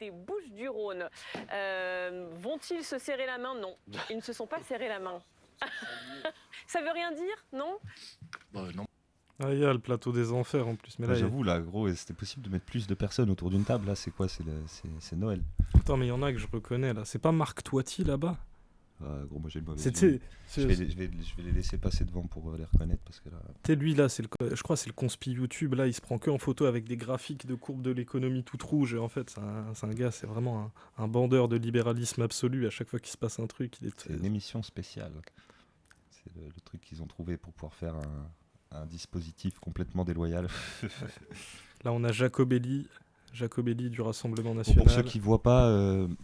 des Bouches-du-Rhône. Vont-ils se serrer la main? Non, ils ne se sont pas serrés la main. Ça veut rien dire, non? Non. Ah, il y a le plateau des enfers en plus. Mais là, J'avoue, là, gros, c'était possible de mettre plus de personnes autour d'une table. Là, c'est quoi? C'est Noël. Attends, mais il y en a que je reconnais là. C'est pas Marc Toiti là-bas? Gros, moi j'ai le mauvais C'était. yeux. Je vais les laisser passer devant pour les reconnaître parce que là. Tu sais, lui là, je crois que c'est le conspi YouTube. Là, il se prend que en photo avec des graphiques de courbes de l'économie toute rouge. Et en fait, c'est un gars, c'est vraiment un bandeur de libéralisme absolu. À chaque fois qu'il se passe un truc, il est. C'est une émission spéciale. C'est le truc qu'ils ont trouvé pour pouvoir faire un dispositif complètement déloyal. Là, on a Jacobelli du Rassemblement Bon, National. pour ceux qui ne voient pas,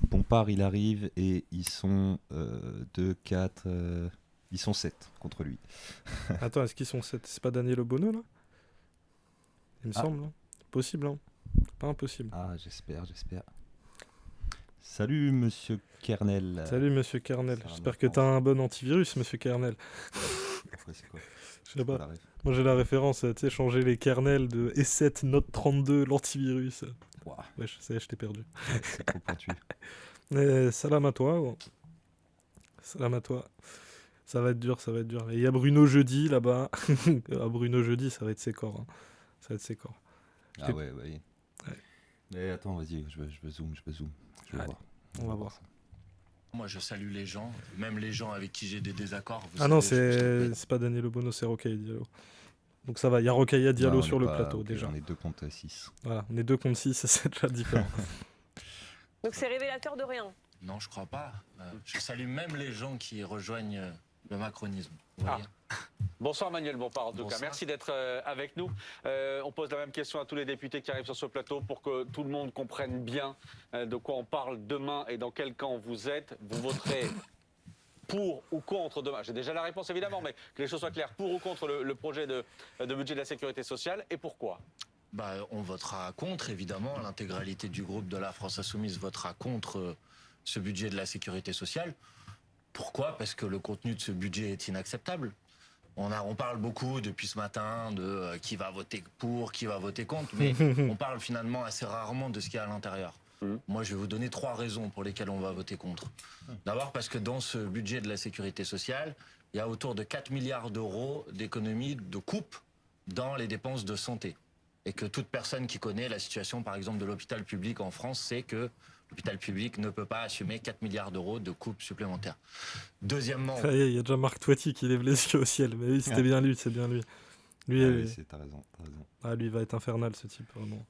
Bompard il arrive et ils sont 2, 4, ils sont 7 contre lui. Attends, est-ce qu'ils sont 7? C'est pas Daniel Obono là? Il me semble, hein. Possible, hein. Pas impossible. Ah, j'espère. Salut monsieur Kernel. Salut monsieur Kernel. Sarah J'espère que Lefranc. t'as un bon antivirus, monsieur Kernel. Après, c'est quoi? Je sais pas. La ref. Moi j'ai la référence, tu sais, changer les kernels de E7 Note 32, l'antivirus. Ouah, Ouais, je sais, je t'ai perdu. c'est trop pointu. Mais salam à toi. Bon. Salam à toi. Ça va être dur. Et il y a Bruno Jeudi là-bas. Ah, Bruno Jeudi, ça va être ses corps. Hein. Ça va être ses corps. Ah ouais. Ouais. Mais attends, vas-y, je veux zoom. Je vais Allez, voir. on va voir. ça. Moi, je salue les gens, même les gens avec qui j'ai des désaccords. Vous Ah non, savez, c'est pas Daniel Obono, c'est Rocaille Diallo. Donc ça va, il y a Rocaille Diallo Non, on sur est le pas- plateau ok, déjà. On est 2 contre 6. Voilà, on est 2 contre 6, c'est déjà différent. Donc c'est révélateur de rien. Non, je crois pas. Je salue même les gens qui rejoignent le macronisme. Vous voyez. Bonsoir Manuel Bompard en tout cas. Bonsoir. Merci d'être avec nous. On pose la même question à tous les députés qui arrivent sur ce plateau pour que tout le monde comprenne bien de quoi on parle demain et dans quel camp vous êtes. Vous voterez pour ou contre demain? J'ai déjà la réponse évidemment, mais que les choses soient claires. Pour ou contre le projet de budget de la sécurité sociale et pourquoi? On votera contre, évidemment. L'intégralité du groupe de la France Insoumise votera contre ce budget de la sécurité sociale. Pourquoi? Parce que le contenu de ce budget est inacceptable. On parle beaucoup depuis ce matin de qui va voter pour, qui va voter contre, mais on parle finalement assez rarement de ce qu'il y a à l'intérieur. Moi, je vais vous donner 3 raisons pour lesquelles on va voter contre. D'abord parce que dans ce budget de la sécurité sociale, il y a autour de 4 milliards d'euros d'économies de coupe dans les dépenses de santé. Et que toute personne qui connaît la situation, par exemple, de l'hôpital public en France, sait que l'hôpital public ne peut pas assumer 4 milliards d'euros de coupes supplémentaires. Deuxièmement... Ça y est, il y a déjà Marc Toiti qui lève les yeux au ciel. Mais oui, c'était bien lui, c'est bien lui. Lui, T'as raison. lui, il va être infernal ce type, vraiment.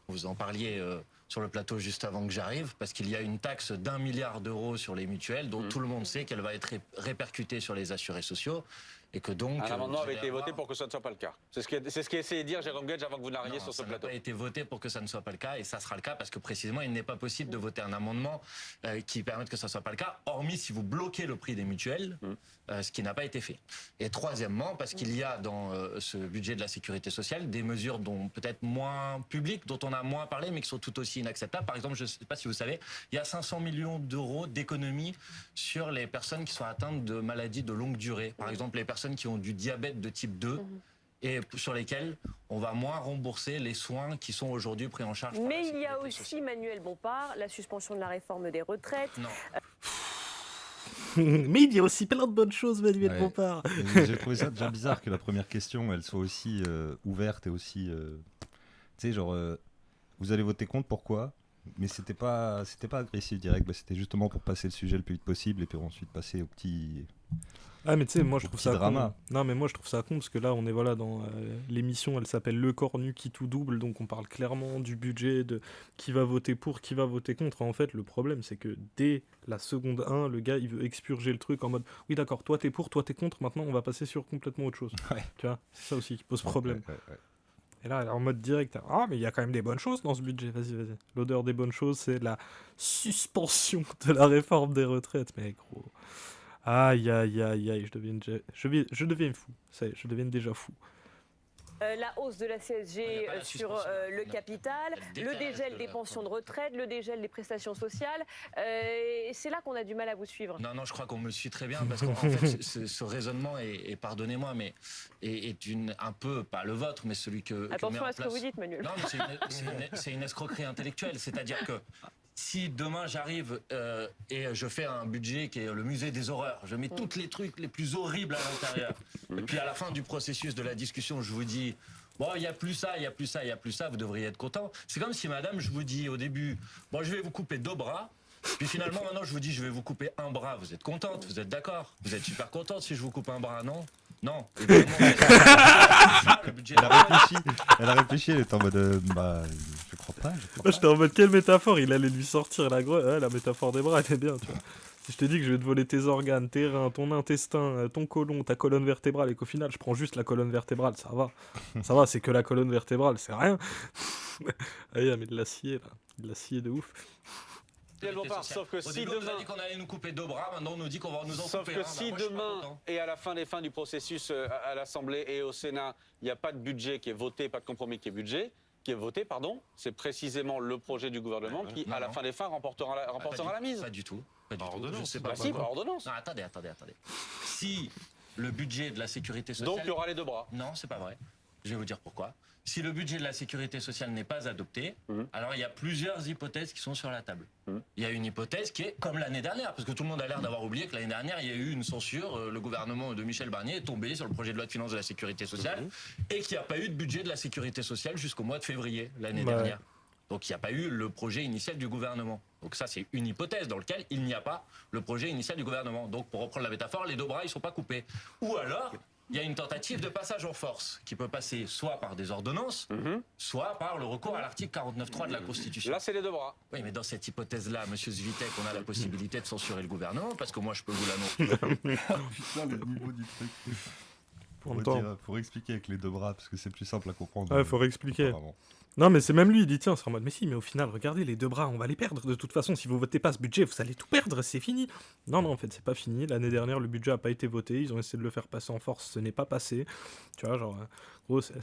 Vous en parliez sur le plateau juste avant que j'arrive, parce qu'il y a une taxe d'1 milliard d'euros sur les mutuelles, dont tout le monde sait qu'elle va être répercutée sur les assurés sociaux, et que donc... Un amendement vous avait allez été voté avoir- pour que ce ne soit pas le cas. C'est ce qu'a essayé de dire Jérôme Gage avant que vous n'arriviez Non, sur ce ça n'a plateau. pas été voté pour que ça ne soit pas le cas, et ça sera le cas parce que précisément il n'est pas possible de voter un amendement qui permette que ça ne soit pas le cas, hormis si vous bloquez le prix des mutuelles, ce qui n'a pas été fait. Et troisièmement, parce qu'il y a dans ce budget de la sécurité sociale des mesures dont peut-être moins publiques, dont on a moins parlé, mais qui sont tout aussi inacceptables. Par exemple, je ne sais pas si vous savez, il y a 500 millions d'euros d'économies sur les personnes qui sont atteintes de maladies de longue durée. Par exemple, les personnes qui ont du diabète de type 2. Et sur lesquels on va moins rembourser les soins qui sont aujourd'hui pris en charge par la Mais il y a sécurité aussi, sociale. Manuel Bompard, la suspension de la réforme des retraites. Non. Mais il y a aussi plein de bonnes choses, Manuel Ouais. Bompard. J'ai trouvé ça déjà bizarre que la première question elle soit aussi ouverte et aussi tu sais genre vous allez voter contre, pourquoi? Mais c'était pas agressif direct, c'était justement pour passer le sujet le plus vite possible et puis ensuite passer au petit... Ah mais tu sais, moi je trouve petit ça drama. con. Non mais moi je trouve ça con parce que là on est voilà dans l'émission, elle s'appelle Le Cornu qui tout double, donc on parle clairement du budget, de qui va voter pour, qui va voter contre. En fait le problème c'est que dès la seconde 1, le gars il veut expurger le truc en mode oui d'accord, toi t'es pour, toi t'es contre, maintenant on va passer sur complètement autre chose. Ouais. Tu vois, c'est ça aussi qui pose problème. Ouais. Et là elle est en mode direct, ah mais il y a quand même des bonnes choses dans ce budget, vas-y. L'odeur des bonnes choses c'est la suspension de la réforme des retraites, mais gros... Aïe, je deviens fou. Ça y est, je deviens déjà fou. la hausse de la Il n'y CSG a pas la sur suspension. le Non. capital, Elle le décale dégel de des la pensions de fin. retraite, le dégel des prestations sociales. Et c'est là qu'on a du mal à vous suivre. Non, je crois qu'on me suit très bien parce qu'en fait, ce raisonnement est pardonnez-moi, mais est un peu, pas le vôtre, mais celui que met Attention en à ce que place. vous dites, Manuel. Non, mais c'est une escroquerie intellectuelle. C'est-à-dire que si demain j'arrive et je fais un budget qui est le musée des horreurs, je mets tous les trucs les plus horribles à l'intérieur, et puis à la fin du processus de la discussion, je vous dis bon, il n'y a plus ça, il n'y a plus ça, il n'y a plus ça, vous devriez être content. C'est comme si, madame, je vous dis au début, bon, je vais vous couper 2 bras. Puis finalement, maintenant, je vous dis, je vais vous couper un bras. Vous êtes contente, vous êtes d'accord? Vous êtes super contente si je vous coupe un bras, non? Non. Évidemment, le budget Elle a réfléchi, elle est en mode bah je crois pas. Moi, j'étais en mode, quelle métaphore? Il allait lui sortir la métaphore des bras, elle est bien, tu vois. Si je te dis que je vais te voler tes organes, tes reins, ton intestin, ton côlon, ta colonne vertébrale, et qu'au final, je prends juste la colonne vertébrale, ça va. Ça va, c'est que la colonne vertébrale, c'est rien. Ah, il a mis de l'acier, là. De l'acier de ouf. Sauf que Au si début, on nous a demain... dit qu'on allait nous couper 2 bras, maintenant on nous dit qu'on va nous en Sauf couper que un. si Bah, moi, je suis pas demain content. et à la fin des fins du processus à l'Assemblée et au Sénat, il n'y a pas de budget qui est voté, pas de compromis qui est voté, c'est précisément le projet du gouvernement qui, Non, à la non. fin des fins, remportera la mise. Pas du tout. Pas du Par tout. ordonnance. Je sais Bah pas si, pourquoi. par ordonnance. Non, attendez. Si le budget de la sécurité sociale... Donc il y aura les 2 bras. Non, c'est pas vrai. Je vais vous dire pourquoi. Si le budget de la sécurité sociale n'est pas adopté, alors il y a plusieurs hypothèses qui sont sur la table. Il y a une hypothèse qui est comme l'année dernière, parce que tout le monde a l'air d'avoir oublié que l'année dernière, il y a eu une censure. Le gouvernement de Michel Barnier est tombé sur le projet de loi de finances de la sécurité sociale et qu'il n'y a pas eu de budget de la sécurité sociale jusqu'au mois de février l'année Ouais. dernière. Donc il n'y a pas eu le projet initial du gouvernement. Donc ça, c'est une hypothèse dans laquelle il n'y a pas le projet initial du gouvernement. Donc pour reprendre la métaphore, les 2 bras, ils ne sont pas coupés. Ou alors... il y a une tentative de passage en force qui peut passer soit par des ordonnances, soit par le recours à l'article 49.3 de la Constitution. Là, c'est les 2 bras. Oui, mais dans cette hypothèse-là, monsieur Svitek, on a la possibilité de censurer le gouvernement, parce que moi, je peux vous l'annoncer. Putain, le niveau du truc. En même temps. Faut expliquer avec les 2 bras parce que c'est plus simple à comprendre. Ouais, faut réexpliquer. Apparemment. Non, mais c'est même lui, il dit tiens, c'est en mode, mais si, mais au final, regardez, les 2 bras, on va les perdre. De toute façon, si vous votez pas ce budget, vous allez tout perdre, c'est fini. Non, en fait, c'est pas fini. L'année dernière, le budget a pas été voté. Ils ont essayé de le faire passer en force, ce n'est pas passé. Tu vois, genre, gros, ça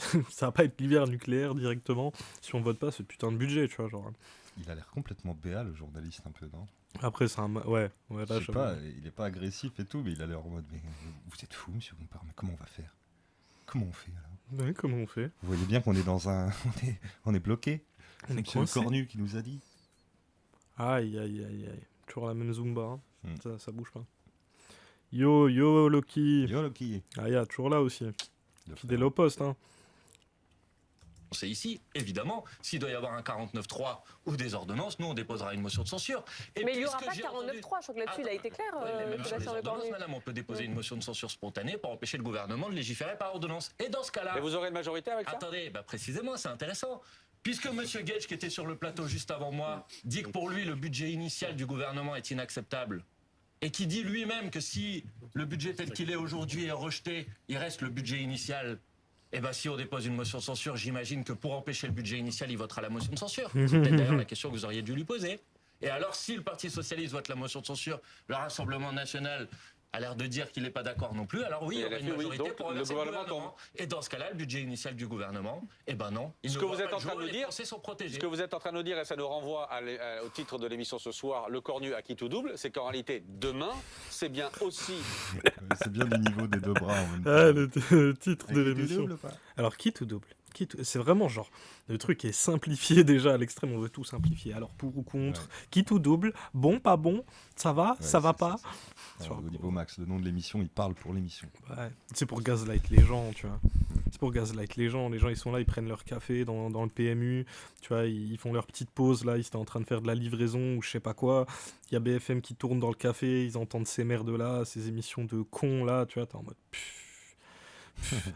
va pas être l'hiver nucléaire directement si on vote pas ce putain de budget, tu vois, genre. Il a l'air complètement béat, le journaliste, un peu, non? Après, c'est un. Ouais, là, Je sais j'avoue. pas, il est pas agressif et tout, mais il a l'air en mode mais vous êtes fou, monsieur Bompard, mais comment on va faire? Comment on fait alors? Ouais, comment on fait? Vous voyez bien qu'on est dans un. On est bloqué. On est Monsieur coincé. Cornu qui nous a dit. Aïe. Toujours la même Zumba, hein. Hmm. Ça bouge pas. Yo, Loki. Yo Loki. Ah, ya, toujours là aussi. Le Fidèle frère. au poste, hein. C'est ici, évidemment, s'il doit y avoir un 49.3 ou des ordonnances, nous, on déposera une motion de censure. Et Mais il n'y aura puisque pas j'ai 49.3, je crois que là-dessus, il a été clair, Oui, mais même sur les Sébastien ordonnances, Lecornu. madame, on peut déposer une motion de censure spontanée pour empêcher le gouvernement de légiférer par ordonnance. Et dans ce cas-là... Et vous aurez une majorité avec ça? Attendez, précisément, c'est intéressant. Puisque M. Gage, qui était sur le plateau juste avant moi, dit que pour lui, le budget initial du gouvernement est inacceptable, et qui dit lui-même que si le budget tel qu'il est aujourd'hui est rejeté, il reste le budget initial, eh bien, si on dépose une motion de censure, j'imagine que pour empêcher le budget initial, il votera la motion de censure. C'est peut-être d'ailleurs la question que vous auriez dû lui poser. Et alors, si le Parti Socialiste vote la motion de censure, le Rassemblement National a l'air de dire qu'il n'est pas d'accord non plus, alors oui, il y Et aura la une fait, oui, majorité donc, pour le renverser le gouvernement gouvernement. Et dans ce cas-là, le budget initial du gouvernement, eh ben non. Il Ce ne que voit vous êtes pas en train le de jour, nous les dire, Français sont protégés. Ce que vous êtes en train de nous dire, et ça nous renvoie au titre de l'émission ce soir, le cornu à qui tout double, c'est qu'en réalité, demain, c'est bien aussi... C'est bien du niveau des 2 bras en même temps. Ah, le titre de Avec les l'émission. doubles ou pas? Alors, quitte ou double? C'est vraiment genre, le truc est simplifié déjà à l'extrême, on veut tout simplifier. Alors, pour ou contre, quitte ou double, bon, pas bon, ça va, Ouais, ça va c'est pas. ça. Sur- Au niveau max, le nom de l'émission, il parle pour l'émission. Ouais, c'est pour gaslight les gens, tu vois. C'est pour gaslight les gens ils sont là, ils prennent leur café dans le PMU, tu vois, ils font leur petite pause, là, ils étaient en train de faire de la livraison ou je sais pas quoi. Il y a BFM qui tourne dans le café, ils entendent ces merdes-là, ces émissions de cons, là, tu vois, t'es en mode...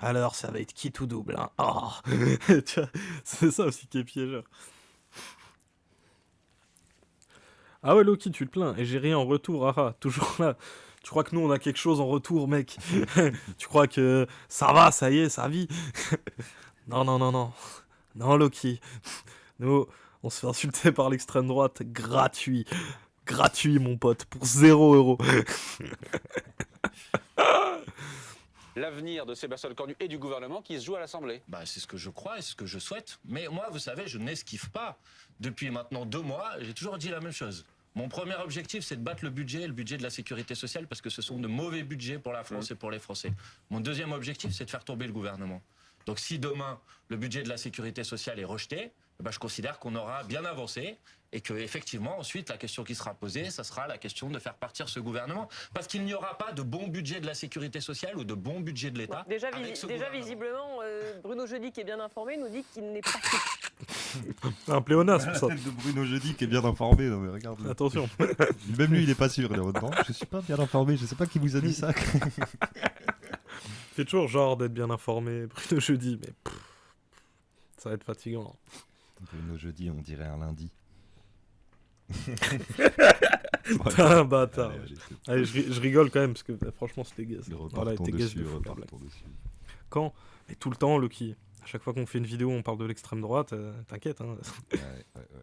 Alors, ça va être qui tout double, hein. Oh. Tu vois, c'est ça aussi qui est piégeur. Ah ouais, Loki, tu te plains, et j'ai rien en retour, ah, toujours là. Tu crois que nous, on a quelque chose en retour, mec? Tu crois que ça va, ça y est, ça vit? Non. Non, Loki. Nous, on se fait insulter par l'extrême droite gratuit. Gratuit, mon pote, pour 0 €. l'avenir de Sébastien Lecornu et du gouvernement qui se joue à l'Assemblée. Bah, c'est ce que je crois et ce que je souhaite. Mais moi, vous savez, je n'esquive pas. Depuis maintenant 2 mois, j'ai toujours dit la même chose. Mon premier objectif, c'est de battre le budget de la sécurité sociale, parce que ce sont de mauvais budgets pour la France et pour les Français. Mon deuxième objectif, c'est de faire tomber le gouvernement. Donc si demain, le budget de la sécurité sociale est rejeté, eh ben, je considère qu'on aura bien avancé et que effectivement, ensuite, la question qui sera posée, ça sera la question de faire partir ce gouvernement. Parce qu'il n'y aura pas de bon budget de la sécurité sociale ou de bon budget de l'État. Déjà, avec ce déjà gouvernement. visiblement, Bruno Jeudi, qui est bien informé, nous dit qu'il n'est pas... Un pléonasme, La ça. tête de Bruno Jeudi qui est bien informé, non mais regarde. Attention. Même lui, il est pas sûr. Il est en mode, non, je suis pas bien informé. Je sais pas qui vous a dit ça. Fait toujours genre d'être bien informé, Bruno Jeudi, mais ça va être fatigant. Bruno Jeudi, on dirait un lundi. T'es un bâtard. Allez, allez, c'est- Allez, je rigole quand même, parce que franchement, c'était gaze. Le Voilà, repartons t'es gaze dessus, de fou, la blague. repartons dessus. Quand Mais tout le temps, Loki. À chaque fois qu'on fait une vidéo, on parle de l'extrême droite, t'inquiète, hein. Ouais.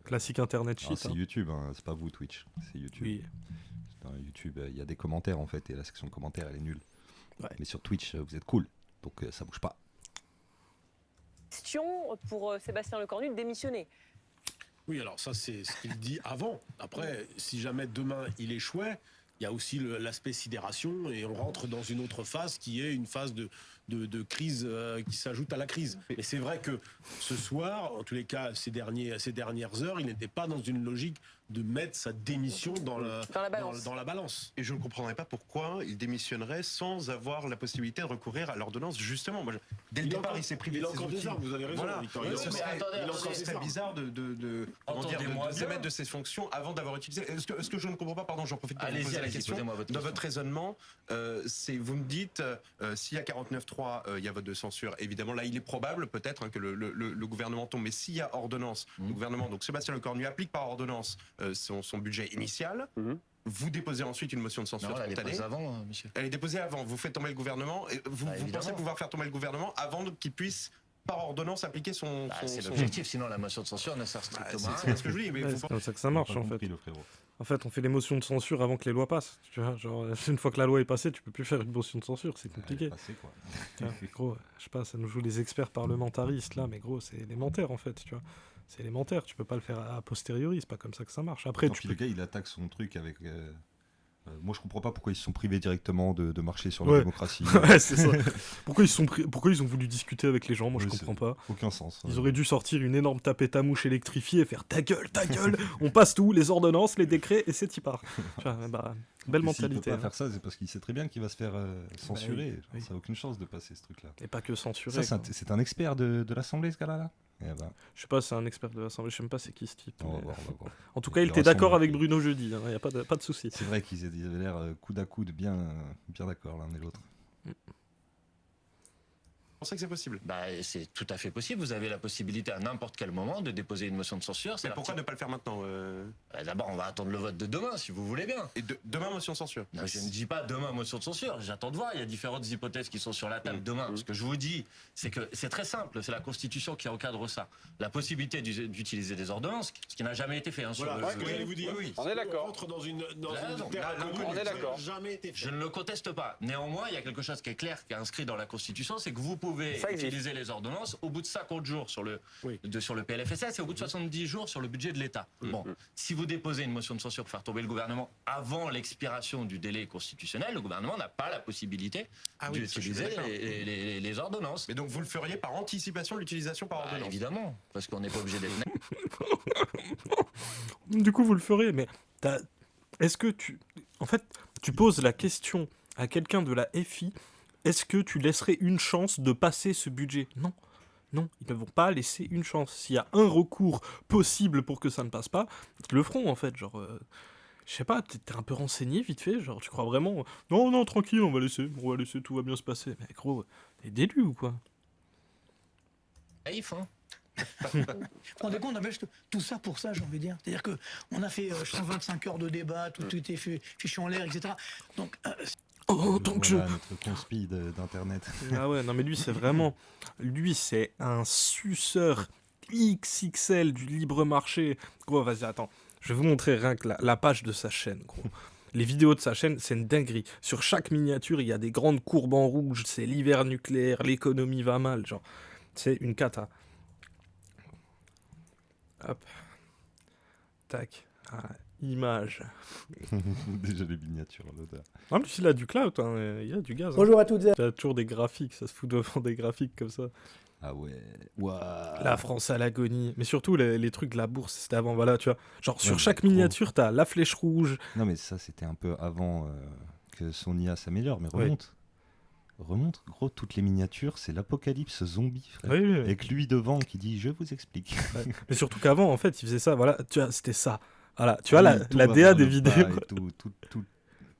Classique internet Alors, shit. c'est hein. YouTube, hein, c'est pas vous Twitch, c'est YouTube. Oui. Dans YouTube, il y a des commentaires en fait, et la section de commentaires elle est nulle. Ouais. Mais sur Twitch, vous êtes cool, donc ça bouge pas. Question pour Sébastien Lecornu de démissionner. Oui, alors ça, c'est ce qu'il dit avant. Après, si jamais demain il échouait, il y a aussi l'aspect sidération et on rentre dans une autre phase qui est une phase de crise qui s'ajoute à la crise. Mais c'est vrai que ce soir, en tous les cas, ces dernières heures, il n'était pas dans une logique de mettre sa démission dans la balance. dans la balance. Et je ne comprendrais pas pourquoi il démissionnerait sans avoir la possibilité de recourir à l'ordonnance. Justement, moi, dès le départ, il s'est privé il de a ses encore des outils. armes, vous avez raison, Voilà. Victor. Mais Il a ce encore- serait, il a ce encore des serait armes. bizarre Entendez-moi de se bien. démettre de ses fonctions avant d'avoir utilisé. Ce que je ne comprends pas, pardon, j'en profite pour vous Allez-y, poser la allez-y, question. posez-moi votre Dans question. votre raisonnement, c'est vous me dites s'il y a 49.3, il y a vote de censure. Évidemment, là, il est probable peut-être que le gouvernement tombe. Mais s'il y a ordonnance, le gouvernement, donc Sébastien Lecornu applique par ordonnance son budget initial. Vous déposez ensuite une motion de censure Non, elle est spontanée. déposée avant, monsieur. Elle est déposée avant. Vous faites tomber le gouvernement. Et vous Évidemment. pensez pouvoir faire tomber le gouvernement avant qu'il puisse, par ordonnance, appliquer son. Bah, son- c'est son- l'objectif, sinon la motion de censure ne sert Bah, strictement à c'est rien. ce que je vous dis. Mais Ouais, vous c'est comme ça que ça marche Pas en fait. compris, le frérot. En fait, on fait les motions de censure avant que les lois passent. Tu vois, genre, une fois que la loi est passée, tu peux plus faire une motion de censure, c'est compliqué. Passé, quoi. Tiens, gros, je sais pas, ça nous joue les experts parlementaristes là, mais gros, c'est élémentaire en fait, tu vois. C'est élémentaire, tu peux pas le faire a posteriori, c'est pas comme ça que ça marche. Après, Tant tu pis, peux... le gars, il attaque son truc avec. Moi, je comprends pas pourquoi ils se sont privés directement de marcher sur Ouais. la démocratie. ouais, c'est ça. Pourquoi ils ont voulu discuter avec les gens, moi je Oui, comprends pas. Aucun sens. Ils auraient dû sortir une énorme tapette à mouche électrifiée et faire ta gueule, on passe tout, les ordonnances, les décrets, et c'est y part. Tu vois, bah, belle Et s'il mentalité. peut pas hein. faire ça, c'est parce qu'il sait très bien qu'il va se faire censurer. oui, oui. Ça a aucune chance de passer ce truc-là. Et pas que censuré. Ça, quoi. c'est un expert de l'Assemblée, ce gars-là là Eh ben, Je sais pas, c'est un expert de l'Assemblée, je sais même pas c'est qui ce type. on va mais- voir, on va voir. En tout cas, Il il y était aura d'accord son- avec Bruno Jeudi, il n'y a pas de souci. C'est vrai qu'ils avaient l'air coude à coude bien d'accord l'un et l'autre. Vous pensez que c'est possible. Bah, c'est tout à fait possible. Vous avez la possibilité à n'importe quel moment de déposer une motion de censure. Mais pourquoi ne pas le faire maintenant Bah, d'abord, on va attendre le vote de demain, si vous voulez bien. Et demain, motion de censure. Non, je ne dis pas demain motion de censure, j'attends de voir, il y a différentes hypothèses qui sont sur la table demain. Ce que je vous dis, c'est que c'est très simple, c'est la Constitution qui encadre ça. La possibilité d'utiliser des ordonnances, ce qui n'a jamais été fait. Hein, sur Voilà, le- ce que j'allais vous dire. Oui, oui. On est d'accord. On rentre dans une Là, non, terre là, inconnue. on est d'accord. Ça n'a jamais été fait. Je ne le conteste pas. Néanmoins, il y a quelque chose qui est clair, qui est inscrit dans la Constitution, c'est que vous pouvez Ça existe. utiliser les ordonnances au bout de 50 jours sur le, Oui. sur le PLFSS et au bout de 70 jours sur le budget de l'État. Bon, si vous déposez une motion de censure pour faire tomber le gouvernement avant l'expiration du délai constitutionnel, le gouvernement n'a pas la possibilité Ah oui, ça, je suis d'utiliser d'accord. les ordonnances. Mais donc vous le feriez par anticipation de l'utilisation par Bah, ordonnance. évidemment, parce qu'on n'est pas obligé d'être Du coup, vous le ferez, mais est-ce que tu... En fait, tu poses la question à quelqu'un de la FI, est-ce que tu laisserais une chance de passer ce budget? Non. Non, ils ne vont pas laisser une chance. S'il y a un recours possible pour que ça ne passe pas, ils le feront en fait. Genre, je sais pas, t'es un peu renseigné vite fait. Genre, tu crois vraiment non, non, tranquille, on va laisser, tout va bien se passer. Mais gros, t'es d'élu ou quoi? naïf, hein. Vous vous rendez compte, n'empêche que tout ça pour ça, j'ai envie de dire. C'est-à-dire qu'on a fait 125 heures de débat, tout était fait, fichu en l'air, etc. Donc, Oh, donc je... Voilà, notre conspi d'internet. Ah ouais, non mais lui c'est vraiment... Lui c'est un suceur XXL du libre marché. Gros, vas-y, attends. Je vais vous montrer rien que la page de sa chaîne, gros. Les vidéos de sa chaîne, c'est une dinguerie. Sur chaque miniature, il y a des grandes courbes en rouge. C'est l'hiver nucléaire, l'économie va mal. Genre, c'est une cata. Hop. Tac. Ah, image. Déjà les miniatures, l'odeur. En plus, il a du clout, hein. Il y a du gaz. Hein. Bonjour à toutes et à Il y a toujours des graphiques, ça se fout devant des graphiques comme ça. Ah ouais. Waouh. La France à l'agonie. Mais surtout, les trucs de la bourse, c'était avant, voilà, tu vois. Genre, sur Ouais, chaque trop. miniature, t'as la flèche rouge. Non, mais ça, c'était un peu avant que son IA s'améliore. Mais Ouais. remonte. Remonte, gros, toutes les miniatures, c'est l'apocalypse zombie, frère. Oui, oui, oui. Avec lui devant qui dit je vous explique. Mais surtout qu'avant, en fait, il faisait ça, voilà, tu vois, c'était ça. Voilà, tu vois, Oui, tout la va DA vers des le vidéos. bas et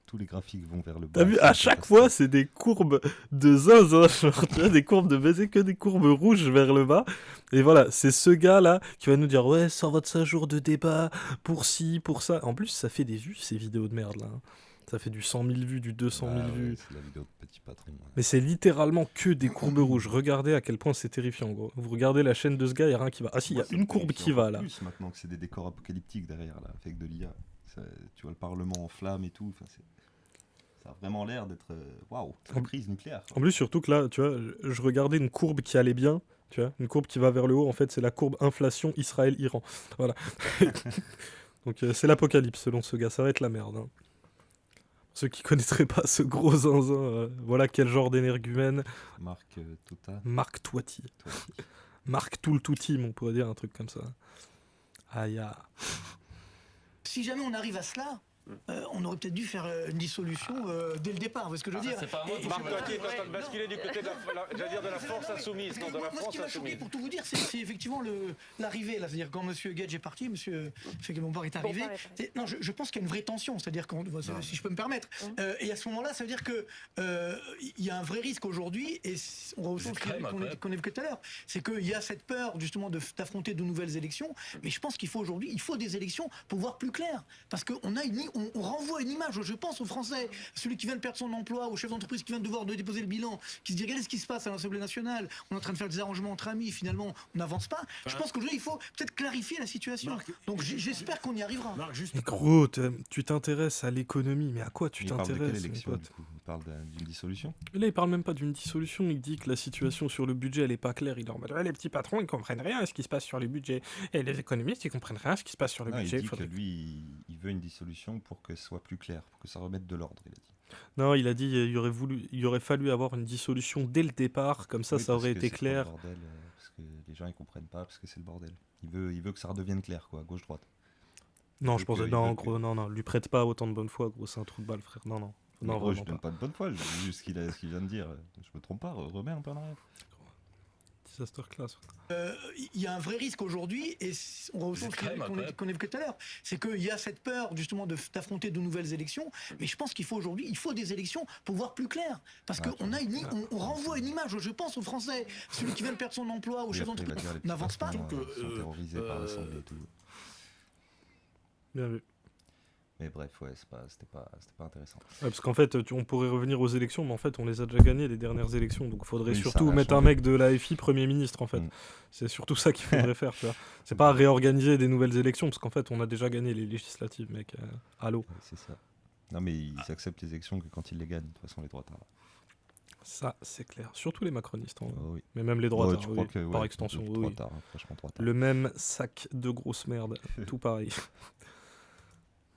tous les graphiques vont vers le bas. T'as vu, c'est à chaque catastrophe. fois, c'est des courbes de zinzin, genre, tu vois, des courbes de baiser, que des courbes rouges vers le bas. Et voilà, c'est ce gars-là qui va nous dire, ouais, sors votre 5 jours de débat, pour ci, pour ça. En plus, ça fait des vues, ces vidéos de merde, là. Hein. Ça fait du 100 000 vues, du 200 000 Ah ouais, vues. c'est la vidéo de Petit Patron. Ouais. Mais c'est littéralement que des courbes rouges. Regardez à quel point c'est terrifiant, gros. Vous regardez la chaîne de ce gars, il n'y a rien qui va. Ah si, il y Moi, a ça une me courbe terrifie qui va, encore là. plus maintenant que c'est des décors apocalyptiques derrière, là, avec de l'IA. Tu vois le Parlement en flammes et tout. Ça a vraiment l'air d'être waouh, la crise nucléaire. En plus, surtout que là, tu vois, je regardais une courbe qui allait bien, tu vois, une courbe qui va vers le haut, en fait, c'est la courbe inflation Israël-Iran. Voilà. Donc c'est l'apocalypse, selon ce gars, ça va être la merde. Hein. Pour ceux qui connaîtraient pas ce gros zinzin, voilà quel genre d'énergumène. Marc Tota. Marc Toiti. Marc tout le tout team, on pourrait dire un truc comme ça. Aïe. Si jamais on arrive à cela, on aurait peut-être dû faire une dissolution dès le départ, vous voyez ce que je veux dire. c'est pas moi, Et- Marc Toiti est en train de Ouais, basculer du côté de j'allais dire de la force insoumise, non, de la Moi, ce France qui m'a choqué, insoumise. pour tout vous dire, c'est effectivement l'arrivée. Là, c'est-à-dire quand Monsieur Gage est parti, Monsieur Bompard est arrivé. Bompard est arrivé. Non, je pense qu'il y a une vraie tension, c'est-à-dire si je peux me permettre. Et à ce moment-là, ça veut dire que il y a un vrai risque aujourd'hui, et on va au sens qu'on évoquait tout à l'heure, c'est qu'il y a cette peur justement d'affronter de nouvelles élections. Mais je pense qu'il faut aujourd'hui, il faut des élections pour voir plus clair, parce qu'on a on renvoie une image. Je pense aux Français, celui qui vient de perdre son emploi, au chef d'entreprise qui vient de devoir déposer le bilan, qui se dit regardez ce qui se passe à l'Assemblée nationale, on est en train de faire des arrangements entre amis, finalement on n'avance pas. Je pense qu'aujourd'hui il faut peut-être clarifier la situation. Donc j'espère qu'on y arrivera. Marc, juste Mais gros, tu t'intéresses à l'économie, mais à quoi tu Il parle de quelle t'intéresses, mon élection pote? du coup Il parle d'une dissolution. Là, il parle même pas d'une dissolution, il dit que la situation sur le budget, elle est pas claire. Il est en mode, ouais, les petits patrons, ils comprennent rien à ce qui se passe sur les budgets. Et les économistes, ils comprennent rien à ce qui se passe sur le Non, il budget. dit Faudrait- que lui, il veut une dissolution pour que ce soit plus clair, pour que ça remette de l'ordre, il a dit. Non, il a dit il aurait fallu avoir une dissolution dès le départ, comme ça, Oui, ça parce aurait que été c'est trop clair. le bordel, parce que les gens ils comprennent pas, parce que c'est le bordel. Il veut que ça redevienne clair, quoi, gauche-droite. Non, veut je pense que- il non, veut gros, non, lui prête pas autant de bonne foi, gros, c'est un trou de balle, frère. Non, Mais gros, je vraiment donne pas. pas de bonne foi, je dis juste ce qu'il vient de dire. Je me trompe pas, remets un peu en arrière. Disaster class. Il y a un vrai risque aujourd'hui, et on va au sens qu'on évoquait tout à l'heure, c'est qu'il y a cette peur justement d'affronter de nouvelles élections. Mais je pense qu'il faut aujourd'hui, il faut des élections pour voir plus clair, parce Ah, qu'on a on renvoie une image. Je pense aux Français, celui qui vient de perdre son emploi, au Oui, chef après, il va d'entreprise, dire les petits n'avance pas. patrons, Donc, sont terrorisés par l'Assemblée et tout. Bien vu. Mais bref, ouais, c'était pas intéressant. Ouais, parce qu'en fait, on pourrait revenir aux élections, mais en fait, on les a déjà gagnées, les dernières élections. Donc, il faudrait Oui, ça surtout a mettre un changé. mec de l'AFI Premier ministre, en fait. Mm. C'est surtout ça qu'il faudrait faire, tu vois. C'est pas réorganiser des nouvelles élections, parce qu'en fait, on a déjà gagné les législatives, mec. Allô. Ouais, c'est ça. Non, mais ils acceptent les élections que quand ils les gagnent, de toute façon, les droitards. Ça, c'est clair. Surtout les macronistes, en vrai. Oh, oui. Mais même les Ouais, droitards, tu oui, crois que, par ouais, extension. les Oui, oui. droitards, hein, franchement, droitards. Le même sac de grosse merde, tout pareil.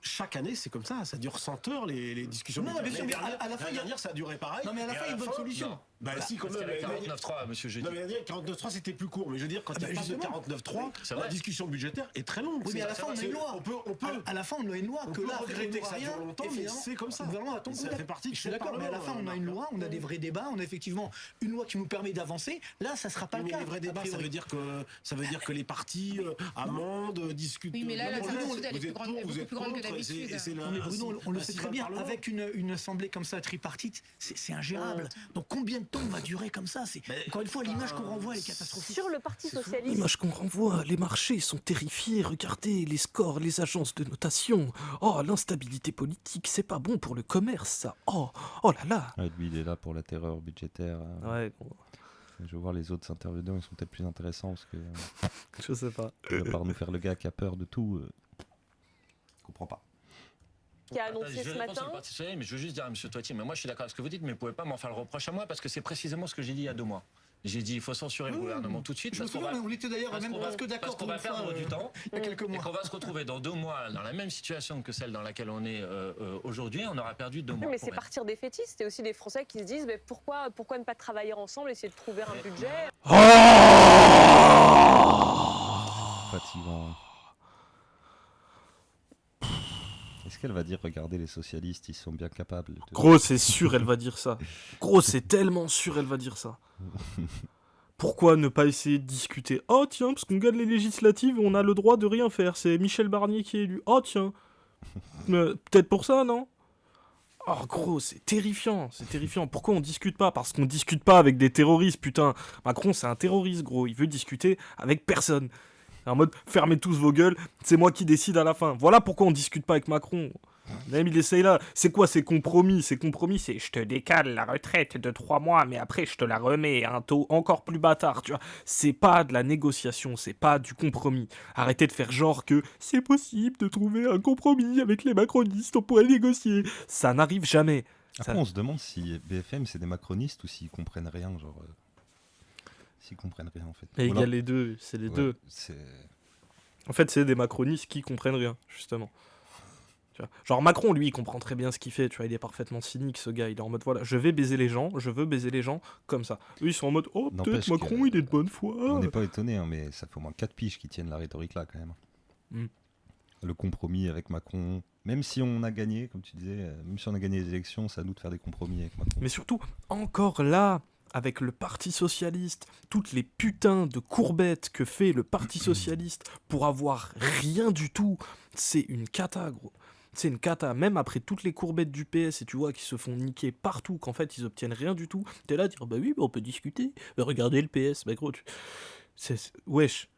chaque année, c'est comme ça dure 100 heures les discussions. Non, bien sûr, mais à la fin, il y a- dernière, ça a duré pareil. Non, mais à la Et fin, il y a une bonne solution. non. Bah si, quand Parce même. qu'il y avait mais- 49.3, monsieur Jeudi. Non, mais 49.3, c'était plus court. Mais je veux dire, quand Ah il bah, parle de justement. 49.3, C'est la vrai. discussion budgétaire est très longue. Oui, mais à la fin, on a une loi. On peut À la fin, on a une loi on que peut là, regretter que ça rien, dure longtemps, et mais finalement, c'est comme ça. le gouvernement attend Ça qu'on fait partie de Je suis son d'accord, mais à la fin, on a une loi, on a des vrais débats, on a effectivement une loi qui nous permet d'avancer. Là, ça sera pas le Mais cas. les vrais a débats, ça priori. veut dire que les partis amendent, discutent. Oui, mais là, la Vous multitude, elle est êtes plus grande- pour, elle est vous êtes beaucoup plus grande que contre, d'habitude. et c'est Non, mais Bruno, on le sait très bien, Parlement. avec une assemblée comme ça tripartite, c'est ingérable. Donc combien de temps on va durer comme ça? Encore une fois, l'image qu'on renvoie, elle est catastrophique. Sur le Parti socialiste, L'image qu'on renvoie, les marchés sont terrifiés, regardez les scores, les agences de notation. Oh, l'instabilité politique, c'est pas bon pour le commerce, ça. Oh là là. Ouais, lui, il est là pour la terreur budgétaire. Ouais, Je vais voir les autres intervenants, ils sont peut-être plus intéressants parce que, je sais pas. à part nous faire le gars qui a peur de tout, je comprends pas. qui a annoncé ce matin. Mais je veux juste dire à M. Toiti, mais moi je suis d'accord avec ce que vous dites, mais vous ne pouvez pas m'en faire le reproche à moi parce que c'est précisément ce que j'ai dit il y a 2 mois. J'ai dit il faut censurer le gouvernement tout de suite. Je me souviens, on était d'ailleurs même presque d'accord. Parce qu'on va perdre du temps. Il y a quelques mois. Et qu'on va se retrouver dans 2 mois dans la même situation que celle dans laquelle on est aujourd'hui. On aura perdu 2 mois. Oui, mais c'est partir des fétistes. C'est aussi des Français qui se disent mais pourquoi ne pas travailler ensemble, essayer de trouver un budget. Fatigant. Est-ce qu'elle va dire regardez les socialistes, ils sont bien capables de... Gros, c'est sûr, elle va dire ça. Gros, c'est tellement sûr, elle va dire ça. Pourquoi ne pas essayer de discuter? Oh tiens, parce qu'on gagne les législatives, on a le droit de rien faire. C'est Michel Barnier qui est élu. Oh tiens. Peut-être pour ça, non? Oh gros, c'est terrifiant, c'est terrifiant. Pourquoi on discute pas? Parce qu'on discute pas avec des terroristes, putain. Macron, c'est un terroriste, gros. Il veut discuter avec personne. En mode, fermez tous vos gueules, c'est moi qui décide à la fin. Voilà pourquoi on discute pas avec Macron. Même il essaye là. C'est quoi ces compromis? Ces compromis, c'est je te décale la retraite de 3 mois, mais après je te la remets à un taux encore plus bâtard, tu vois. C'est pas de la négociation, c'est pas du compromis. Arrêtez de faire genre que c'est possible de trouver un compromis avec les macronistes, on pourrait négocier. Ça n'arrive jamais. Après, on se demande si BFM c'est des macronistes ou s'ils comprennent rien, genre... S'ils comprennent rien en fait. Mais il y a les deux, c'est les deux. En fait, c'est des macronistes qui comprennent rien, justement. Tu vois. Genre Macron, lui, il comprend très bien ce qu'il fait, tu vois, il est parfaitement cynique, ce gars. Il est en mode, voilà, je vais baiser les gens, je veux baiser les gens comme ça. Eux, ils sont en mode, oh, peut-être Macron, il est de bonne foi. On n'est pas étonné, hein, mais ça fait au moins 4 piges qui tiennent la rhétorique là, quand même. Le compromis avec Macron, même si on a gagné, comme tu disais, même si on a gagné les élections, c'est à nous de faire des compromis avec Macron. Mais surtout, encore là, avec le Parti Socialiste, toutes les putains de courbettes que fait le Parti Socialiste pour avoir rien du tout, c'est une cata, gros. C'est une cata, même après toutes les courbettes du PS, et tu vois qu'ils se font niquer partout, qu'en fait ils obtiennent rien du tout, t'es là à dire bah oui, bah on peut discuter, bah regardez le PS, bah gros, wesh,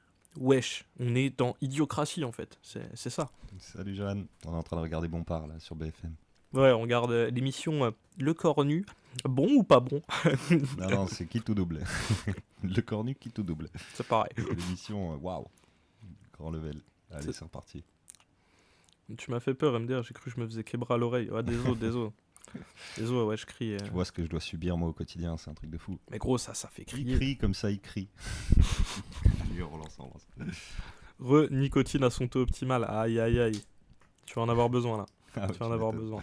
on est dans idiocratie en fait, c'est ça. Salut Johan, on est en train de regarder Bompard là sur BFM. Ouais, on regarde l'émission Le Corps Nu. Bon ou pas bon? Non, c'est qui tout double. Le corps nu qui tout double. C'est pareil. L'émission, waouh. Grand level. Allez, c'est reparti. Tu m'as fait peur, MDR. J'ai cru que je me faisais québra à l'oreille. Ouais, désolé. Désolé, ouais, je crie. Tu vois ce que je dois subir moi au quotidien, c'est un truc de fou. Mais gros, ça fait crier. Il crie comme ça, il crie. On relance. Nicotine à son taux optimal. Aïe, aïe, aïe. Tu vas en avoir besoin là. Tu vas en avoir besoin.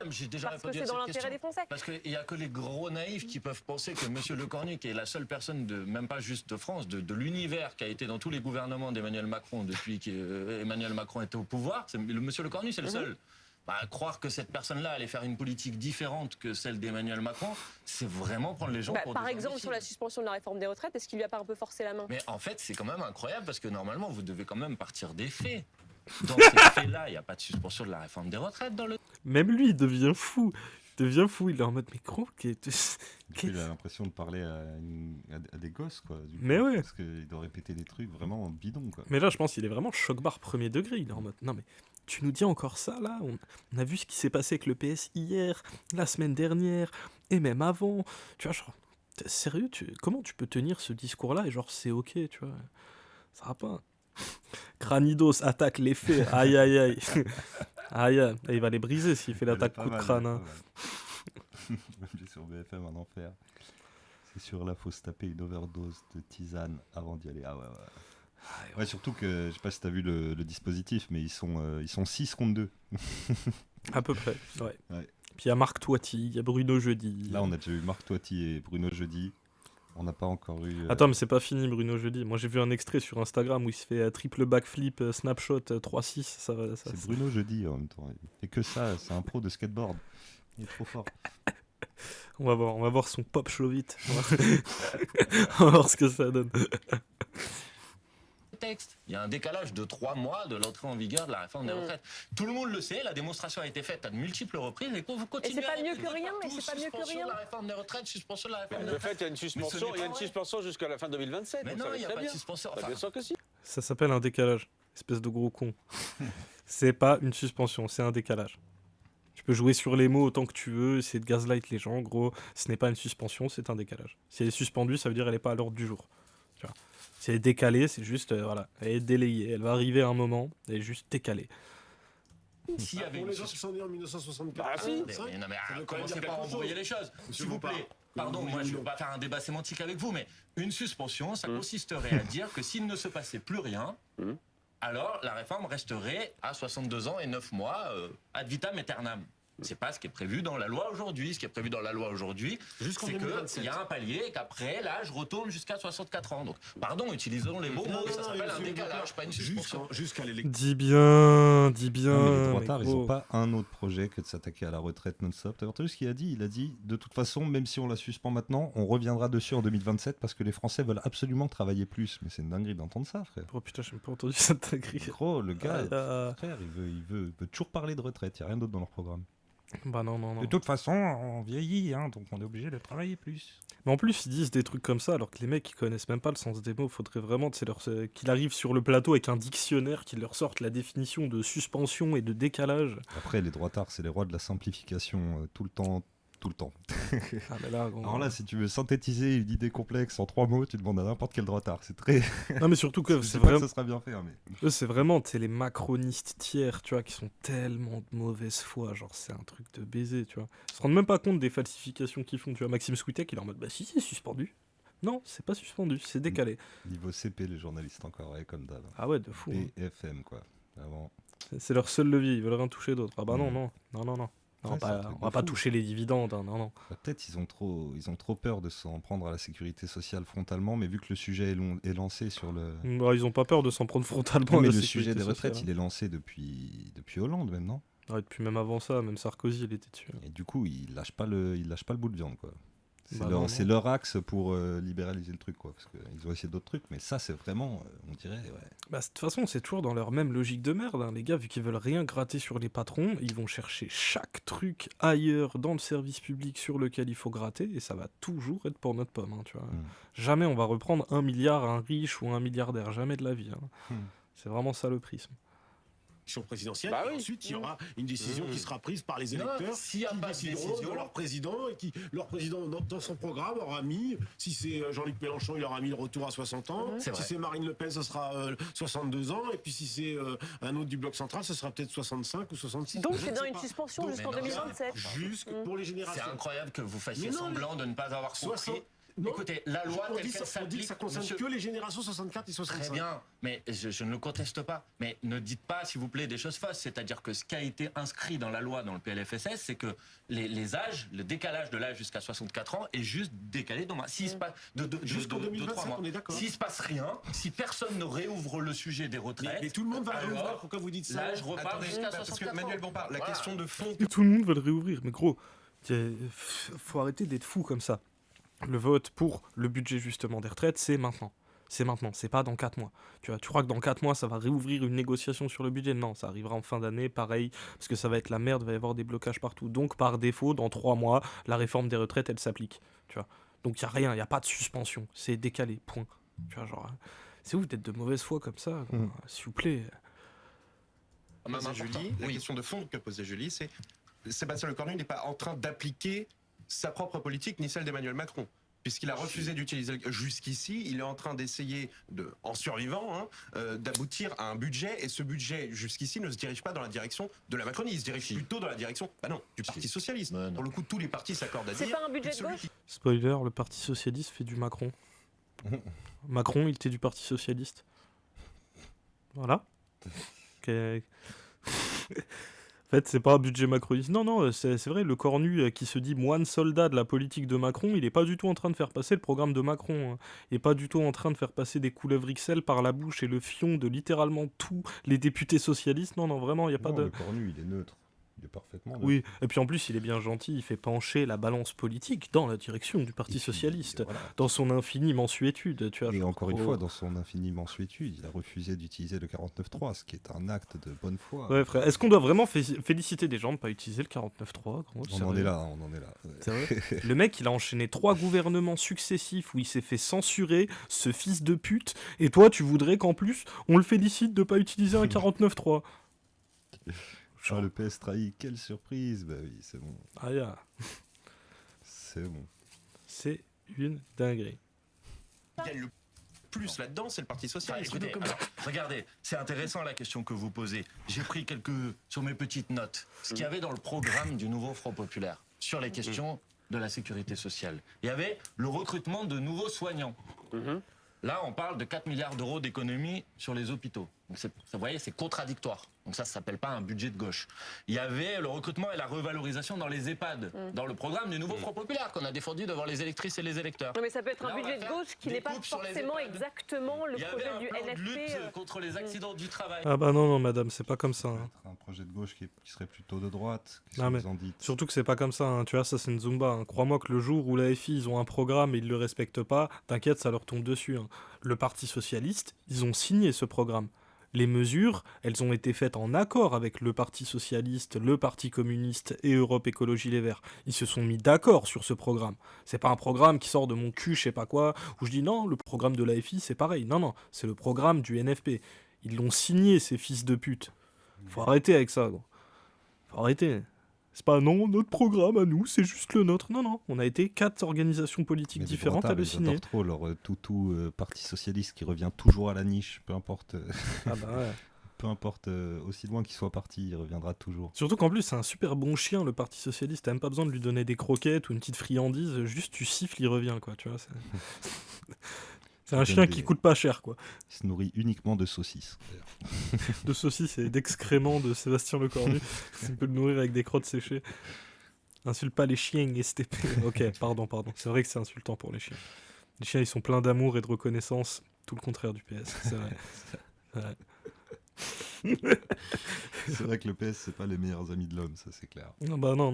J'ai déjà Parce que répondu c'est à dans cette l'intérêt question. des Français. Parce qu'il n'y a que les gros naïfs qui peuvent penser que M. Lecornu, qui est la seule personne, même pas juste de France, de l'univers, qui a été dans tous les gouvernements d'Emmanuel Macron depuis qu'Emmanuel Macron était au pouvoir, M. Lecornu, c'est le seul. Bah, croire que cette personne-là allait faire une politique différente que celle d'Emmanuel Macron, c'est vraiment prendre les gens pour Par des exemple, imbéciles. sur la suspension de la réforme des retraites, est-ce qu'il lui a pas un peu forcé la main? Mais en fait, c'est quand même incroyable parce que normalement, vous devez quand même partir des faits. Dans ces faits-là, il n'y a pas de suspension de la réforme des retraites dans le... Même lui, il devient fou. Il est en mode, mais gros, il a l'impression de parler à des gosses, quoi. Mais ouais. Parce qu'il doit répéter des trucs vraiment bidons, quoi. Mais là, je pense qu'il est vraiment choc-barre premier degré. Il est en mode, non mais, tu nous dis encore ça, là? On a vu ce qui s'est passé avec le PS hier, la semaine dernière, et même avant. Tu vois, genre, t'es sérieux, comment tu peux tenir ce discours-là et genre, c'est ok, tu vois? Ça va pas. Cranidos attaque les faits. Aïe, aïe, aïe. Aïe, aïe. Il va les briser s'il fait l'attaque coup de crâne. Hein. J'ai sur BFM un enfer. C'est sûr, là, faut se taper une overdose de tisane avant d'y aller. Ah ouais. Ouais, surtout que, je sais pas si t'as vu le dispositif, mais ils sont 6 contre 2. À peu près, ouais. Puis il y a Marc Toiti, il y a Bruno Jeudi. Là, on a déjà eu Marc Toiti et Bruno Jeudi. On n'a pas encore eu... Attends, mais c'est pas fini Bruno Jeudi. Moi j'ai vu un extrait sur Instagram où il se fait triple backflip, snapshot 3-6. C'est Bruno Jeudi en même temps. Il fait que ça, c'est un pro de skateboard. Il est trop fort. On va voir son pop show vite. On va voir ce que ça donne. Texte. Il y a un décalage de 3 mois de l'entrée en vigueur de la réforme des retraites. Tout le monde le sait, la démonstration a été faite à de multiples reprises et vous continuez. Et c'est pas mieux que rien, Suspension de la réforme des retraites, suspension de la réforme des De retraites. fait, il y a une suspension jusqu'à la fin 2027. Mais non, il n'y a pas de suspension. Enfin, bien sûr que si. Ça s'appelle un décalage. Espèce de gros con. C'est pas une suspension, c'est un décalage. Tu peux jouer sur les mots autant que tu veux, essayer de gaslight les gens. En gros, ce n'est pas une suspension, c'est un décalage. Si elle est suspendue, ça veut dire qu'elle n'est pas à l'ordre du jour. Tu vois. Si elle est décalée, c'est juste, voilà, elle est délayée. Elle va arriver à un moment, elle est juste décalée. S'il y avait Pour une les gens qui sont nés en 1964. Bah, si. Mais non, mais Ça veut quand même commencez dire pas à quelque embrouiller chose. les choses. S'il vous Bompard. plaît. Pardon, Oui, moi oui, je ne non. veux pas faire un débat sémantique avec vous, mais une suspension, ça consisterait à dire que s'il ne se passait plus rien, alors la réforme resterait à 62 ans et 9 mois, ad vitam aeternam. C'est pas ce qui est prévu dans la loi aujourd'hui. Ce qui est prévu dans la loi aujourd'hui, Jusqu'en c'est 2027. qu'il y a un palier et qu'après, l'âge retourne jusqu'à 64 ans. Donc, pardon, utilisons les bons mots. Ça s'appelle un décalage, pas une suspension. Jusqu'à l'élection. Dis bien, dis bien. Non, mais les mais droitards, ils gros. n'ont pas un autre projet que de s'attaquer à la retraite non-stop. T'as entendu ce qu'il a dit? Il a dit, de toute façon, même si on la suspend maintenant, on reviendra dessus en 2027 parce que les Français veulent absolument travailler plus. Mais c'est une dinguerie d'entendre ça, frère. Oh putain, j'ai même pas entendu cette dinguerie. Gros, le gars, Ah, frère, il veut toujours parler de retraite. Il n'y a rien d'autre dans leur programme. bah non, non, non. De toute façon, on vieillit, hein, donc on est obligé de travailler plus. Mais en plus, ils disent des trucs comme ça alors que les mecs, ils connaissent même pas le sens des mots. Faudrait vraiment qu'il arrive sur le plateau avec un dictionnaire qui leur sorte la définition de suspension et de décalage. Après, les droitards, c'est les rois de la simplification tout le temps. Tout le temps. Ah, mais là, gros. Alors là, si tu veux synthétiser une idée complexe en 3 mots, tu demandes à n'importe quel droitard. C'est très. Non, mais surtout que Je c'est dis pas vraiment. que ça sera bien fait, hein, mais. Eux, c'est vraiment, tu sais, les macronistes tiers, tu vois, qui sont tellement de mauvaise foi, genre, c'est un truc de baiser, tu vois. Ils se rendent même pas compte des falsifications qu'ils font, tu vois. Maxime Switek, il est en mode, bah si, c'est suspendu. Non, c'est pas suspendu, c'est décalé. Niveau CP, les journalistes encore, ouais, comme d'hab. Ah ouais, de fou. Hein. BFM, quoi. Avant. C'est leur seul levier, ils veulent rien toucher d'autre. Ah bah non, non, non, non, non. Non, Ouais, c'est un truc on va de pas fou. toucher les dividendes, hein, non, non. Bah, peut-être ils ont trop peur de s'en prendre à la sécurité sociale frontalement, mais vu que le sujet est lancé sur le. Bah, ils ont pas peur de s'en prendre frontalement. Non, à mais la le sécurité sujet des sociale, retraites, il est lancé depuis Hollande même, non? hein. Ouais, depuis même avant ça, même Sarkozy, il était dessus. Et du coup, il lâche pas le bout de viande, quoi. C'est Bah leur, non, c'est non. leur axe pour libéraliser le truc, quoi. Parce qu'ils ont essayé d'autres trucs, mais ça, c'est vraiment, on dirait, ouais. Bah, de toute façon, c'est toujours dans leur même logique de merde. Hein. Les gars, vu qu'ils veulent rien gratter sur les patrons, ils vont chercher chaque truc ailleurs dans le service public sur lequel il faut gratter, et ça va toujours être pour notre pomme, hein, tu vois. Jamais on va reprendre 1 milliard à un riche ou un milliardaire, jamais de la vie. Hein. C'est vraiment ça le prisme. Présidentielle. Bah Et oui. ensuite, il y aura une décision qui sera prise par les électeurs s'il y a qui pas de décideront décision- de leur président et qui, leur président, dans son programme, aura mis, si c'est Jean-Luc Mélenchon, il aura mis le retour à 60 ans. C'est Si vrai. c'est Marine Le Pen, ça sera 62 ans. Et puis si c'est un autre du Bloc central, ça sera peut-être 65 ou 66. Donc Je c'est ne dans sais une pas. suspension Donc, jusqu'en mais non, 2027. Jusque pour les C'est générations. incroyable que vous fassiez Mais non, semblant de ne pas avoir compris. 60 non. Écoutez, la loi On telle dit qu'elle on dit s'applique, que ça concerne monsieur- que les générations 64 et 65. Très bien, mais je ne le conteste pas. Mais ne dites pas, s'il vous plaît, des choses fausses. C'est-à-dire que ce qui a été inscrit dans la loi, dans le PLFSS, c'est que les âges, le décalage de l'âge jusqu'à 64 ans est juste décalé dans s'il se passe Jusqu'en 2027, mois. on est d'accord. S'il se passe rien, si personne ne réouvre le sujet des retraites, Mais tout le monde va alors, réouvrir. Pourquoi vous dites ça l'âge repart Attendez, jusqu'à parce que 64 ans. Manuel Bompard, la Voilà. question de fond. Et tout le monde veut le réouvrir, mais gros, faut arrêter d'être fou comme ça. Le vote pour le budget justement des retraites, c'est maintenant. C'est maintenant, c'est pas dans 4 mois. Tu crois que dans 4 mois, ça va réouvrir une négociation sur le budget? Non, ça arrivera en fin d'année, pareil, parce que ça va être la merde, il va y avoir des blocages partout. Donc, par défaut, dans 3 mois, la réforme des retraites, elle s'applique. Tu vois. Donc, il n'y a rien, il n'y a pas de suspension. C'est décalé, point. Tu vois, genre, c'est ouf d'être de mauvaise foi comme ça, quoi. S'il vous plaît. Posait Julie, la question de fond que posait Julie, c'est Sébastien Lecornu n'est pas en train d'appliquer sa propre politique ni celle d'Emmanuel Macron. Puisqu'il a refusé d'utiliser jusqu'ici, il est en train d'essayer, en survivant, d'aboutir à un budget. Et ce budget, jusqu'ici, ne se dirige pas dans la direction de la Macronie. Il se dirige plutôt dans la direction, du Parti Socialiste. Ouais, non. Pour le coup, tous les partis s'accordent à dire. C'est pas un budget que de celui gauche qui- Spoiler, le Parti Socialiste fait du Macron. Macron, il était du Parti Socialiste. Voilà. Ok. En fait, c'est pas un budget macroniste. Non, non, c'est vrai, le cornu qui se dit moine soldat de la politique de Macron, il est pas du tout en train de faire passer le programme de Macron. Hein. Il est pas du tout en train de faire passer des couleuvres XL par la bouche et le fion de littéralement tous les députés socialistes. Non, non, vraiment, il n'y a pas Non, de... le cornu, il est neutre. Il est parfaitement neutre. Oui, et puis en plus, il est bien gentil, il fait pencher la balance politique dans la direction du Parti Et puis, Socialiste, voilà. dans son infinie mensuétude, tu vois. Et genre, encore une trop- fois, dans son infinie mensuétude, il a refusé d'utiliser le 49.3, ce qui est un acte de bonne foi. Ouais, frère, est-ce qu'on doit vraiment féliciter des gens de pas utiliser le 49.3, gros, On en sérieux est là, on en est là. Ouais. C'est vrai. Le mec, il a enchaîné 3 gouvernements successifs où il s'est fait censurer, ce fils de pute, et toi, tu voudrais qu'en plus, on le félicite de pas utiliser un 49.3. Ah, le PS trahit, quelle surprise! Bah oui, c'est bon. Ah, yeah. C'est bon. C'est une dinguerie. gagne le plus là-dedans, c'est le Parti Enfin, socialiste. écoutez, alors, regardez, c'est intéressant la question que vous posez. J'ai pris sur mes petites notes ce qu'il y avait dans le programme du nouveau Front populaire sur les questions de la sécurité sociale. Il y avait le recrutement de nouveaux soignants. Là, on parle de 4 milliards d'euros d'économies sur les hôpitaux. Donc vous voyez, c'est contradictoire. Donc ça ne s'appelle pas un budget de gauche. Il y avait le recrutement et la revalorisation dans les EHPAD, dans le programme du nouveau Front populaire qu'on a défendu devant les électrices et les électeurs. Non, mais ça peut être Là, un on va budget de faire gauche qui des n'est pas coupes sur les forcément EHPAD. exactement le Il y avait projet un du plan de LFP. lutte contre les accidents du travail. Ah bah non, madame, c'est pas comme ça. Hein. Un projet de gauche qui serait plutôt de droite. Non, mais surtout que c'est pas comme ça. Hein. Tu vois, ça c'est une Zumba. Hein. Crois-moi que le jour où la FI ils ont un programme et ils le respectent pas, t'inquiète, ça leur tombe dessus. Hein. Le Parti socialiste, ils ont signé ce programme. Les mesures, elles ont été faites en accord avec le Parti socialiste, le Parti communiste et Europe Écologie Les Verts. Ils se sont mis d'accord sur ce programme. C'est pas un programme qui sort de mon cul, je sais pas quoi, où je dis non, le programme de la FI c'est pareil. Non, c'est le programme du NFP. Ils l'ont signé, ces fils de pute. Faut arrêter avec ça, gros. Faut arrêter. C'est pas non, notre programme à nous, c'est juste le nôtre. Non, on a été 4 organisations politiques différentes à le signer. J'adore trop leur toutou Parti socialiste qui revient toujours à la niche, peu importe. Ah bah ouais. Peu importe, aussi loin qu'il soit parti, il reviendra toujours. Surtout qu'en plus, c'est un super bon chien, le Parti socialiste. T'as même pas besoin de lui donner des croquettes ou une petite friandise. Juste, tu siffles, il revient, quoi. Tu vois, c'est un chien qui coûte pas cher, quoi. Il se nourrit uniquement de saucisses. De saucisses et d'excréments de Sébastien Lecornu. Tu peux le nourrir avec des crottes séchées. Insulte pas les chiens, STP. Ok, pardon. C'est vrai que c'est insultant pour les chiens. Les chiens, ils sont pleins d'amour et de reconnaissance. Tout le contraire du PS, c'est vrai. C'est vrai que le PS, c'est pas les meilleurs amis de l'homme, ça c'est clair. Non, bah non.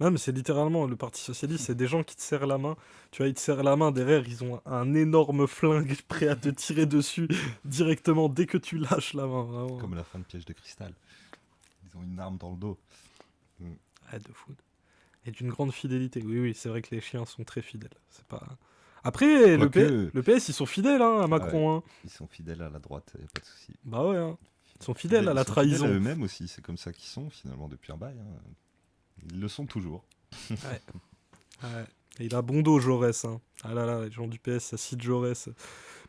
Non, mais c'est littéralement le Parti socialiste, c'est des gens qui te serrent la main. Tu vois, ils te serrent la main, derrière, ils ont un énorme flingue prêt à te tirer dessus directement dès que tu lâches la main. Vraiment. Comme la fin de Piège de cristal. Ils ont une arme dans le dos. Ouais, de fou. Et d'une grande fidélité. Oui, c'est vrai que les chiens sont très fidèles. C'est pas... Après, le PS, ils sont fidèles à Macron. Ouais, hein. Ils sont fidèles à la droite, y a pas de souci. Bah ouais, hein. Ils sont fidèles à la trahison. Fidèles à eux-mêmes aussi, c'est comme ça qu'ils sont finalement depuis un bail. Hein. Ils le sont toujours. Ouais. Et il a bon dos, Jaurès. Hein. Ah là là, les gens du PS, ça cite Jaurès.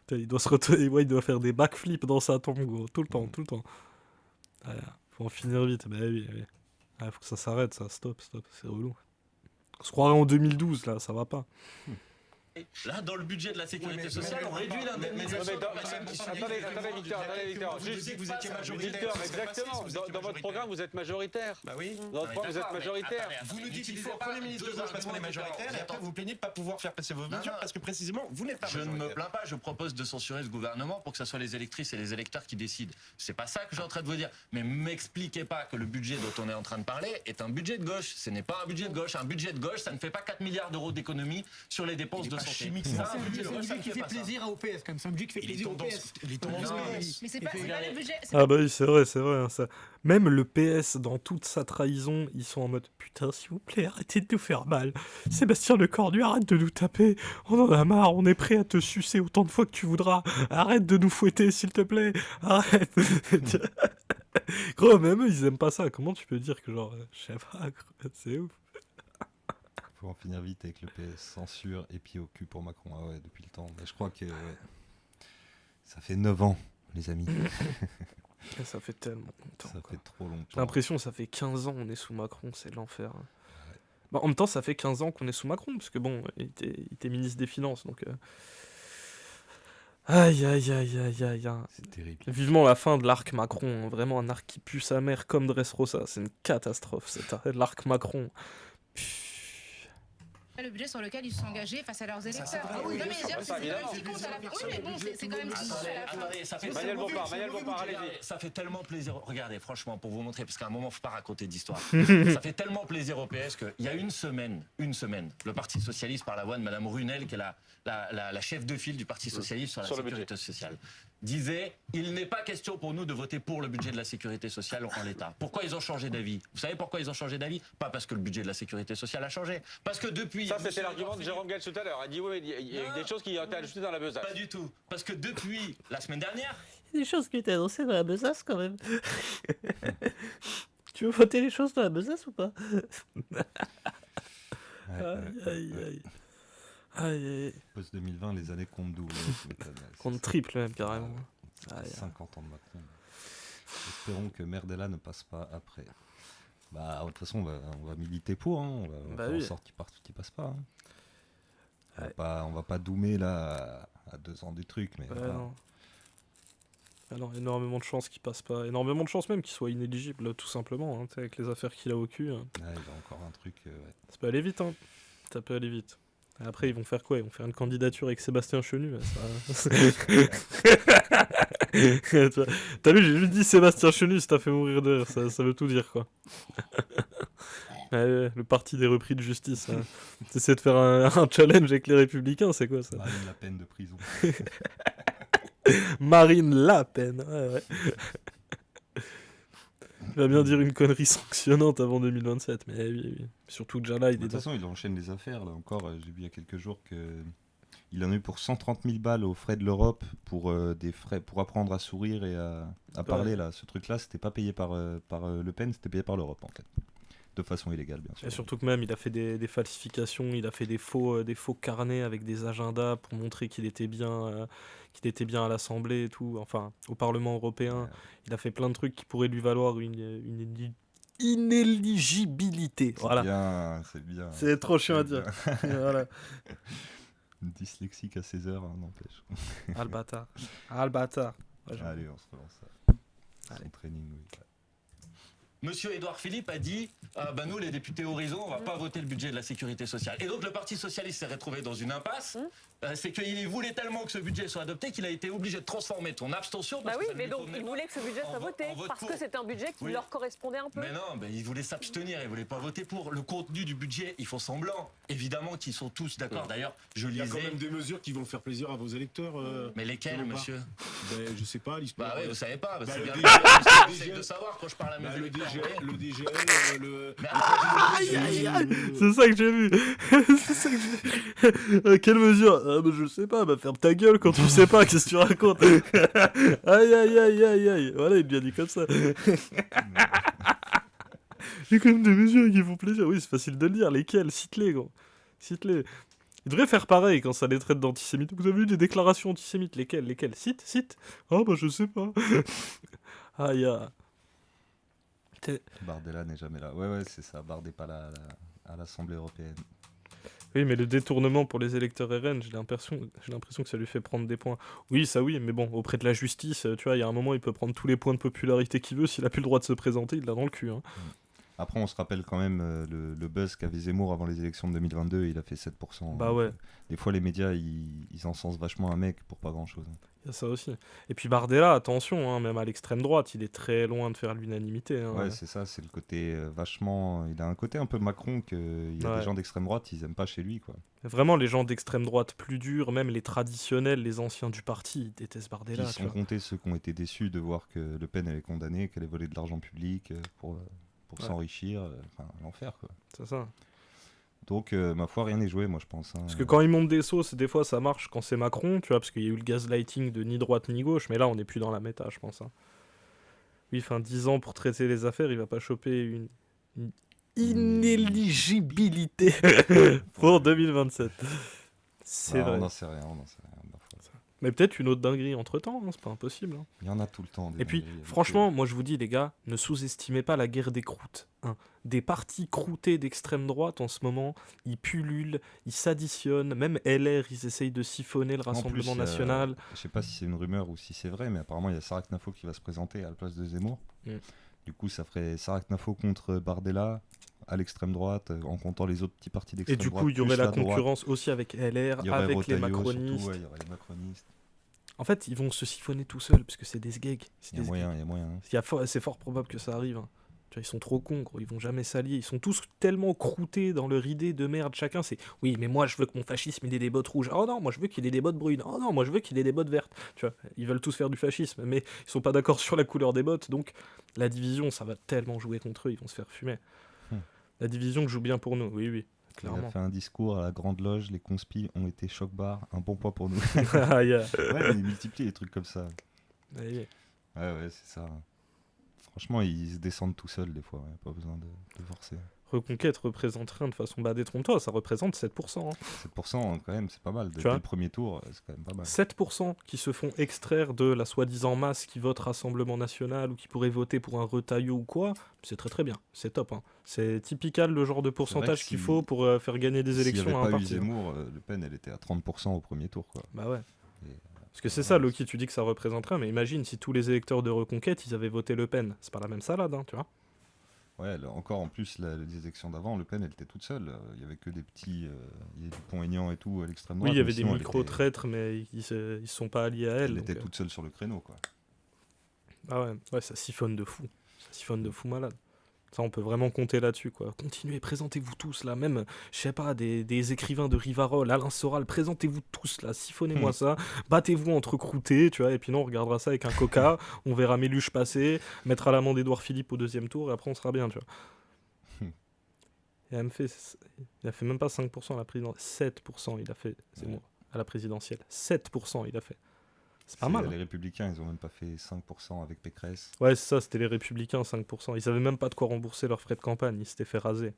Putain, il doit se retourner, il doit faire des backflips dans sa tombe, gros. Tout le temps. Ouais, faut en finir vite. Bah oui. Ouais, faut que ça s'arrête, ça. Stop. C'est relou. On se croirait en 2012, là, ça va pas. Là, dans le budget de la sécurité sociale, on réduit l'indemnisation. Attendez, Victor. Juste, vous étiez majoritaire. Victor, exactement. Dans votre programme, vous êtes majoritaire. Bah oui. Dans votre programme, vous êtes majoritaire. Vous nous dites qu'il faut Premier ministre de gauche parce qu'on est majoritaire, et après vous vous plaignez de ne pas pouvoir faire passer vos mesures parce que précisément, vous n'êtes pas majoritaire. Je ne me plains pas, je propose de censurer ce gouvernement pour que ce soit les électrices et les électeurs qui décident. C'est pas ça que je suis en train de vous dire. Mais m'expliquez pas que le budget dont on est en train de parler est un budget de gauche. Ce n'est pas un budget de gauche. Un budget de gauche, ça ne fait pas 4 milliards d'euros d'économies sur les dépenses de santé. C'est un budget qui fait plaisir à OPS, quand même. C'est un budget qui fait plaisir à OPS. Mais c'est pas le budget. Ah bah oui, c'est vrai. Hein, ça. Même le PS, dans toute sa trahison, ils sont en mode « Putain, s'il vous plaît, arrêtez de nous faire mal. Sébastien Lecornu, arrête de nous taper. On en a marre, on est prêt à te sucer autant de fois que tu voudras. Arrête de nous fouetter, s'il te plaît. Arrête. » Gros, même eux, ils aiment pas ça. Comment tu peux dire que genre... Je sais pas, c'est ouf. Faut en finir vite avec le PS, censure et pied au cul pour Macron. Ah ouais, depuis le temps. Mais je crois que ça fait 9 ans, les amis. Ça fait tellement longtemps. Ça fait trop longtemps. J'ai l'impression que ça fait 15 ans qu'on est sous Macron, c'est l'enfer. Hein. Ouais. Bah, en même temps, ça fait 15 ans qu'on est sous Macron, parce que bon, il était ministre des Finances, donc... Aïe. C'est terrible. Vivement la fin de l'arc Macron, hein. Vraiment un arc qui pue sa mère comme Dressrosa. C'est une catastrophe, l'arc Macron. Le budget sur lequel ils se sont engagés face à leurs électeurs. Non mais c'est quand même ce qui compte à la fin. Oui mais bon, c'est quand même ce qui compte à la fin. Attendez, ça fait Manuel Bompard, allez-y. Ça fait tellement plaisir. Regardez, franchement, pour vous montrer, parce qu'à un moment, il ne faut pas raconter d'histoire. Ça fait tellement plaisir au PS qu'il y a une semaine, le Parti Socialiste, par la voix de Mme Runel, qui est la chef de file du Parti Socialiste sur la sécurité sociale, disait « Il n'est pas question pour nous de voter pour le budget de la sécurité sociale en l'état ». Pourquoi ils ont changé d'avis? Vous savez pourquoi ils ont changé d'avis? Pas parce que le budget de la sécurité sociale a changé. Parce que depuis... Ça, c'était l'argument de Jérôme Gall tout à l'heure. Il dit oui, il y a eu des choses qui ont été ajoutées dans la besace. Pas du tout. Parce que depuis la semaine dernière... Il y a des choses qui ont été annoncées dans la besace quand même. Tu veux voter les choses dans la besace ou pas? Aïe. Aïe, aïe, aïe. Post 2020, les années comptent double. Compte triple même, carrément. Aïe, aïe. 50 ans de Macron. Espérons que Merdella ne passe pas après. Bah, de toute façon, on va militer pour, hein. On va faire en sorte qu'il passe pas. Hein. On va pas doomer là à 2 ans du truc, mais. Non. Alors, énormément de chances qu'il passe pas. Énormément de chances même qu'il soit inéligible, tout simplement, hein, avec les affaires qu'il a au cul. Hein. Il a encore un truc. Ouais. Ça peut aller vite, hein. Ça peut aller vite. Et après, ils vont faire quoi? Ils vont faire une candidature avec Sébastien Chenu. Ça... T'as vu, j'ai juste dit Sébastien Chenu, ça t'a fait mourir de rire. Ça veut tout dire, quoi. Ouais, le parti des repris de justice. Hein. T'essaies de faire un challenge avec les Républicains, c'est quoi ça? Marine Le Pen de prison. Marine Le Pen, ouais. Il va bien dire une connerie sanctionnante avant 2027, mais oui. Surtout que déjà là, il est de toute façon, il enchaîne les affaires. Là encore, j'ai vu il y a quelques jours qu'il en a eu pour 130 000 balles aux frais de l'Europe pour des frais pour apprendre à sourire et à parler. Là, ce truc-là, c'était pas payé par Le Pen, c'était payé par l'Europe en fait. De façon illégale, bien sûr. Et surtout que même, il a fait des falsifications, il a fait des faux carnets avec des agendas pour montrer qu'il était bien à l'Assemblée et tout, enfin, au Parlement européen. Ouais. Il a fait plein de trucs qui pourraient lui valoir une inéligibilité. Voilà. C'est bien. C'est trop chiant à dire. Voilà. Dyslexique à 16 heures, hein, n'empêche. Ah, le bâtard. Ouais, allez, on se relance ça. Son training, oui. Monsieur Édouard Philippe a dit nous, les députés Horizon, on va pas voter le budget de la sécurité sociale. Et donc le Parti socialiste s'est retrouvé dans une impasse. C'est qu'il voulait tellement que ce budget soit adopté qu'il a été obligé de transformer ton abstention. Bah oui, mais donc il voulait que ce budget soit voté parce que c'était un budget qui leur correspondait un peu. Mais non, il voulait s'abstenir, il voulait pas voter pour. Le contenu du budget, ils font semblant. Évidemment qu'ils sont tous d'accord. D'ailleurs, je lisais. Il y a quand même des mesures qui vont faire plaisir à vos électeurs. Mais lesquelles, monsieur? Je sais pas, l'histoire. Bah oui, vous savez pas. C'est bien de savoir quand je parle à mes électeurs. Le DGL, c'est ça que j'ai vu. C'est ça que j'ai vu. Quelle mesure? Je sais pas, ferme ta gueule quand tu sais pas, qu'est-ce que tu racontes? Aïe. Voilà, il bien dit comme ça. Il y a quand même des mesures qui font plaisir. Oui, c'est facile de le dire. Lesquelles? Cite-les, gros. Cite-les. Il devrait faire pareil quand ça les traite d'antisémites. Vous avez vu des déclarations antisémites? Lesquelles? Cite. Je sais pas. Aïe. Bardella n'est jamais là. Ouais, c'est ça. Bard n'est pas là à l'Assemblée européenne. Oui, mais le détournement pour les électeurs RN, j'ai l'impression que ça lui fait prendre des points. Oui, ça oui, mais bon, auprès de la justice, tu vois, il y a un moment, il peut prendre tous les points de popularité qu'il veut. S'il a plus le droit de se présenter, il l'a dans le cul. Hein. Après, on se rappelle quand même le buzz qu'avait Zemmour avant les élections de 2022, il a fait 7%. Bah ouais. Des fois, les médias, ils encensent vachement un mec pour pas grand-chose. Il y a ça aussi. Et puis Bardella, attention, hein, même à l'extrême droite, il est très loin de faire l'unanimité. Hein. Ouais, c'est ça, c'est le côté vachement... Il a un côté un peu Macron qu'il y a des gens d'extrême droite, ils aiment pas chez lui, quoi. Vraiment, les gens d'extrême droite plus durs, même les traditionnels, les anciens du parti, ils détestent Bardella. Ils sont comptés ceux qui ont été déçus de voir que Le Pen avait condamné, qu'elle ait volé de l'argent public pour s'enrichir, l'enfer, quoi. C'est ça. Donc, ma foi, rien n'est joué, moi, je pense. Hein. Parce que quand ils montent des sauces, des fois, ça marche quand c'est Macron, tu vois, parce qu'il y a eu le gaslighting de ni droite ni gauche, mais là, on n'est plus dans la méta, je pense. Hein. Oui, 10 ans pour traiter les affaires, il va pas choper une inéligibilité pour 2027. C'est vrai. On n'en sait rien. Mais peut-être une autre dinguerie entre-temps, hein, c'est pas impossible. Hein. Il y en a tout le temps. Et puis, franchement, moi je vous dis, les gars, ne sous-estimez pas la guerre des croûtes. Hein. Des partis croûtés d'extrême droite, en ce moment, ils pullulent, ils s'additionnent. Même LR, ils essayent de siphonner le Rassemblement national. Je sais pas si c'est une rumeur ou si c'est vrai, mais apparemment, il y a Sarah Knafo qui va se présenter à la place de Zemmour. Du coup, ça ferait Sarah Knafo contre Bardella à l'extrême droite, en comptant les autres petits partis d'extrême droite. Et du coup, il y aurait la concurrence aussi avec LR, avec les macronistes. Il y aurait les macronistes. En fait, ils vont se siphonner tout seuls, parce que c'est des sgeeks. Il y a moyen. C'est fort probable que ça arrive. Hein. Tu vois, ils sont trop cons, gros. Ils vont jamais s'allier. Ils sont tous tellement croûtés dans leur idée de merde. Chacun, c'est oui, mais moi, je veux que mon fascisme ait des bottes rouges. Oh non, moi, je veux qu'il ait des bottes brunes. Oh non, moi, je veux qu'il ait des bottes vertes. Tu vois, ils veulent tous faire du fascisme, mais ils sont pas d'accord sur la couleur des bottes. Donc, la division, ça va tellement jouer contre eux. Ils vont se faire fumer. La division joue bien pour nous. Oui. Clairement. Il a fait un discours à la Grande Loge, les conspis ont été choc-barre, un bon point pour nous. Ouais, mais il multiplie les trucs comme ça. Ouais, c'est ça. Franchement, ils se descendent tout seuls des fois, pas besoin de forcer. Reconquête représente rien de façon... Bah, détrompe-toi, ça représente 7%. Hein. 7% quand même, c'est pas mal. Dès vois le premier tour, c'est quand même pas mal. 7% qui se font extraire de la soi-disant masse qui vote Rassemblement National ou qui pourrait voter pour un Retailleau ou quoi, c'est très très bien, c'est top. Hein. C'est typical le genre de pourcentage qu'il faut pour faire gagner des élections à un S'il n'y avait pas eu parti. Zemmour, Le Pen, elle était à 30% au premier tour. Quoi. Bah ouais. Et, Parce que c'est ça, Loki, tu dis que ça représenterait, mais imagine si tous les électeurs de Reconquête, ils avaient voté Le Pen. C'est pas la même salade, hein, tu vois. Ouais, encore en plus, les élections d'avant, Le Pen, elle était toute seule. Il y avait que des petits... il y avait Dupont-Aignan et tout à l'extrême droite. Oui, il y avait des sinon, micro-traîtres, mais ils se sont pas alliés à elle. Elle donc, était toute seule sur le créneau, quoi. Ah ouais, ça siphonne de fou. Ça siphonne de fou malade. Ça, on peut vraiment compter là-dessus, quoi. Continuez, présentez-vous tous, là. Même, je sais pas, des écrivains de Rivarol, Alain Soral, présentez-vous tous, là. Siphonnez-moi ça. Battez-vous entre croûtés, tu vois. Et puis non, on regardera ça avec un coca. On verra Méluche passer, mettre à l'amende Édouard Philippe au deuxième tour, et après, on sera bien, tu vois. Il a fait même pas 5% à la présidentielle. 7% il a fait, Zemmour, à la présidentielle. 7% il a fait. C'est pas mal. Les Républicains, ils ont même pas fait 5% avec Pécresse. Ouais, c'est ça, c'était les Républicains, 5%. Ils savaient même pas de quoi rembourser leurs frais de campagne, ils s'étaient fait raser.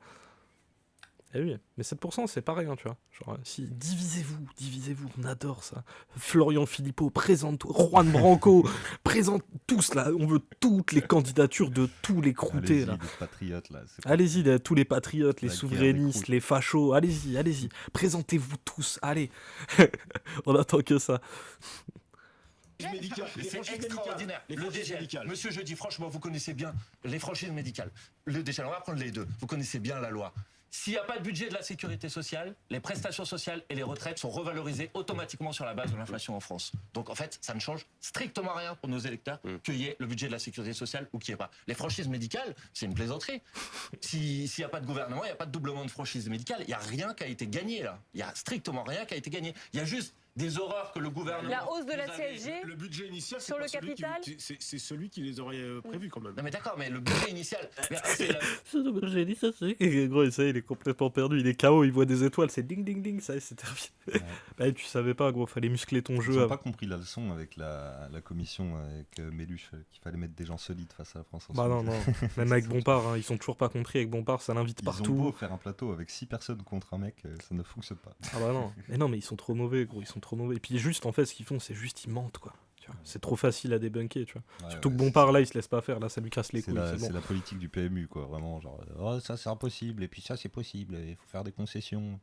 Eh oui, mais 7%, c'est pas rien, tu vois. Genre, si, divisez-vous, on adore ça. Florian Philippot, présente-toi. Juan Branco, présente tous, là. On veut toutes les candidatures de tous les croûtés, là. Les patriotes, là. Allez-y, là, tous les patriotes, les La souverainistes, les fachos. Allez-y. Présentez-vous tous, allez. On attend que ça. C'est extraordinaire. Le DGL. Monsieur Jeudi, franchement, vous connaissez bien les franchises médicales. Le DGL, on va prendre les deux. Vous connaissez bien la loi. S'il n'y a pas de budget de la sécurité sociale, les prestations sociales et les retraites sont revalorisées automatiquement sur la base de l'inflation en France. Donc en fait, ça ne change strictement rien pour nos électeurs qu'il y ait le budget de la sécurité sociale ou qu'il n'y ait pas. Les franchises médicales, c'est une plaisanterie. S'il n'y a pas de gouvernement, il n'y a pas de doublement de franchise médicale. Il n'y a rien qui a été gagné là. Il n'y a strictement rien qui a été gagné. Il y a juste des horreurs que le gouvernement... La hausse de la CSG Le budget initial, sur le capital, c'est celui qui les aurait prévus quand même. Non mais d'accord, mais le budget initial... J'ai dit ça, c'est... Gros, ça, il est complètement perdu, il est KO, il voit des étoiles, c'est ding ding ding, ça, c'est terminé. Ouais. Bah, tu savais pas, gros, fallait muscler ton jeu. Ils n'ont pas compris la leçon avec la commission, avec Méluche, qu'il fallait mettre des gens solides face à la France. Bah non, même avec Bompard, hein, ils sont toujours pas compris, avec Bompard, ça l'invite partout. Ils ont beau faire un plateau avec 6 personnes contre un mec, ça ne fonctionne pas. Ah bah non, mais ils sont trop mauvais, gros, ils sont trop mauvais. Et puis juste, en fait, ce qu'ils font, c'est juste, ils mentent, quoi. C'est trop facile à débunker, tu vois. Ouais, surtout que Bompard, là, il se laisse pas faire, là, ça lui casse les couilles. C'est la politique du PMU, quoi, vraiment, genre, oh, ça c'est impossible, et puis ça c'est possible, il faut faire des concessions.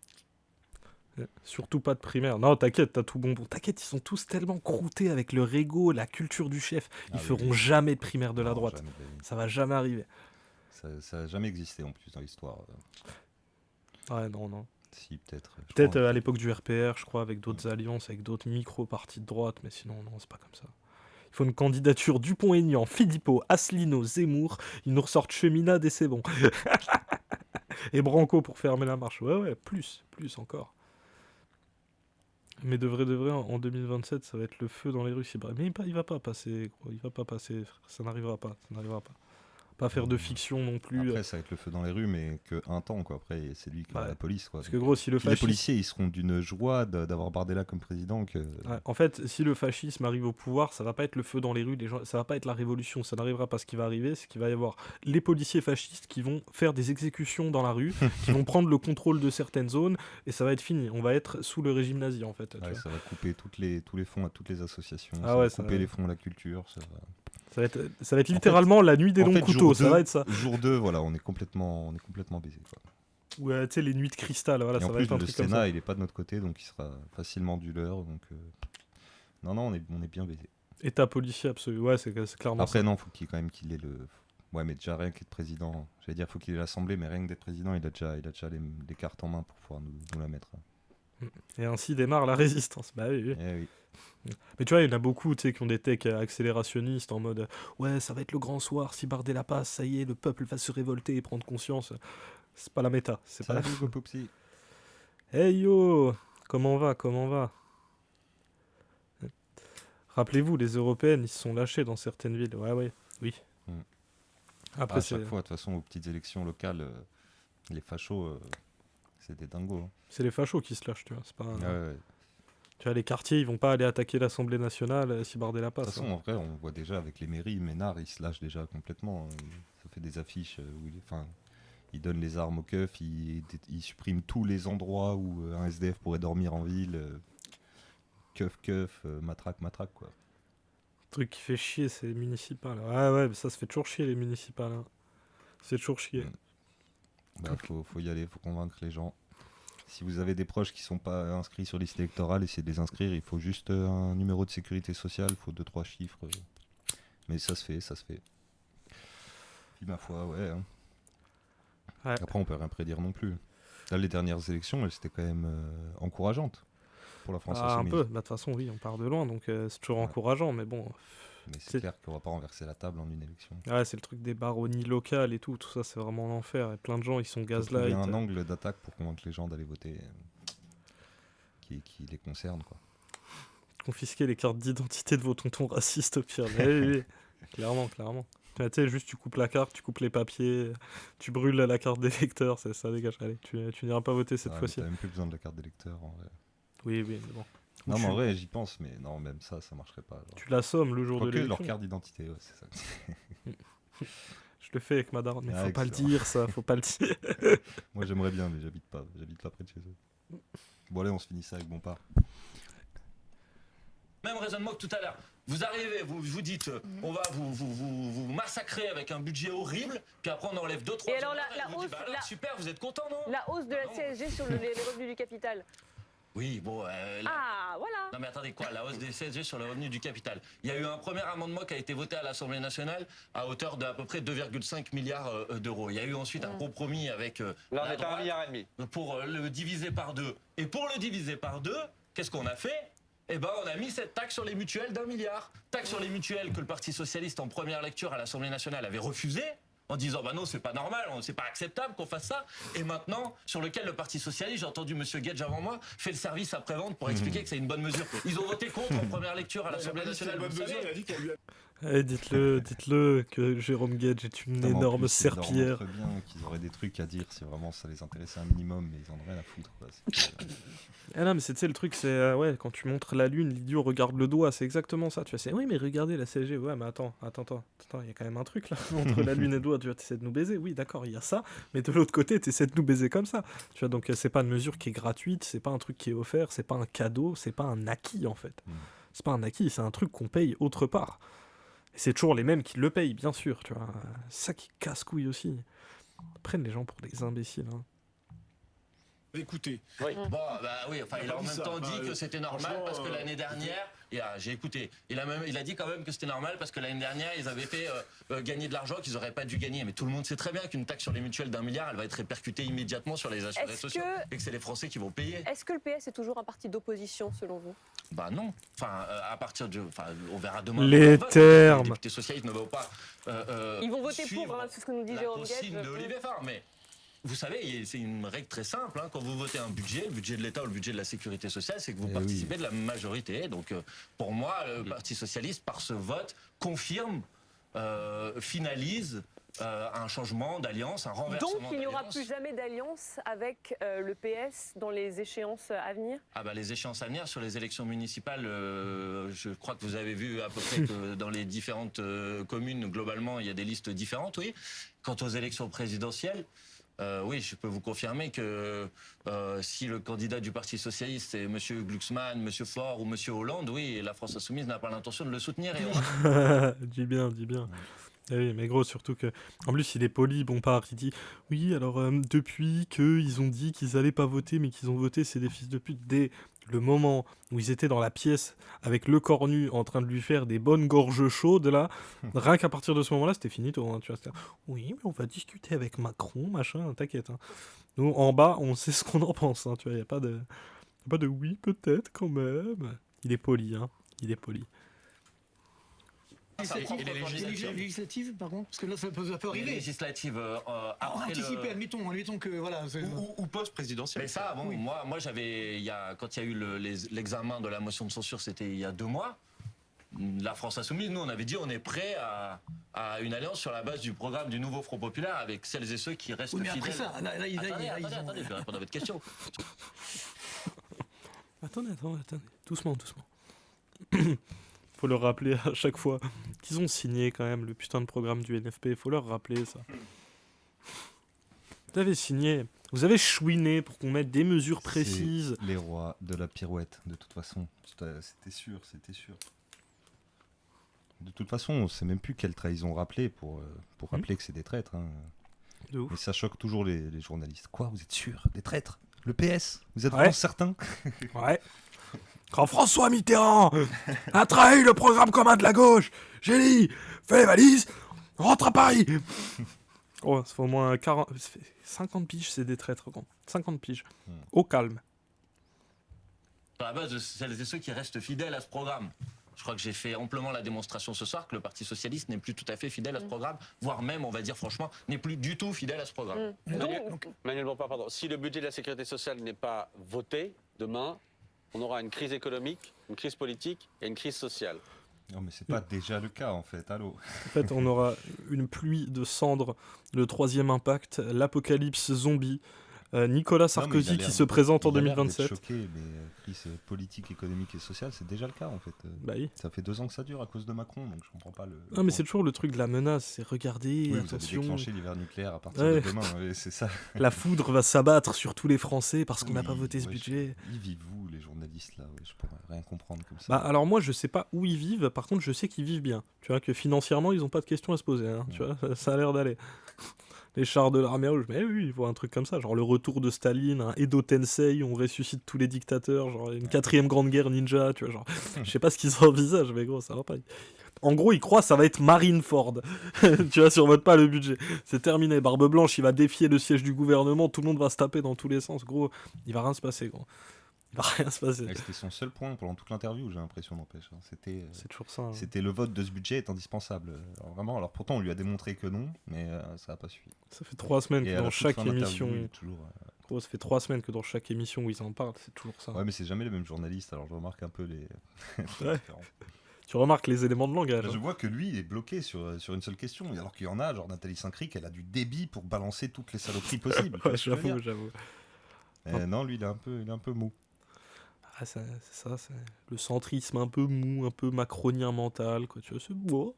Surtout pas de primaire. Non, t'inquiète, t'as tout bon. T'inquiète, ils sont tous tellement croûtés avec leur ego, la culture du chef. Ils feront jamais de primaire de la droite. Jamais. Ça va jamais arriver. Ça a jamais existé en plus dans l'histoire. Ouais, non. Si, peut-être. Peut-être à l'époque du RPR, je crois, avec d'autres alliances, avec d'autres micro-partis de droite, mais sinon, non, c'est pas comme ça. Il faut une candidature Dupont-Aignan, Philippot, Asselineau, Zemmour. Ils nous ressortent Cheminade et c'est bon. Et Branco pour fermer la marche. Ouais, plus encore. Mais de vrai, en 2027, ça va être le feu dans les rues. Mais il va pas passer, gros. Il va pas passer. Ça n'arrivera pas. Pas faire de fiction non plus. Après, ça va être le feu dans les rues, mais qu'un temps, quoi. Après, c'est lui qui a la police, quoi. Parce que gros, si le fascisme... Les policiers, ils seront d'une joie d'avoir Bardella comme président que... Ouais, en fait, si le fascisme arrive au pouvoir, ça va pas être le feu dans les rues, ça va pas être la révolution, ça n'arrivera pas. Ce qui va arriver, c'est qu'il va y avoir les policiers fascistes qui vont faire des exécutions dans la rue, qui vont prendre le contrôle de certaines zones, et ça va être fini. On va être sous le régime nazi, en fait. Ouais, ça va couper tous les fonds à toutes les associations, ça va couper les fonds à la culture, ça va être littéralement en fait, la nuit des longs couteaux, ça va être ça. Jour 2, voilà, on est complètement baisé, quoi. Ouais, tu sais, les nuits de cristal, voilà, et ça en va plus, être un truc comme ça. Le Sénat, il est pas de notre côté, donc il sera facilement du leur, donc... Non, on est bien baisé. État policier absolu, ouais, c'est clairement après, ça. non, faut qu'il ait le... Ouais, mais déjà, rien qu'être président, j'allais dire, faut qu'il ait l'Assemblée, mais rien que d'être président, il a déjà les cartes en main pour pouvoir nous la mettre. Et ainsi démarre la résistance, bah oui. Eh oui. Mais tu vois, il y en a beaucoup qui ont des techs accélérationnistes en mode ouais, ça va être le grand soir, si Bardella passe, ça y est, le peuple va se révolter et prendre conscience. C'est pas la méta. C'est pas la... Hey yo, comment va Rappelez-vous, les Européennes, ils se sont lâchés dans certaines villes. Oui. Après, à chaque fois, de toute façon, aux petites élections locales, les fachos, c'est des dingos. Hein. C'est les fachos qui se lâchent, tu vois. C'est pas... Ouais. Tu vois, les quartiers, ils vont pas aller attaquer l'Assemblée nationale si Bardella passe. De toute façon, en vrai, on voit déjà avec les mairies, Ménard, il se lâche déjà complètement. Ça fait des affiches où ils donnent les armes aux keufs, ils suppriment tous les endroits où un SDF pourrait dormir en ville. Keuf, matraque, quoi. Le truc qui fait chier, c'est les municipales. Ah ouais, mais ça se fait toujours chier, les municipales. Hein. C'est toujours chier. Bah, faut y aller, faut convaincre les gens. Si vous avez des proches qui sont pas inscrits sur liste électorale, essayez de les inscrire. Il faut juste un numéro de sécurité sociale, il faut 2-3 chiffres. Mais ça se fait. Puis ma foi, ouais. Hein. Ouais. Après, on peut rien prédire non plus. Là, les dernières élections, elles étaient quand même encourageantes pour la France insoumise. Un peu. Bah, de toute façon, oui, on part de loin, donc c'est toujours encourageant, mais bon. Mais c'est clair qu'on va pas renverser la table en une élection. Ouais, c'est le truc des baronnies locales et tout ça, c'est vraiment l'enfer. Et plein de gens, ils sont gaslight. Il y a un angle d'attaque pour convaincre les gens d'aller voter qui les concerne, quoi. Confisquer les cartes d'identité de vos tontons racistes, au pire. Oui. Clairement. Tu sais, juste tu coupes la carte, tu coupes les papiers, tu brûles la carte d'électeur, ça dégage. Allez, tu n'iras pas voter cette fois-ci. T'as même plus besoin de la carte d'électeur, en vrai. Oui, mais bon. Non, mais en vrai, j'y pense, mais non, même ça marcherait pas. Genre. Tu l'assommes le jour de l'élection. Leur carte d'identité, ouais, c'est ça. Je le fais avec ma daronne, mais faut pas le dire, ça, faut pas le dire. Moi, j'aimerais bien, mais j'habite pas près de chez eux. Bon, allez, on se finit ça avec Bompard. Même raisonnement que tout à l'heure. Vous arrivez, vous dites, on va vous massacrer avec un budget horrible, puis après on enlève 2-3 Et alors la hausse, super, vous êtes content, non? La hausse de la CSG sur les revenus du capital. Oui, bon... Ah, voilà. Non mais attendez, quoi? La hausse des CSG sur le revenu du capital. Il y a eu un premier amendement qui a été voté à l'Assemblée nationale à hauteur d'à peu près 2,5 milliards d'euros. Il y a eu ensuite un compromis avec là, on est à 1,5 milliard. Pour le diviser par 2. Et pour le diviser par 2, qu'est-ce qu'on a fait? Eh ben, on a mis cette taxe sur les mutuelles d'1 milliard. Taxe sur les mutuelles que le Parti Socialiste, en première lecture à l'Assemblée nationale, avait refusé, en disant bah non, c'est pas normal, c'est pas acceptable qu'on fasse ça. Et maintenant, sur lequel le Parti Socialiste, j'ai entendu M. Gage avant moi, fait le service après-vente pour expliquer que c'est une bonne mesure. Ils ont voté contre en première lecture à l'Assemblée nationale. Vous savez. Dites-le que Jérôme Gage est une énorme serpillière. Très bien qu'ils auraient des trucs à dire si vraiment ça les intéressait un minimum, mais ils en ont rien à foutre. Quoi. Ah non, mais c'est le truc, c'est ouais, quand tu montres la lune, l'idiot regarde le doigt, c'est exactement ça. Tu vois, oui, mais regardez la CSG. Ouais, mais attends, il y a quand même un truc là entre la lune et le doigt. Tu vois, t'essaies de nous baiser. Oui, d'accord, il y a ça, mais de l'autre côté, t'essaies de nous baiser comme ça. Tu vois, donc c'est pas une mesure qui est gratuite, c'est pas un truc qui est offert, c'est pas un cadeau, c'est pas un acquis en fait. C'est pas un acquis, c'est un truc qu'on paye autre part. Et c'est toujours les mêmes qui le payent, bien sûr, tu vois. C'est ça qui casse-couille aussi. Ils prennent les gens pour des imbéciles. Hein. Écoutez. Oui. Bon, bah oui, enfin, il a en même temps dit que c'était normal parce que l'année dernière, j'ai écouté, il a dit quand même que c'était normal parce que l'année dernière, ils avaient fait gagner de l'argent qu'ils n'auraient pas dû gagner. Mais tout le monde sait très bien qu'une taxe sur les mutuelles d'1 milliard, elle va être répercutée immédiatement sur les assurés sociaux et que c'est les Français qui vont payer. Est-ce que le PS est toujours un parti d'opposition selon vous? Bah non. Enfin, à partir de... Enfin, on verra demain. Les termes. Les députés socialistes ne vont pas... ils vont voter pour, hein, c'est ce que nous dit Jérôme Gage. de Olivier Faure, mais... Vous savez, c'est une règle très simple. Hein, quand vous votez un budget, le budget de l'État ou le budget de la sécurité sociale, c'est que vous participez de la majorité. Donc, pour moi, le Parti socialiste, par ce vote, confirme, finalise un changement d'alliance, un renversement d'alliance. Donc, il n'y aura plus jamais d'alliance avec le PS dans les échéances à venir? Ah bah, les échéances à venir, sur les élections municipales, je crois que vous avez vu à peu près que dans les différentes communes, globalement, il y a des listes différentes, oui. Quant aux élections présidentielles, oui, je peux vous confirmer que si le candidat du Parti Socialiste est M. Glucksmann, M. Faure ou M. Hollande, oui, la France Insoumise n'a pas l'intention de le soutenir. Dis bien. Oui, mais gros, surtout que... En plus, il est poli, Bompard, il dit « Oui, alors, depuis qu'ils ont dit qu'ils allaient pas voter, mais qu'ils ont voté, c'est des fils de pute. » Dès le moment où ils étaient dans la pièce avec le cornu en train de lui faire des bonnes gorges chaudes, là, rien qu'à partir de ce moment-là, c'était finito. Hein, tu vois, oui, mais on va discuter avec Macron, machin, t'inquiète. Hein. Nous, en bas, on sait ce qu'on en pense. Hein, tu vois, il n'y a pas de oui, peut-être, quand même. Il est poli, hein. Il est poli. Et les législatives, par contre, parce que là, ça peut arriver. Les législatives, après anticiper, admettons que voilà. Ou post-présidentiel. Mais ça, bon, oui. moi j'avais, quand il y a eu l'examen de la motion de censure, c'était il y a 2 mois. La France Insoumise, nous, on avait dit on est prêt à une alliance sur la base du programme du nouveau Front Populaire avec celles et ceux qui restent fidèles. Après ça, attendez, je vais répondre à votre question. Attendez, doucement. Faut leur rappeler à chaque fois qu'ils ont signé quand même le putain de programme du NFP. Faut leur rappeler ça. Vous avez signé. Vous avez chouiné pour qu'on mette des mesures précises. C'est les rois de la pirouette, de toute façon. C'était sûr. De toute façon, on sait même plus quelle trahison rappeler pour rappeler que c'est des traîtres. Hein. De ouf. Mais ça choque toujours les journalistes. Quoi, vous êtes sûr? Des traîtres? Le PS? Vous êtes vraiment certain? Ouais. Quand François Mitterrand a trahi le programme commun de la gauche, j'ai dit, fais les valises, rentre à Paris. Oh, ça fait au moins 50 piges, c'est des traîtres, gros. 50 piges. Au calme. À la base de celles et ceux qui restent fidèles à ce programme. Je crois que j'ai fait amplement la démonstration ce soir que le Parti Socialiste n'est plus tout à fait fidèle à ce programme, voire même, on va dire franchement, n'est plus du tout fidèle à ce programme. Manuel Bompard, pardon. Si le budget de la sécurité sociale n'est pas voté, demain, on aura une crise économique, une crise politique et une crise sociale. Non, mais c'est pas déjà le cas, en fait. Allô. En fait, on aura une pluie de cendres, le troisième impact, l'apocalypse zombie, Nicolas Sarkozy qui se présente en 2027. Choqué, mais crise politique, économique et sociale, c'est déjà le cas en fait. Bah oui. Ça fait 2 ans que ça dure à cause de Macron, donc je comprends pas le. Non, mais c'est toujours le truc de la menace, c'est regardez, oui, attention. Vous avez déclenché l'hiver nucléaire à partir de demain, c'est ça. La foudre va s'abattre sur tous les Français parce qu'on n'a pas voté ce budget. Ils vivent où les journalistes là? Je pourrais rien comprendre comme ça. Bah alors moi je sais pas où ils vivent, par contre je sais qu'ils vivent bien. Tu vois que financièrement ils ont pas de questions à se poser, hein, tu vois, ça a l'air d'aller. Les chars de l'armée rouge, mais oui, ils voient un truc comme ça, genre le retour de Staline, un Edo Tensei, on ressuscite tous les dictateurs, genre une 4e grande guerre ninja, tu vois, genre, je sais pas ce qu'ils envisagent, mais gros, ça va pas. En gros, ils croient que ça va être Marineford, tu vois, survote pas le budget. C'est terminé, Barbe Blanche, il va défier le siège du gouvernement, tout le monde va se taper dans tous les sens, gros, il va rien se passer, gros. Il va rien se passer. C'était son seul point pendant toute l'interview, j'ai l'impression, n'empêche. C'est toujours ça. Hein. C'était le vote de ce budget est indispensable. Alors, vraiment, alors pourtant on lui a démontré que non, mais ça n'a pas suffi. Ça fait 3 semaines que dans chaque émission. Toujours, Gros, ça fait 3 semaines que dans chaque émission où ils en parlent, c'est toujours ça. Ouais, mais c'est jamais les mêmes journalistes, alors je remarque un peu les. Ouais. Tu remarques les éléments de langage. Je vois que lui, il est bloqué sur une seule question, alors qu'il y en a, genre Nathalie Saint-Cric, elle a du débit pour balancer toutes les saloperies possibles. Ouais, j'avoue. Non, lui, il est un peu mou. Ah, c'est ça, c'est le centrisme un peu mou, un peu macronien mental, quoi. Tu vois, c'est beau.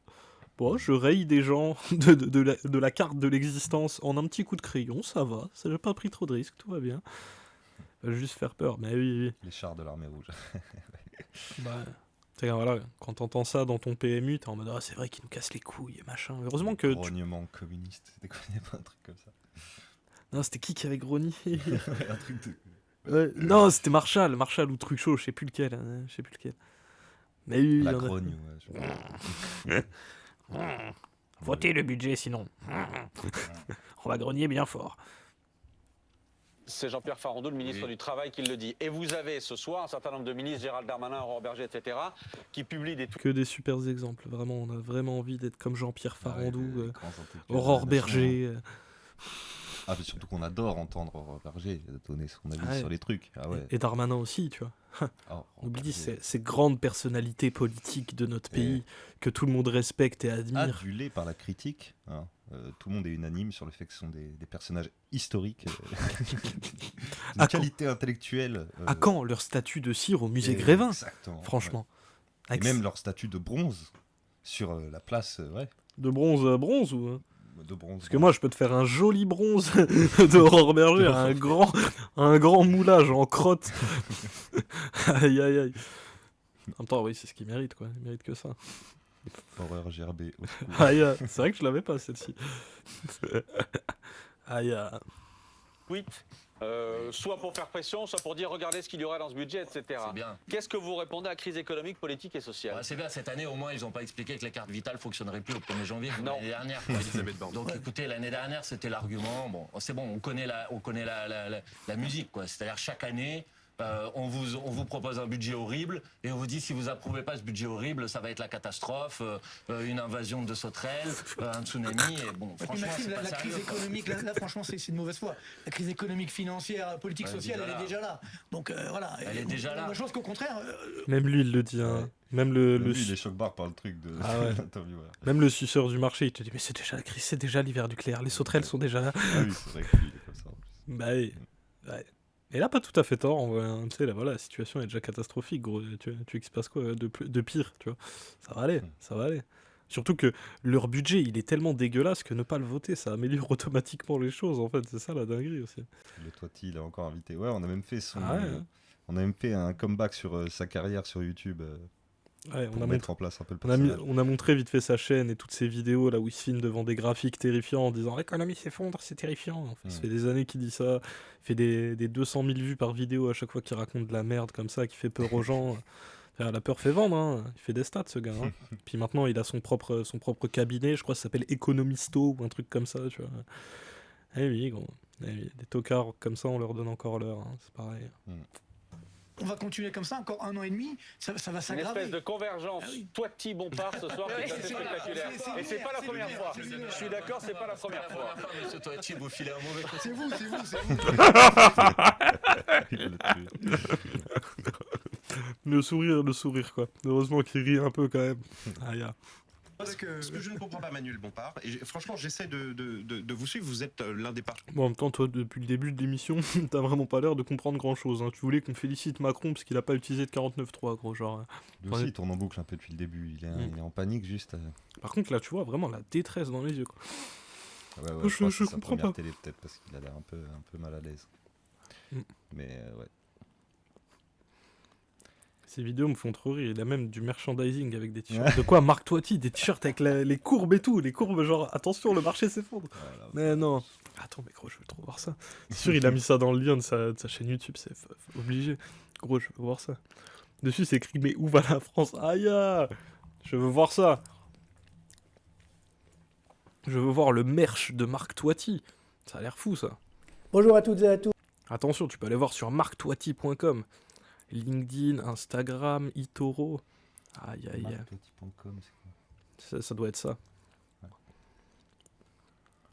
Bon, je raye des gens de la carte de l'existence en un petit coup de crayon, ça va. Ça, j'ai pas pris trop de risques, tout va bien. Va juste faire peur, mais oui. Les chars de l'armée rouge. Bah, voilà, quand t'entends ça dans ton PMU, t'es en mode c'est vrai qu'ils nous cassent les couilles et machin. Heureusement que. Grognement communiste, déconnez pas un truc comme ça. Non, c'était qui avait grogné? Un truc de. Non, c'était Marshall ou truc chaud, je sais plus lequel. Mais oui, la grogne, ouais. Votez le budget sinon. On va grogner bien fort. C'est Jean-Pierre Farandou, le ministre du Travail, qui le dit. Et vous avez ce soir un certain nombre de ministres, Gérald Darmanin, Aurore Berger, etc., qui publient des tweets. Que des super exemples, vraiment. On a vraiment envie d'être comme Jean-Pierre Farandou, Aurore Berger. Ah, mais surtout qu'on adore entendre Aurore Berger donner son avis sur les trucs. Ah ouais. Et Darmanin aussi, tu vois. On oublie ces grandes personnalités politiques de notre pays que tout le monde respecte et admire. Adulés par la critique. Hein. Tout le monde est unanime sur le fait que ce sont des personnages historiques. Une qualité intellectuelle. À quand leur statue de cire au musée Grévin? Exactement. Franchement. Ouais. Et même leur statue de bronze sur la place. De bronze ou de bronze. Parce que moi, je peux te faire un joli bronze d'Aurore Berger, un grand moulage en crotte. Aïe, aïe, aïe. En même temps, oui, c'est ce qu'il mérite, quoi. Il mérite que ça. Horreur GRB. Aïe, c'est vrai que je l'avais pas, celle-ci. Aïe. Tweet, soit pour faire pression, soit pour dire regardez ce qu'il y aura dans ce budget, etc. C'est bien. Qu'est-ce que vous répondez à crise économique, politique et sociale? C'est bien, cette année au moins ils n'ont pas expliqué que les cartes vitales fonctionneraient plus au 1er janvier Non. l'année dernière. Donc écoutez, l'année dernière c'était l'argument, bon c'est bon, on connaît la musique quoi, c'est-à-dire chaque année on vous propose un budget horrible et on vous dit si vous approuvez pas ce budget horrible, ça va être la catastrophe, une invasion de sauterelles, un tsunami. Et bon, franchement, Maxime, c'est pas la sérieux, crise économique, là, franchement, c'est une mauvaise foi. La crise économique, financière, politique, sociale, elle est déjà là. Donc voilà. Elle est déjà là. Moi, je pense qu'au contraire. Même lui, il le dit. Hein. Même lui, il est choc-barre par le truc de l'interview. Même le suceur du marché, il te dit mais c'est déjà la crise, c'est déjà l'hiver nucléaire, les sauterelles sont déjà là. Ah oui, c'est vrai que lui, il est comme ça. En plus. Bah oui. Ouais. Et là, pas tout à fait tort, en vrai. Hein. Tu sais, là, voilà, la situation est déjà catastrophique, gros. Tu qu'il se passe quoi de pire, tu vois. Ça va aller. Surtout que leur budget, il est tellement dégueulasse que ne pas le voter, ça améliore automatiquement les choses, en fait. C'est ça la dinguerie aussi. Le Toiti, il a encore invité. Ouais, on a même fait Ah ouais, hein. on a même fait un comeback sur sa carrière sur YouTube. Ouais, Pour mettre en place un peu le on a personnage. on a montré vite fait sa chaîne et toutes ses vidéos là où il se filme devant des graphiques terrifiants en disant l'économie s'effondre, c'est terrifiant. En fait, ça fait des années qu'il dit ça. Il fait des 200 000 vues par vidéo à chaque fois qu'il raconte de la merde comme ça, qui fait peur aux gens. Enfin, la peur fait vendre, hein. Il fait des stats ce gars. Hein. Puis maintenant il a son propre cabinet, je crois que ça s'appelle Economisto ou un truc comme ça, tu vois. Eh oui, gros. Eh oui, des tocards comme ça, on leur donne encore l'heure, hein. C'est pareil. On va continuer comme ça encore 1 an et demi, ça va Une s'aggraver. espèce de convergence Toiti-Bompard ce soir qui est assez spectaculaire. Et c'est pas la première fois. Je suis d'accord, c'est pas la première fois. Monsieur Toiti, vous filez un mauvais coup. C'est vous. Le sourire quoi. Heureusement qu'il rit un peu quand même. Aïe. Ce que je ne comprends pas, Manuel Bompard, et franchement, j'essaie de vous suivre, vous êtes l'un des partis. Bon, en même temps, toi, depuis le début de l'émission, t'as vraiment pas l'air de comprendre grand-chose. Hein. Tu voulais qu'on félicite Macron parce qu'il a pas utilisé de 49.3, gros, genre. Lui aussi, il tourne en boucle un peu depuis le début. Il est en panique juste. Par contre, là, tu vois vraiment la détresse dans les yeux, quoi. Ouais, Je crois que c'est sa comprends première pas. télé peut-être parce qu'il a l'air un peu mal à l'aise. Mais ouais. Ces vidéos me font trop rire. Il a même du merchandising avec des t-shirts. De quoi Marc Toiti, des t-shirts avec les courbes et tout. Les courbes, genre, attention, le marché s'effondre. Voilà, Mais non. Attends, mais gros, je veux trop voir ça. C'est sûr, il a mis ça dans le lien de sa chaîne YouTube. C'est obligé. Gros, je veux voir ça. Dessus, c'est écrit, mais où va la France? Aïe! Je veux voir ça. Je veux voir le merch de Marc Toiti. Ça a l'air fou, ça. Bonjour à toutes et à tous. Attention, tu peux aller voir sur marctoiti.com. LinkedIn, Instagram, eToro. Aïe, aïe, aïe. Marctoiti.com, c'est quoi? Ça doit être ça.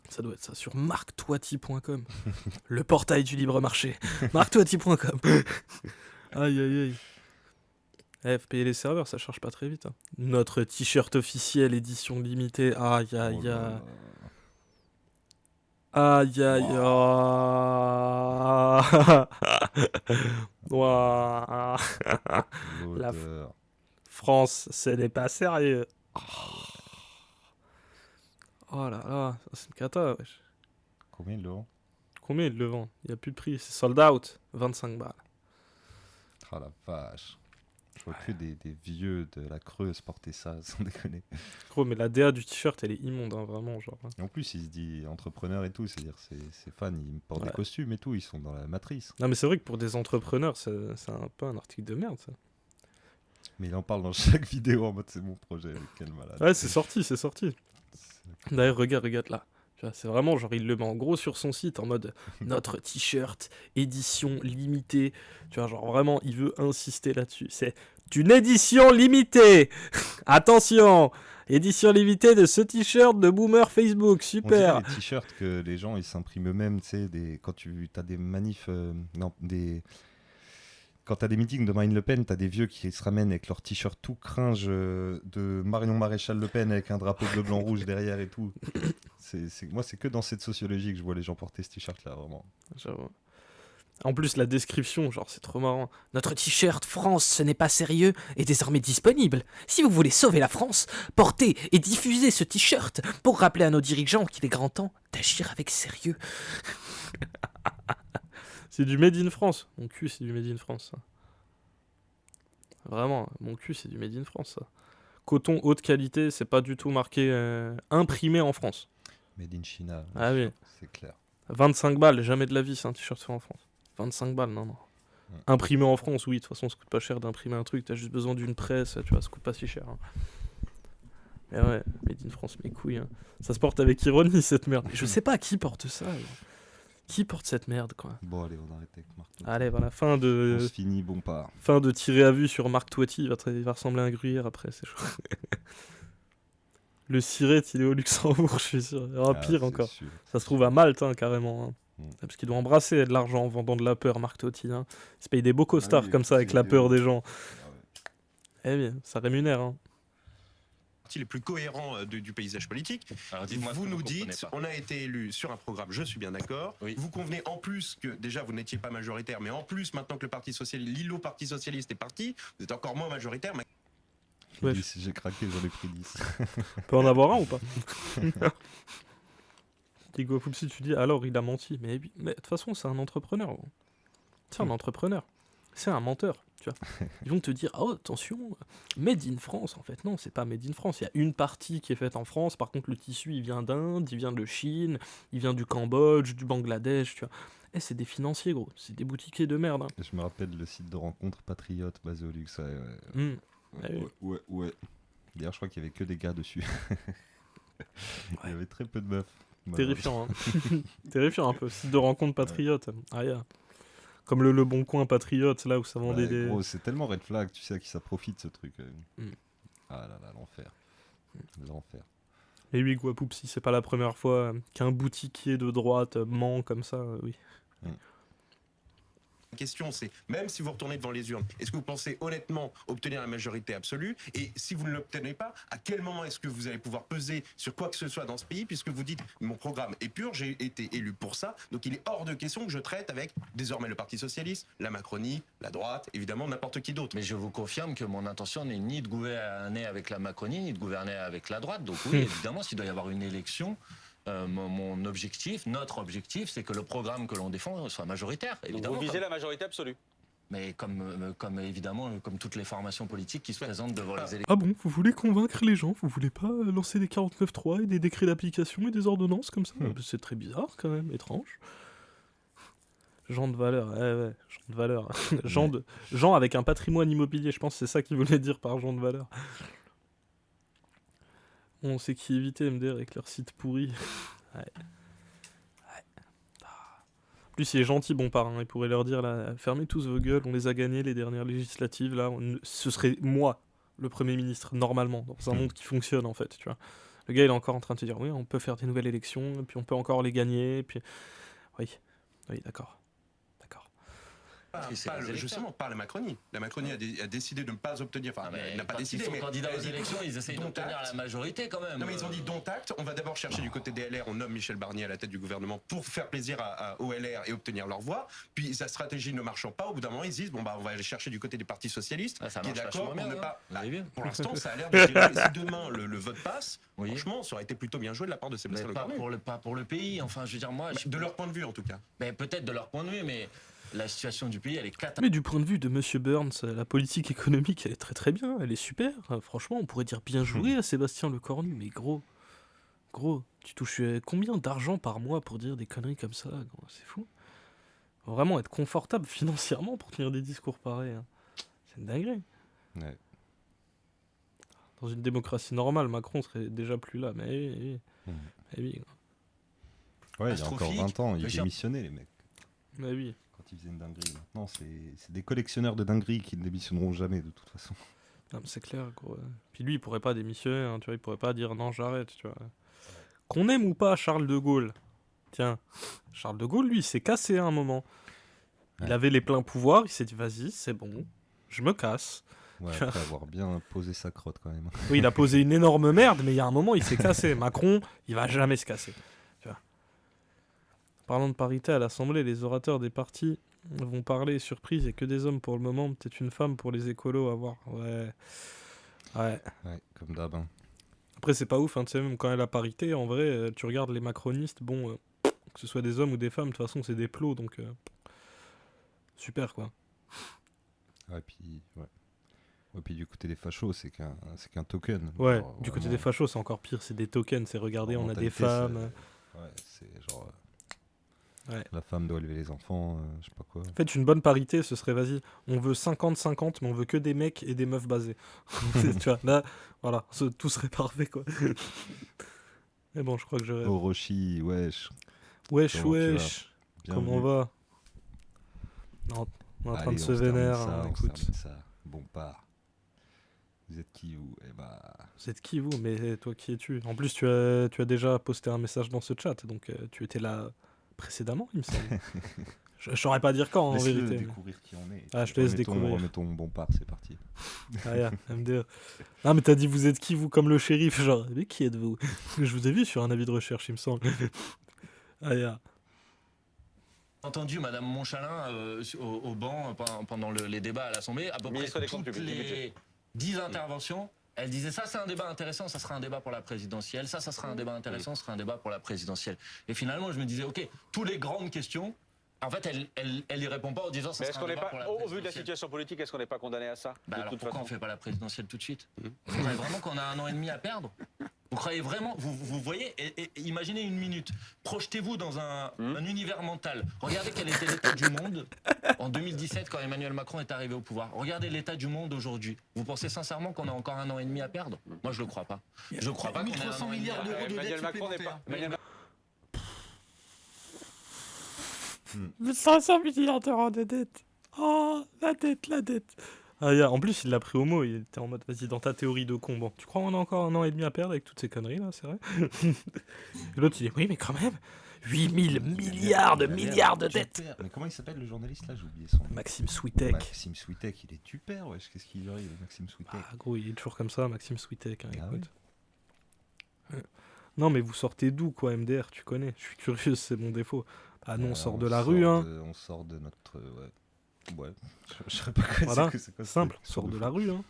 Ça doit être ça, sur marctoiti.com. Le portail du libre marché. marctoiti.com. Aïe, aïe, aïe. Faut payer les serveurs, ça charge pas très vite. Hein. Notre t-shirt officiel, édition limitée. Aïe, aïe, aïe. Aïe, aïe, Ouah. La France, ce n'est pas sérieux. Oh là là, c'est une cata, wesh. Combien ils le vendent? Combien ils le vendent? Il n'y a plus de prix, c'est sold out, 25 balles. Ah la vache. Je vois que des vieux de la Creuse porter ça, sans déconner. Gros, mais la DA du t-shirt, elle est immonde, hein, vraiment, genre. Et en plus, il se dit entrepreneur et tout, c'est-à-dire ses fans, ils portent des costumes et tout, ils sont dans la matrice. Non, mais c'est vrai que pour des entrepreneurs, c'est un peu un article de merde, ça. Mais il en parle dans chaque vidéo en mode c'est mon projet, quel malade. Ouais, c'est sorti. D'ailleurs, regarde là. Tu vois, c'est vraiment genre, il le met en gros sur son site en mode notre t-shirt, édition limitée. Tu vois, genre vraiment, il veut insister là-dessus. C'est une édition limitée. Attention, édition limitée de ce t-shirt de Boomer Facebook, super. On dirait les t-shirts que les gens ils s'impriment eux-mêmes, tu sais, quand tu as des manifs, quand t'as des meetings de Marine Le Pen, t'as des vieux qui se ramènent avec leur t-shirt tout cringe de Marion Maréchal Le Pen avec un drapeau bleu, blanc, rouge derrière et tout. Moi, c'est que dans cette sociologie que je vois les gens porter ce t-shirt-là, vraiment. J'avoue. En plus, la description, genre, c'est trop marrant. Notre t-shirt France, ce n'est pas sérieux, est désormais disponible. Si vous voulez sauver la France, portez et diffusez ce t-shirt pour rappeler à nos dirigeants qu'il est grand temps d'agir avec sérieux. C'est du Made in France. Mon cul, c'est du Made in France, ça. Vraiment, mon cul, c'est du Made in France, ça. Coton haute qualité, c'est pas du tout marqué imprimé en France. Made in China. Ah oui. C'est clair. 25 balles, jamais de la vie, c'est un t-shirt fait en France. 25 balles, non. Imprimé en France, oui, de toute façon, ça coûte pas cher d'imprimer un truc, t'as juste besoin d'une presse, tu vois, ça coûte pas si cher. Hein. Mais ouais, Made in France, mes couilles. Hein. Ça se porte avec ironie, cette merde. Je sais pas qui porte ça. Qui porte cette merde, quoi. Bon, allez, on arrête avec Marc. Allez, voilà, fin de... On se finit, Bompard. Fin de tirer à vue sur Marc Toiti, il va ressembler à un gruyère après, c'est chaud. Le Siret, il est au Luxembourg, je suis sûr. Il y aura pire encore. Sûr. Ça se trouve à Malte, hein, carrément. Hein. Parce qu'il doit embrasser de l'argent en vendant de la peur, Marc Toiti. Hein. Il se paye des beaux costards comme ça, avec la peur des gens. Eh bien, ça rémunère. Hein. Les plus cohérents du paysage politique. Alors, vous nous dites, on a été élu sur un programme, je suis bien d'accord. Oui. Vous convenez en plus que déjà vous n'étiez pas majoritaire, mais en plus maintenant que le Parti socialiste, l'îlot Parti socialiste est parti, vous êtes encore moins majoritaire. pris Ouais. 10, j'ai craqué, j'en ai pris 10. On peut en avoir un ou pas? Digo Poupsi, tu dis alors il a menti. Mais de toute façon, c'est un entrepreneur. Gros. C'est un entrepreneur. C'est un menteur. Tu vois. Ils vont te dire oh, attention, made in France. En fait, non, c'est pas made in France. Il y a une partie qui est faite en France. Par contre, le tissu, il vient d'Inde, il vient de Chine, il vient du Cambodge, du Bangladesh. Tu vois. Et c'est des financiers, gros. C'est des boutiquiers de merde. Hein. Je me rappelle le site de rencontre Patriote basé au luxe. Ouais. D'ailleurs, je crois qu'il y avait que des gars dessus. Il y avait très peu de meufs. Terrifiant, hein. Terrifiant un peu. Site de rencontre patriote. Ah, yeah. Comme le Bon Coin patriote, là où ça vendait des. Gros, c'est tellement red flag, tu sais à qui ça profite ce truc. Ah là là, l'enfer. L'enfer. Et oui, Guapoupsi, c'est pas la première fois qu'un boutiquier de droite ment comme ça, oui. La question, c'est, même si vous retournez devant les urnes, est-ce que vous pensez honnêtement obtenir la majorité absolue? Et si vous ne l'obtenez pas, à quel moment est-ce que vous allez pouvoir peser sur quoi que ce soit dans ce pays, puisque vous dites, mon programme est pur, j'ai été élu pour ça, donc il est hors de question que je traite avec désormais le Parti Socialiste, la Macronie, la droite, évidemment n'importe qui d'autre. Mais je vous confirme que mon intention n'est ni de gouverner avec la Macronie, ni de gouverner avec la droite. Donc oui, évidemment, s'il doit y avoir une élection, mon objectif, notre objectif, c'est que le programme que l'on défend soit majoritaire. Évidemment, vous visez la majorité absolue. Mais comme évidemment, comme toutes les formations politiques qui se présentent devant les élections. Ah bon, vous voulez convaincre les gens? Vous voulez pas lancer des 49.3 et des décrets d'application et des ordonnances comme ça? C'est très bizarre quand même, étrange. Gens de valeur, ouais, gens de valeur. gens avec un patrimoine immobilier, je pense que c'est ça qu'il voulait dire par gens de valeur. On sait qui éviter, MDR, avec leur site pourri. Ouais. En plus, il est gentil, Bompard. Il pourrait leur dire, là, fermez tous vos gueules, on les a gagnés les dernières législatives. Là, ce serait moi, le Premier ministre, normalement, dans un monde qui fonctionne, en fait. Tu vois. Le gars, il est encore en train de te dire, oui, on peut faire des nouvelles élections, et puis on peut encore les gagner. Puis... Oui, d'accord. Justement, pas la Macronie. La Macronie a décidé de ne pas obtenir. Enfin, elle n'a pas décidé. Ils sont mais candidats aux élections, ils essayent d'obtenir la majorité quand même. Non, mais ils ont dit dont acte. On va d'abord chercher du côté des LR. On nomme Michel Barnier à la tête du gouvernement pour faire plaisir aux LR et obtenir leur voix. Puis sa stratégie ne marchant pas, au bout d'un moment, ils disent bon, bah, on va aller chercher du côté des partis socialistes. Qui est d'accord pour ne pas. Pour l'instant, ça a l'air de tirer. Si demain le vote passe, franchement, ça aurait été plutôt bien joué de la part de Sébastien Lecornu. Pas pour le pays. Enfin, je veux dire, moi. De leur point de vue, en tout cas. Peut-être de leur point de vue, mais. La situation du pays, elle est catastrophique. Mais du point de vue de Monsieur Burns, la politique économique, elle est très très bien, elle est super. Franchement, on pourrait dire bien joué à Sébastien Lecornu, mais gros, tu touches combien d'argent par mois pour dire des conneries comme ça? C'est fou. Faut vraiment être confortable financièrement pour tenir des discours pareils. Hein. C'est une dinguerie. Ouais. Dans une démocratie normale, Macron serait déjà plus là, mais oui. Ouais, il y a encore 20 ans, ils démissionnaient, les mecs. Mais oui. Ils faisaient une dinguerie. Maintenant, c'est des collectionneurs de dingueries qui ne démissionneront jamais, de toute façon. Non, mais c'est clair, gros. Puis lui, il pourrait pas démissionner, hein, tu vois, il pourrait pas dire non, j'arrête, tu vois. Qu'on aime ou pas Charles de Gaulle. Tiens, Charles de Gaulle, lui, il s'est cassé à un moment. Il avait les pleins pouvoirs, il s'est dit, vas-y, c'est bon, je me casse. Ouais, après avoir bien posé sa crotte, quand même. Oui, il a posé une énorme merde, mais il y a un moment, il s'est cassé. Macron, il va jamais se casser. Parlant de parité à l'Assemblée, les orateurs des partis vont parler, surprise, et que des hommes pour le moment, peut-être une femme pour les écolos à voir. Ouais, comme d'hab. Hein. Après, c'est pas ouf, hein, tu sais, même quand il y a la parité, en vrai, tu regardes les macronistes, bon, que ce soit des hommes ou des femmes, de toute façon, c'est des plots, donc super, quoi. Ouais, puis du côté des fachos, c'est qu'un token. Ouais, genre, du côté des fachos, c'est encore pire, c'est des tokens, c'est regarder, on a des femmes. Ouais, c'est genre... La femme doit élever les enfants, je sais pas quoi. En fait, une bonne parité, ce serait, vas-y, on veut 50-50, mais on veut que des mecs et des meufs basés. Tu vois, là, voilà, tout serait parfait, quoi. Mais bon, je crois que je... Orochi, wesh. Wesh. Comment on va? Non, on est en train de se vénérer, écoute. Ça. Bon, pas. Vous êtes qui, vous? Vous êtes qui, vous? Mais toi, qui es-tu? En plus, tu as déjà posté un message dans ce chat, donc tu étais là... précédemment, il me semble. Je saurais pas dire quand, en vérité. Découvrir qui on est. Ah, je te laisse découvrir. Remettons Bompard, c'est parti. Ah, yeah, MDR. Ah, mais t'as dit, vous êtes qui, vous, comme le shérif? Genre, mais qui êtes-vous? Je vous ai vu sur un avis de recherche, il me semble. Ah, yeah. Entendu Madame Montchalin au banc pendant les débats à l'Assemblée, à peu près toutes les 10 interventions, Elle disait ça c'est un débat intéressant, ça sera un débat pour la présidentielle, ça sera un débat intéressant, ça sera un débat pour la présidentielle. Et finalement je me disais ok, toutes les grandes questions, en fait elle y répond pas en disant ça Mais est-ce sera un qu'on n'est débat pas, pour la au vu de la présidentielle. situation politique, est-ce qu'on n'est pas condamné à ça Bah de alors toute pourquoi façon on fait pas la présidentielle tout de suite? Vous croyez vraiment qu'on a 1 an et demi à perdre? Vous croyez vraiment, vous voyez, et imaginez une minute, projetez-vous dans un univers mental. Regardez quel était l'état du monde en 2017 quand Emmanuel Macron est arrivé au pouvoir. Regardez l'état du monde aujourd'hui. Vous pensez sincèrement qu'on a encore 1 an et demi à perdre? Moi je le crois pas. Je crois pas qu'on ait 1300 1 an et demi milliards à d'euros perdre. de dette Emmanuel Macron n'est supplémentaire. pas. Emmanuel 500 milliards d'euros de dette. Oh, la dette. Ah, en plus, il l'a pris au mot. Il était en mode, vas-y, dans ta théorie de con. Bon, tu crois qu'on a encore 1 an et demi à perdre avec toutes ces conneries là, c'est vrai? Et l'autre, il dit, oui, mais quand même, 8000 milliards de dettes. Mais comment il s'appelle le journaliste là? J'ai oublié son nom. Maxime Switek. Maxime Switek, il est super, wesh. Qu'est-ce qu'il lui arrive, Maxime Switek? Ah, gros, il est toujours comme ça, Maxime Switek. Hein, Ah écoute. Non, mais vous sortez d'où, quoi, MDR? Tu connais. Je suis curieux, c'est mon défaut. Ah non, on sort de la rue, hein. On sort de notre. Ouais. Je sais pas quoi Voilà, c'est quoi, simple, c'est- sort de la rue, hein.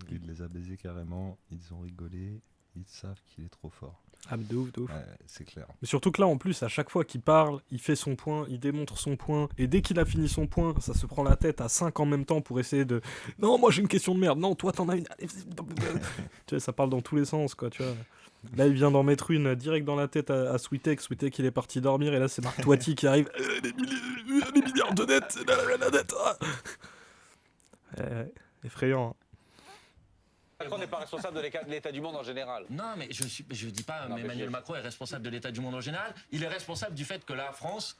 Il les a baisés carrément, ils ont rigolé, ils savent qu'il est trop fort. Ah, mais de ouf. Ouais, c'est clair. Mais surtout que là, en plus, à chaque fois qu'il parle, il fait son point, il démontre son point, et dès qu'il a fini son point, ça se prend la tête à 5 en même temps pour essayer de... Non, moi j'ai une question de merde, non, toi t'en as une... Tu vois, ça parle dans tous les sens, quoi, tu vois. Là, il vient d'en mettre une direct dans la tête à Switek. Switek, il est parti dormir, et là, c'est Marc Toiti qui arrive. Les milliards de dettes, la dette. Effrayant. Hein. Macron n'est pas responsable de l'état du monde en général. Non, mais je dis pas, Non, mais mais Emmanuel je- Macron est responsable de l'état du monde en général. Il est responsable du fait que la France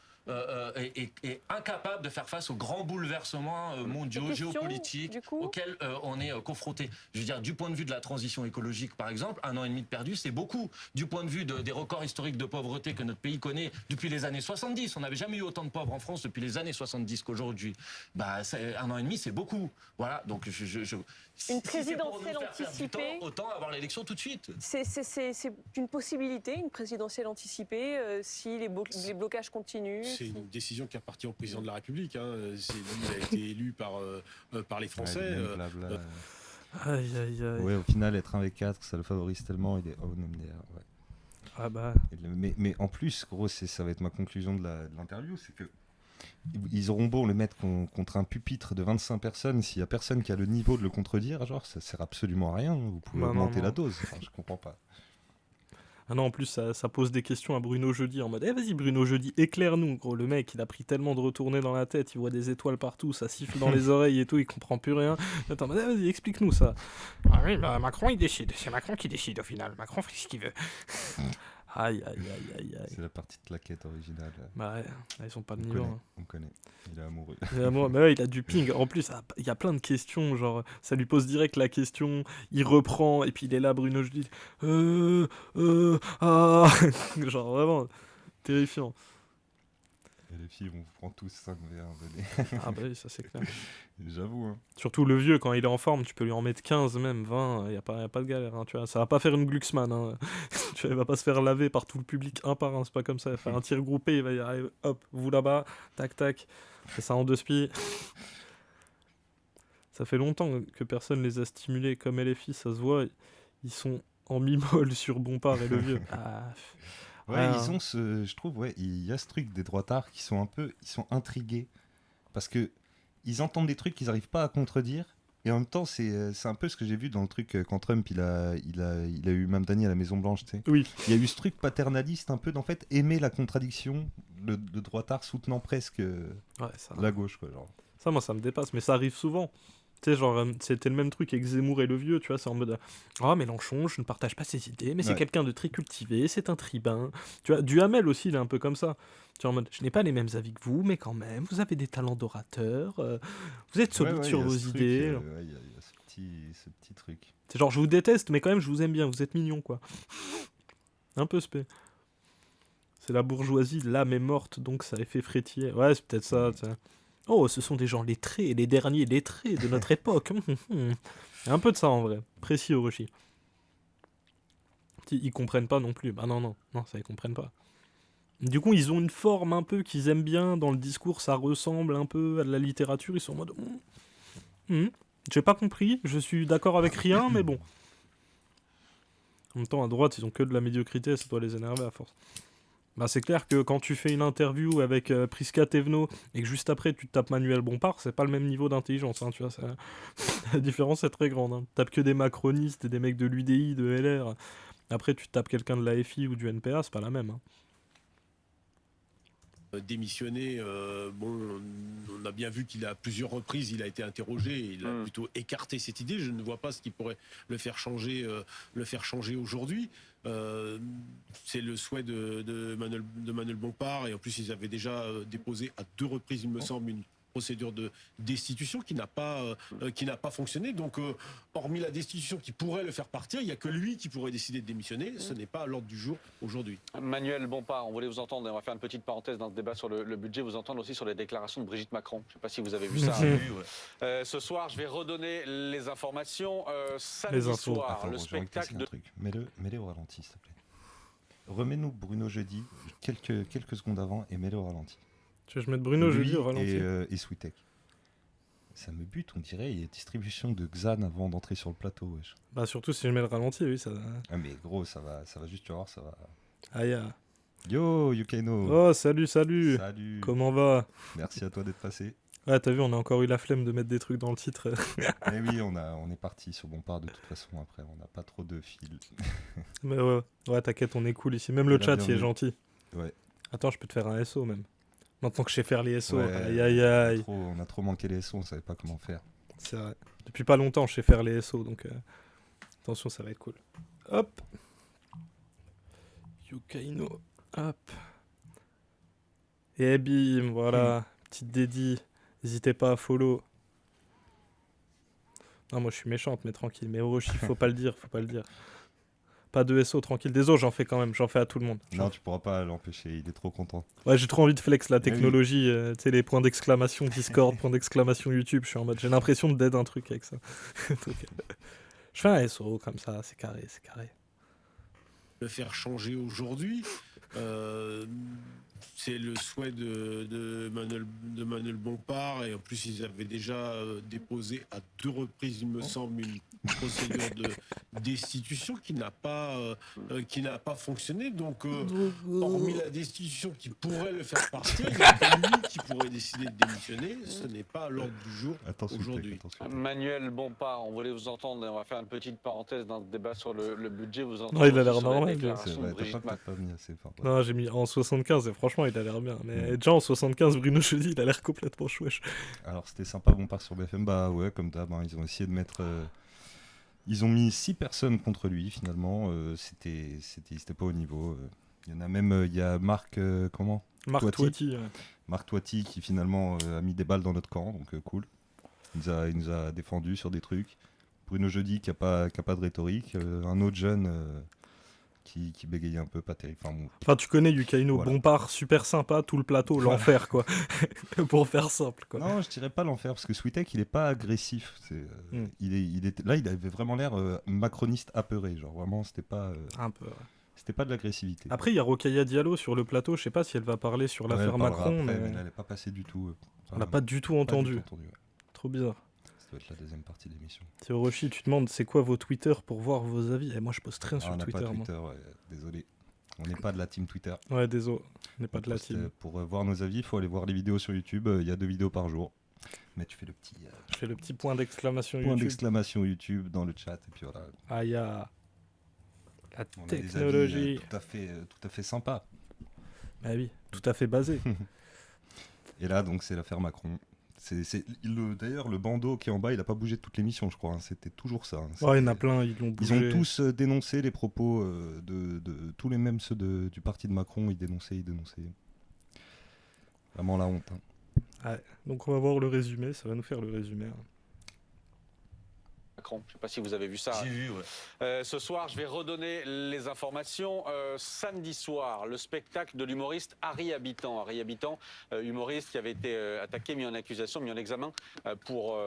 est incapable de faire face aux grands bouleversements mondiaux, Question, géopolitiques, du coup auxquels on est confronté. Je veux dire, du point de vue de la transition écologique, par exemple, 1 an et demi de perdu, c'est beaucoup. Du point de vue des records historiques de pauvreté que notre pays connaît depuis les années 70, on n'avait jamais eu autant de pauvres en France depuis les années 70 qu'aujourd'hui. Bah, 1 an et demi, c'est beaucoup. Voilà, donc Une si c'est pour nous présidentielle faire perdre du temps, anticipée. autant avoir l'élection tout de suite. C'est une possibilité, une présidentielle anticipée, si les blocages continuent. C'est une décision qui appartient au président de la République. Hein. Il a été élu par les Français. Ouais, le même blabla. Aïe. Ouais, au final, être 1v4, ça le favorise tellement, il est out MDR. Ouais. Ah bah... Mais en plus, gros, ça va être ma conclusion de l'interview, c'est que ils auront beau le mettre contre un pupitre de 25 personnes, s'il y a personne qui a le niveau de le contredire, genre, ça sert absolument à rien. Vous pouvez Bah, augmenter non. la dose. Enfin, je comprends pas. Ah non, en plus, ça pose des questions à Bruno Jeudi en mode vas-y, Bruno Jeudi, éclaire-nous. Gros, le mec, il a pris tellement de retournées dans la tête, il voit des étoiles partout, ça siffle dans les oreilles et tout, il comprend plus rien. Attends, vas-y, explique-nous ça. Ah oui, bah, Macron, il décide. C'est Macron qui décide au final. Macron fait ce qu'il veut. Aïe. C'est la partie de claquette originale. Bah ouais, ils sont pas de On niveau. connaît, Hein. on connaît. Il est amoureux. Mais ouais, il a du ping. En plus, il y a plein de questions. Genre, ça lui pose direct la question. Il reprend. Et puis il est là, Bruno. Je dis genre vraiment terrifiant. Et les filles vont vous prendre tous 5 V1, venez. Ah bah oui, ça c'est clair. J'avoue. Hein. Surtout le vieux, quand il est en forme, tu peux lui en mettre 15, même 20. Il n'y a pas de galère. Hein, tu vois. Ça va pas faire une Glucksmann. Hein. Tu vois, il va pas se faire laver par tout le public un par un. C'est pas comme ça. Il va faire un tir groupé. Il va y arriver. Hop, vous là-bas. Tac. Fait ça en 2 spies. Ça fait longtemps que personne les a stimulés comme LFI, ça se voit. Ils sont en mi-molle sur Bompard et le vieux. Ah. Ouais, ils ont je trouve, ouais, il y a ce truc des droitards qui sont ils sont intrigués parce que ils entendent des trucs qu'ils n'arrivent pas à contredire et en même temps c'est un peu ce que j'ai vu dans le truc quand Trump il a eu Mamdani à la Maison Blanche, tu sais. Oui. Il y a eu ce truc paternaliste un peu d'en fait aimer la contradiction, le droitard soutenant presque la gauche quoi, genre. Ça, moi, ça me dépasse, mais ça arrive souvent. Tu sais, genre, c'était le même truc avec Zemmour et le vieux, tu vois, c'est en mode Mélenchon, je ne partage pas ses idées, mais c'est quelqu'un de très cultivé, c'est un tribun. Tu vois, Duhamel aussi, il est un peu comme ça. Tu vois, en mode, je n'ai pas les mêmes avis que vous, mais quand même, vous avez des talents d'orateur, vous êtes solide sur vos idées. Il y a ce petit truc. C'est genre, je vous déteste, mais quand même, je vous aime bien, vous êtes mignon, quoi. Un peu spé. C'est la bourgeoisie, l'âme est morte, donc ça a fait frétiller. Ouais, c'est peut-être ça, tu sais. Oh, ce sont des gens lettrés, les derniers lettrés de notre époque. Il y a un peu de ça en vrai. Précis Orochi. Ils comprennent pas non plus. Bah non, ça ils comprennent pas. Du coup, ils ont une forme un peu qu'ils aiment bien dans le discours, ça ressemble un peu à de la littérature. Ils sont en mode. J'ai pas compris, je suis d'accord avec rien, mais bon. En même temps, à droite, ils ont que de la médiocrité, ça doit les énerver à force. Bah, c'est clair que quand tu fais une interview avec Prisca Thévenot et que juste après tu tapes Manuel Bompard, c'est pas le même niveau d'intelligence, hein, tu vois. La différence est très grande. Hein. Tu tapes que des macronistes et des mecs de l'UDI, de LR. Après, tu tapes quelqu'un de l'AFI ou du NPA, c'est pas la même. Hein. Démissionner, bon, on a bien vu qu'il a à plusieurs reprises, il a été interrogé, et il a plutôt écarté cette idée. Je ne vois pas ce qui pourrait le faire changer aujourd'hui. C'est le souhait de Manuel Bompard, et en plus ils avaient déjà déposé à 2 reprises, il me semble, une procédure de destitution qui n'a pas fonctionné. Donc, hormis la destitution qui pourrait le faire partir, il n'y a que lui qui pourrait décider de démissionner. Ce n'est pas à l'ordre du jour aujourd'hui. Manuel Bompard, on voulait vous entendre, et on va faire une petite parenthèse dans ce débat sur le budget, vous entendre aussi sur les déclarations de Brigitte Macron. Je ne sais pas si vous avez vu ça. Ce soir, je vais redonner les informations. Samedi soir, attends, le spectacle de... Mets-les au ralenti, s'il te plaît. Remets-nous Bruno jeudi, quelques secondes avant, et mets-le au ralenti. Tu veux que je mette Bruno jeudi au ralenti et Switek. Ça me bute, on dirait, il y a distribution de Xan avant d'entrer sur le plateau. Wesh. Bah surtout si je mets le ralenti, oui, ça... Ah mais gros, ça va juste, tu vas voir, ça va... Aïe. Yo, Yukaino. Oh, salut. Salut. Comment va? Merci à toi d'être passé. Ouais, t'as vu, on a encore eu la flemme de mettre des trucs dans le titre. Mais oui, on est parti sur Bompard de toute façon, après, on n'a pas trop de fil. Mais ouais, t'inquiète, on est cool ici. Même le chat, il est gentil. Ouais. Attends, je peux te faire un SO même. Maintenant que je sais faire les SO, ouais, aïe. On a trop manqué les SO, on savait pas comment faire. C'est vrai. Depuis pas longtemps, je sais faire les SO, donc attention, ça va être cool. Hop. Yukaino. Hop. Et bim, voilà. Petite dédie. N'hésitez pas à follow. Non, moi je suis méchante, mais tranquille. Mais Orochi, faut pas le dire. Pas de SO, tranquille. Des os, j'en fais quand même, j'en fais à tout le monde. Non, tu pourras pas l'empêcher, il est trop content. Ouais, j'ai trop envie de flex la technologie, tu sais, les points d'exclamation Discord, points d'exclamation YouTube, je suis en mode, j'ai l'impression de dead un truc avec ça. Donc, je fais un SO comme ça, c'est carré. Le faire changer aujourd'hui, c'est le souhait de Manuel Bompard, et en plus ils avaient déjà déposé à 2 reprises, il me semble, une procédure de destitution qui n'a pas fonctionné. Donc, hormis la destitution qui pourrait le faire partir, il y a que lui qui pourrait décider de démissionner. Ce n'est pas à l'ordre du jour aujourd'hui. Manuel Bompard, on voulait vous entendre, et on va faire une petite parenthèse dans ce débat sur le budget. Vous entendez? Non, il a l'air normal. Pas mis assez fort. Ouais. Non, j'ai mis en 75 et franchement, il a l'air bien. Mais déjà en 75, Bruno Jeudi, il a l'air complètement chouèche. Alors, c'était sympa, Bompard sur BFM. Bah ouais, comme d'hab, hein, ils ont essayé de mettre... Ils ont mis 6 personnes contre lui, finalement. C'était pas au niveau. Il y en a même... Il y a Marc... comment Marc Toiti. Marc Toiti qui, finalement, a mis des balles dans notre camp. Donc, cool. Il nous a défendu sur des trucs. Bruno Jeudi qui a pas de rhétorique. Un autre jeune... Qui bégayait un peu, pas terrible. Enfin, tu connais Yukaino, voilà. Bompard, super sympa, tout le plateau, l'enfer, quoi. Pour faire simple, quoi. Non, je dirais pas l'enfer, parce que Switek, il est pas agressif. Là, il avait vraiment l'air macroniste apeuré. Genre, vraiment, c'était pas... Un peu, ouais. C'était pas de l'agressivité. Après, il y a Rokhaya Diallo sur le plateau. Je sais pas si elle va parler sur l'affaire Macron. Après, mais elle n'est pas passée du tout. On l'a pas du tout entendu. Ouais. Trop bizarre. Ça doit être la deuxième partie de l'émission. Hiroshi, tu demandes c'est quoi vos Twitter pour voir vos avis. Et moi, je poste rien sur Twitter. On n'a pas Twitter, ouais. Désolé. On n'est pas de la team Twitter. Ouais, désolé. On n'est pas de la team. Pour voir nos avis, il faut aller voir les vidéos sur YouTube. Il y a 2 vidéos par jour. Mais tu fais le petit... Je fais le petit point d'exclamation YouTube. Point d'exclamation YouTube dans le chat. Et puis voilà. Ah, il y a... La technologie. Tout à fait sympa. Bah oui, tout à fait basé. Et là, donc, c'est l'affaire Macron. D'ailleurs, le bandeau qui est en bas, il n'a pas bougé de toute l'émission, je crois. Hein. C'était toujours ça. Hein. Ouais, il y en a plein, ils l'ont bougé. Ils ont tous dénoncé les propos de tous les mêmes, ceux du parti de Macron. Ils dénonçaient. Vraiment la honte. Hein. Ouais. Donc on va voir le résumé, ça va nous faire le résumé. Hein. Macron. Je ne sais pas si vous avez vu ça. J'ai vu, ouais. Ce soir, je vais redonner les informations. Samedi soir, le spectacle de l'humoriste Harry Habitant. Harry Habitant, humoriste qui avait été attaqué, mis en accusation, mis en examen pour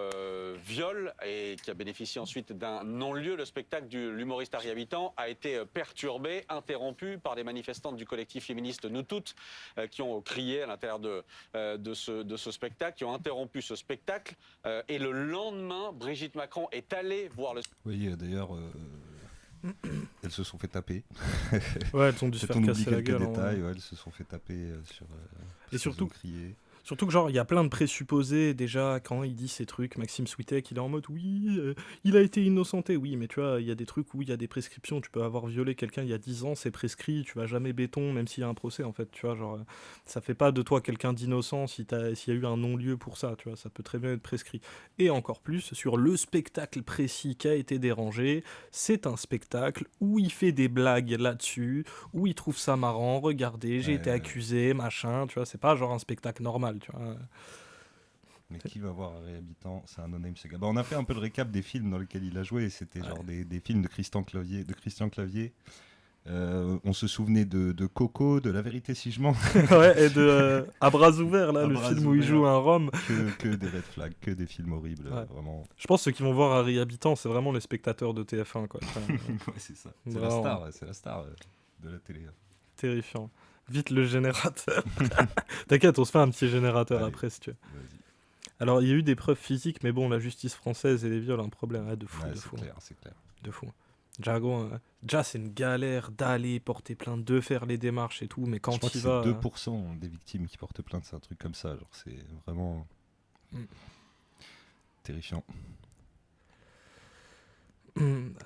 viol et qui a bénéficié ensuite d'un non-lieu. Le spectacle de l'humoriste Harry Habitant a été perturbé, interrompu par des manifestantes du collectif féministe Nous Toutes qui ont crié à l'intérieur de ce spectacle, qui ont interrompu ce spectacle. Et le lendemain, Brigitte Macron est allée voir le... Oui, d'ailleurs, elles se sont fait taper. Ouais, elles ont dû se faire casser la gueule. Détails, ouais, elles se sont fait taper sur... Et surtout, crier. Surtout que genre il y a plein de présupposés déjà quand il dit ces trucs. Maxime Switek il est en mode oui il a été innocenté, oui mais tu vois il y a des trucs où il y a des prescriptions, tu peux avoir violé quelqu'un il y a 10 ans, c'est prescrit, tu vas jamais béton même s'il y a un procès en fait, tu vois, genre ça fait pas de toi quelqu'un d'innocent s'il y a eu un non-lieu pour ça, tu vois, ça peut très bien être prescrit. Et encore plus sur le spectacle précis qui a été dérangé, c'est un spectacle où il fait des blagues là-dessus, où il trouve ça marrant, regardez j'ai été accusé, machin, tu vois, c'est pas genre un spectacle normal. Tu vois. Mais qui va voir Harry Habitant? C'est un no-name ce gars. Bah, on a fait un peu le récap des films dans lesquels il a joué. C'était genre des films de Christian Clavier. On se souvenait de Coco, de La Vérité si je mens. Ouais, et de À bras ouverts, là, le film où il joue un rhum. Que des red flags, que des films horribles. Ouais. Vraiment. Je pense que ceux qui vont voir Harry Habitant, c'est vraiment les spectateurs de TF1. Quoi. Ouais, c'est ça. C'est la star de la télé. Terrifiant. Vite le générateur. T'inquiète, on se fait un petit générateur après si tu veux. Vas-y. Alors, il y a eu des preuves physiques, mais bon, la justice française et les viols, un problème de fou. Ouais, de fou. C'est clair. De fou. Déjà, c'est une galère d'aller porter plainte, de faire les démarches et tout, mais quand tu vas... c'est 2% des victimes qui portent plainte, c'est un truc comme ça. Genre, c'est vraiment terrifiant.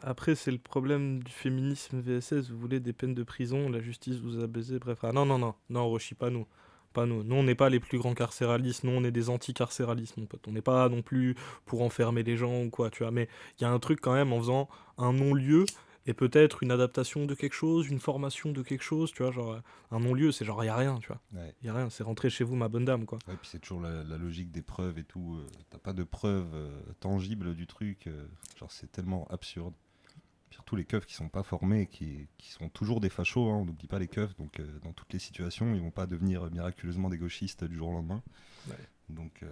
Après, c'est le problème du féminisme VSS. Vous voulez des peines de prison, la justice vous a baisé, bref. Ah non, Rochi, pas nous. Pas nous. Nous, on n'est pas les plus grands carcéralistes. Nous, on est des anti-carcéralistes, mon pote. On n'est pas non plus pour enfermer les gens ou quoi, tu vois. Mais il y a un truc quand même en faisant un non-lieu et peut-être une adaptation de quelque chose, une formation de quelque chose, tu vois. Genre, un non-lieu, c'est genre, il n'y a rien, tu vois. Il n'y a rien, c'est rentrer chez vous, ma bonne dame, quoi. Ouais, puis c'est toujours la logique des preuves et tout. T'as pas de preuves tangibles du truc. Genre, c'est tellement absurde. Surtout les keufs qui sont pas formés, qui sont toujours des fachos, hein, on n'oublie pas les keufs, donc dans toutes les situations, ils vont pas devenir miraculeusement des gauchistes du jour au lendemain. Ouais. Donc,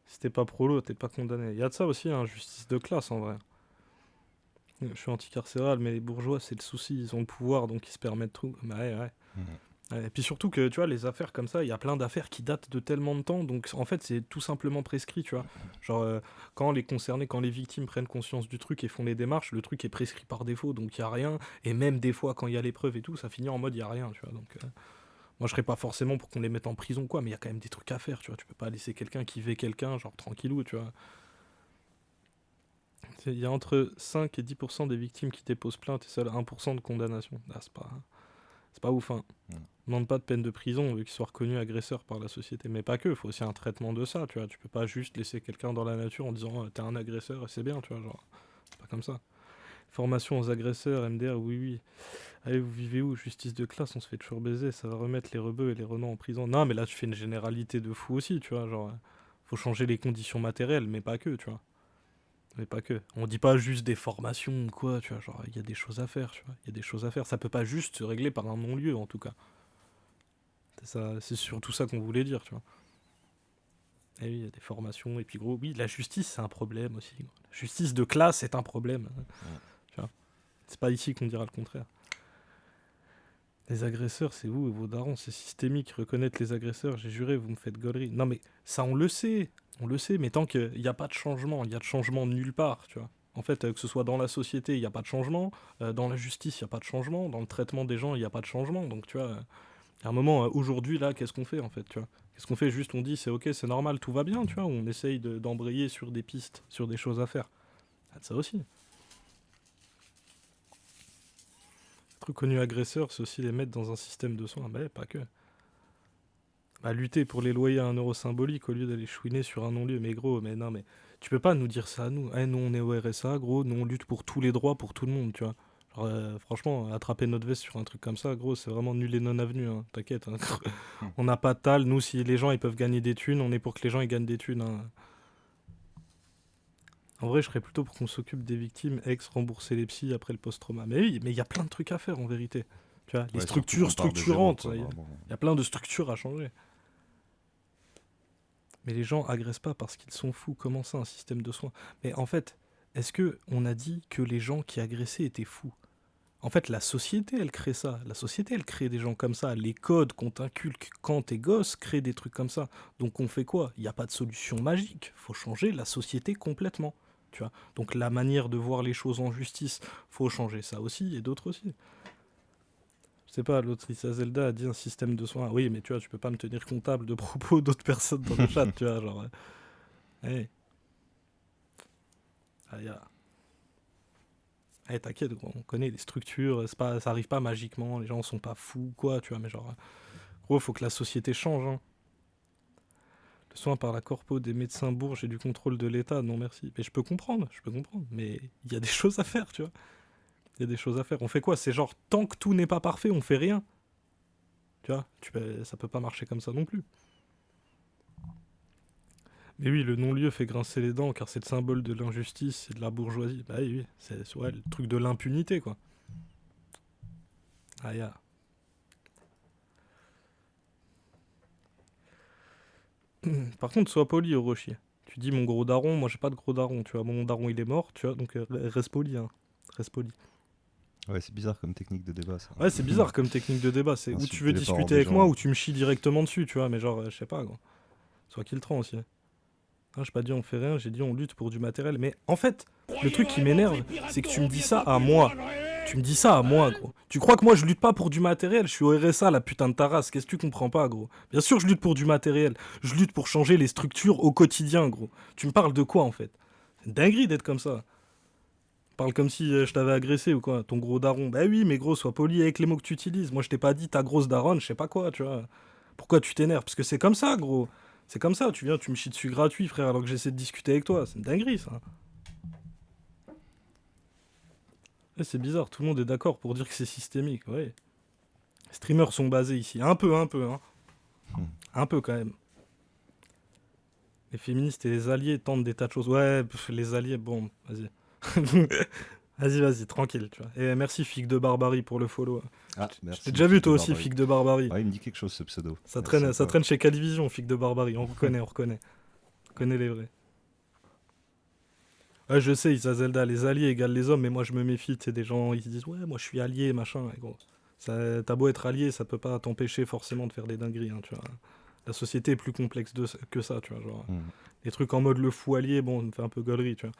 Si t'es pas prolo, t'es pas condamné. Il y a de ça aussi, hein, justice de classe en vrai. Je suis anticarcéral, mais les bourgeois, c'est le souci, ils ont le pouvoir, donc ils se permettent tout. Bah ouais. Et puis surtout que, tu vois, les affaires comme ça, il y a plein d'affaires qui datent de tellement de temps, donc en fait, c'est tout simplement prescrit, tu vois. Genre, quand les concernés, quand les victimes prennent conscience du truc et font les démarches, le truc est prescrit par défaut, donc il y a rien. Et même des fois, quand il y a les preuves et tout, ça finit en mode il y a rien, tu vois. Donc, moi, je serais pas forcément pour qu'on les mette en prison, quoi, mais il y a quand même des trucs à faire, tu vois. Tu peux pas laisser quelqu'un qui veut quelqu'un, genre tranquillou, tu vois. Il y a entre 5 et 10% des victimes qui déposent plainte et seul 1% de condamnation. Ah, c'est pas ouf, hein. On demande pas de peine de prison, on veut qu'il soit reconnu agresseur par la société. Mais pas que, il faut aussi un traitement de ça, tu vois. Tu peux pas juste laisser quelqu'un dans la nature en disant t'es un agresseur et c'est bien, tu vois. Genre, c'est pas comme ça. Formation aux agresseurs, MDR, oui. Allez, vous vivez où? Justice de classe, on se fait toujours baiser, ça va remettre les rebeux et les renards en prison. Non, mais là, tu fais une généralité de fou aussi, tu vois. Genre, faut changer les conditions matérielles, mais pas que, tu vois. Mais pas que. On dit pas juste des formations ou quoi, tu vois. Genre, il y a des choses à faire, tu vois. Il y a des choses à faire. Ça peut pas juste se régler par un non-lieu, en tout cas. C'est surtout ça qu'on voulait dire, tu vois. Et oui, il y a des formations. Et puis, gros, oui, la justice, c'est un problème aussi. La justice de classe, c'est un problème. Tu vois. C'est pas ici qu'on dira le contraire. Les agresseurs, c'est vous, vos darons, c'est systémique. Reconnaître les agresseurs, j'ai juré, vous me faites gaulerie. Non, mais ça, on le sait, mais tant qu'il n'y a pas de changement, il y a de changement nulle part, tu vois. En fait, que ce soit dans la société, il n'y a pas de changement, dans la justice, il n'y a pas de changement, dans le traitement des gens, il n'y a pas de changement. Donc, tu vois, à un moment, aujourd'hui, là, qu'est-ce qu'on fait, en fait, tu vois? Qu'est-ce qu'on fait? Juste, on dit, c'est ok, c'est normal, tout va bien, tu vois, ou on essaye d'embrayer sur des pistes, sur des choses à faire. Ça aussi. Être reconnu agresseur, c'est aussi les mettre dans un système de soins. Bah, pas que. Bah, lutter pour les loyers à 1 euro symbolique au lieu d'aller chouiner sur un non-lieu. Mais gros, mais non, mais tu peux pas nous dire ça à nous. Nous, on est au RSA, gros, nous, on lutte pour tous les droits, pour tout le monde, tu vois. Genre, franchement, attraper notre veste sur un truc comme ça, gros, c'est vraiment nul et non avenu, hein. T'inquiète. Hein. On n'a pas de tal. Nous, si les gens ils peuvent gagner des thunes, on est pour que les gens ils gagnent des thunes. Hein. En vrai, je serais plutôt pour qu'on s'occupe des victimes, rembourser les psys après le post-trauma. Mais oui, mais il y a plein de trucs à faire en vérité. Tu vois, les Ouais, structures surtout qu'on part de zéro, structurantes, quoi, il vraiment. y a plein de structures à changer. Mais les gens agressent pas parce qu'ils sont fous. Comment ça, un système de soins? Mais en fait, est-ce que on a dit que les gens qui agressaient étaient fous? En fait, la société, elle crée ça. La société, elle crée des gens comme ça. Les codes qu'on t'inculque quand t'es gosse créent des trucs comme ça. Donc on fait quoi? Il n'y a pas de solution magique. Faut changer la société complètement. Tu vois. Donc la manière de voir les choses en justice, faut changer ça aussi et d'autres aussi. Je sais pas, l'autre Issa Zelda a dit un système de soins. Oui, mais tu vois, tu peux pas me tenir comptable de propos d'autres personnes dans le chat, tu vois, genre. Hey. Eh, t'inquiète, gros, on connaît les structures, ça arrive pas magiquement, les gens sont pas fous, quoi, tu vois, mais genre. Gros, faut que la société change, hein. Le soin par la corpo des médecins bourges et du contrôle de l'État, non merci. Mais je peux comprendre, mais il y a des choses à faire, tu vois. Il y a des choses à faire. On fait quoi? C'est genre, tant que tout n'est pas parfait, on fait rien. Tu vois, ça peut pas marcher comme ça non plus. Mais oui, le non-lieu fait grincer les dents car c'est le symbole de l'injustice et de la bourgeoisie. Bah oui, c'est ouais, le truc de l'impunité, quoi. Ah, ya. Par contre, sois poli, Orochi. Tu dis mon gros daron, moi j'ai pas de gros daron, tu vois. Mon daron il est mort, tu vois, donc reste poli, hein. Reste poli. Ouais, c'est bizarre comme technique de débat, ça. Ouais, c'est bizarre comme technique de débat. C'est où tu veux Insulter les parents discuter des avec gens. moi ou tu me chies directement dessus, tu vois. Mais genre, je sais pas, gros. Sois kiltran aussi. Ah, j'ai pas dit on fait rien, j'ai dit on lutte pour du matériel. Mais en fait, le truc qui m'énerve, c'est que tu me dis ça à moi. Tu me dis ça à moi, gros. Tu crois que moi je lutte pas pour du matériel? Je suis au RSA, la putain de ta race. Qu'est-ce que tu comprends pas, gros? Bien sûr, je lutte pour du matériel. Je lutte pour changer les structures au quotidien, gros. Tu me parles de quoi, en fait? C'est une dinguerie d'être comme ça. Parle comme si je t'avais agressé ou quoi, ton gros daron. Bah oui, mais gros, sois poli avec les mots que tu utilises. Moi, je t'ai pas dit ta grosse daronne, je sais pas quoi, tu vois. Pourquoi tu t'énerves? Parce que c'est comme ça, gros. C'est comme ça, tu viens, tu me chies dessus gratuit, frère, alors que j'essaie de discuter avec toi. C'est une dinguerie, ça. Ouais, c'est bizarre, tout le monde est d'accord pour dire que c'est systémique, ouais. Les streamers sont basés ici. Un peu, hein. Un peu, quand même. Les féministes et les alliés tentent des tas de choses. Ouais, les alliés, bon, vas-y. Vas-y, tranquille, tu vois. Et merci, Figue de Barbarie, pour le follow. Ah, merci. Je t'ai déjà vu, Figue toi de aussi, Barbarie. Figue de Barbarie. Ouais, il me dit quelque chose, ce pseudo. Ça Merci à toi. traîne chez Calivision, Figue de Barbarie. On reconnaît. On connaît les vrais. Ouais, je sais, Issa Zelda, les alliés égalent les hommes, mais moi je me méfie, tu sais, des gens, ils se disent, ouais, moi je suis allié, machin, et gros. T'as beau être allié, ça peut pas t'empêcher forcément de faire des dingueries, hein, tu vois. La société est plus complexe que ça, tu vois, genre. Les trucs en mode le fou allié, bon, me fait un peu gaulerie, tu vois.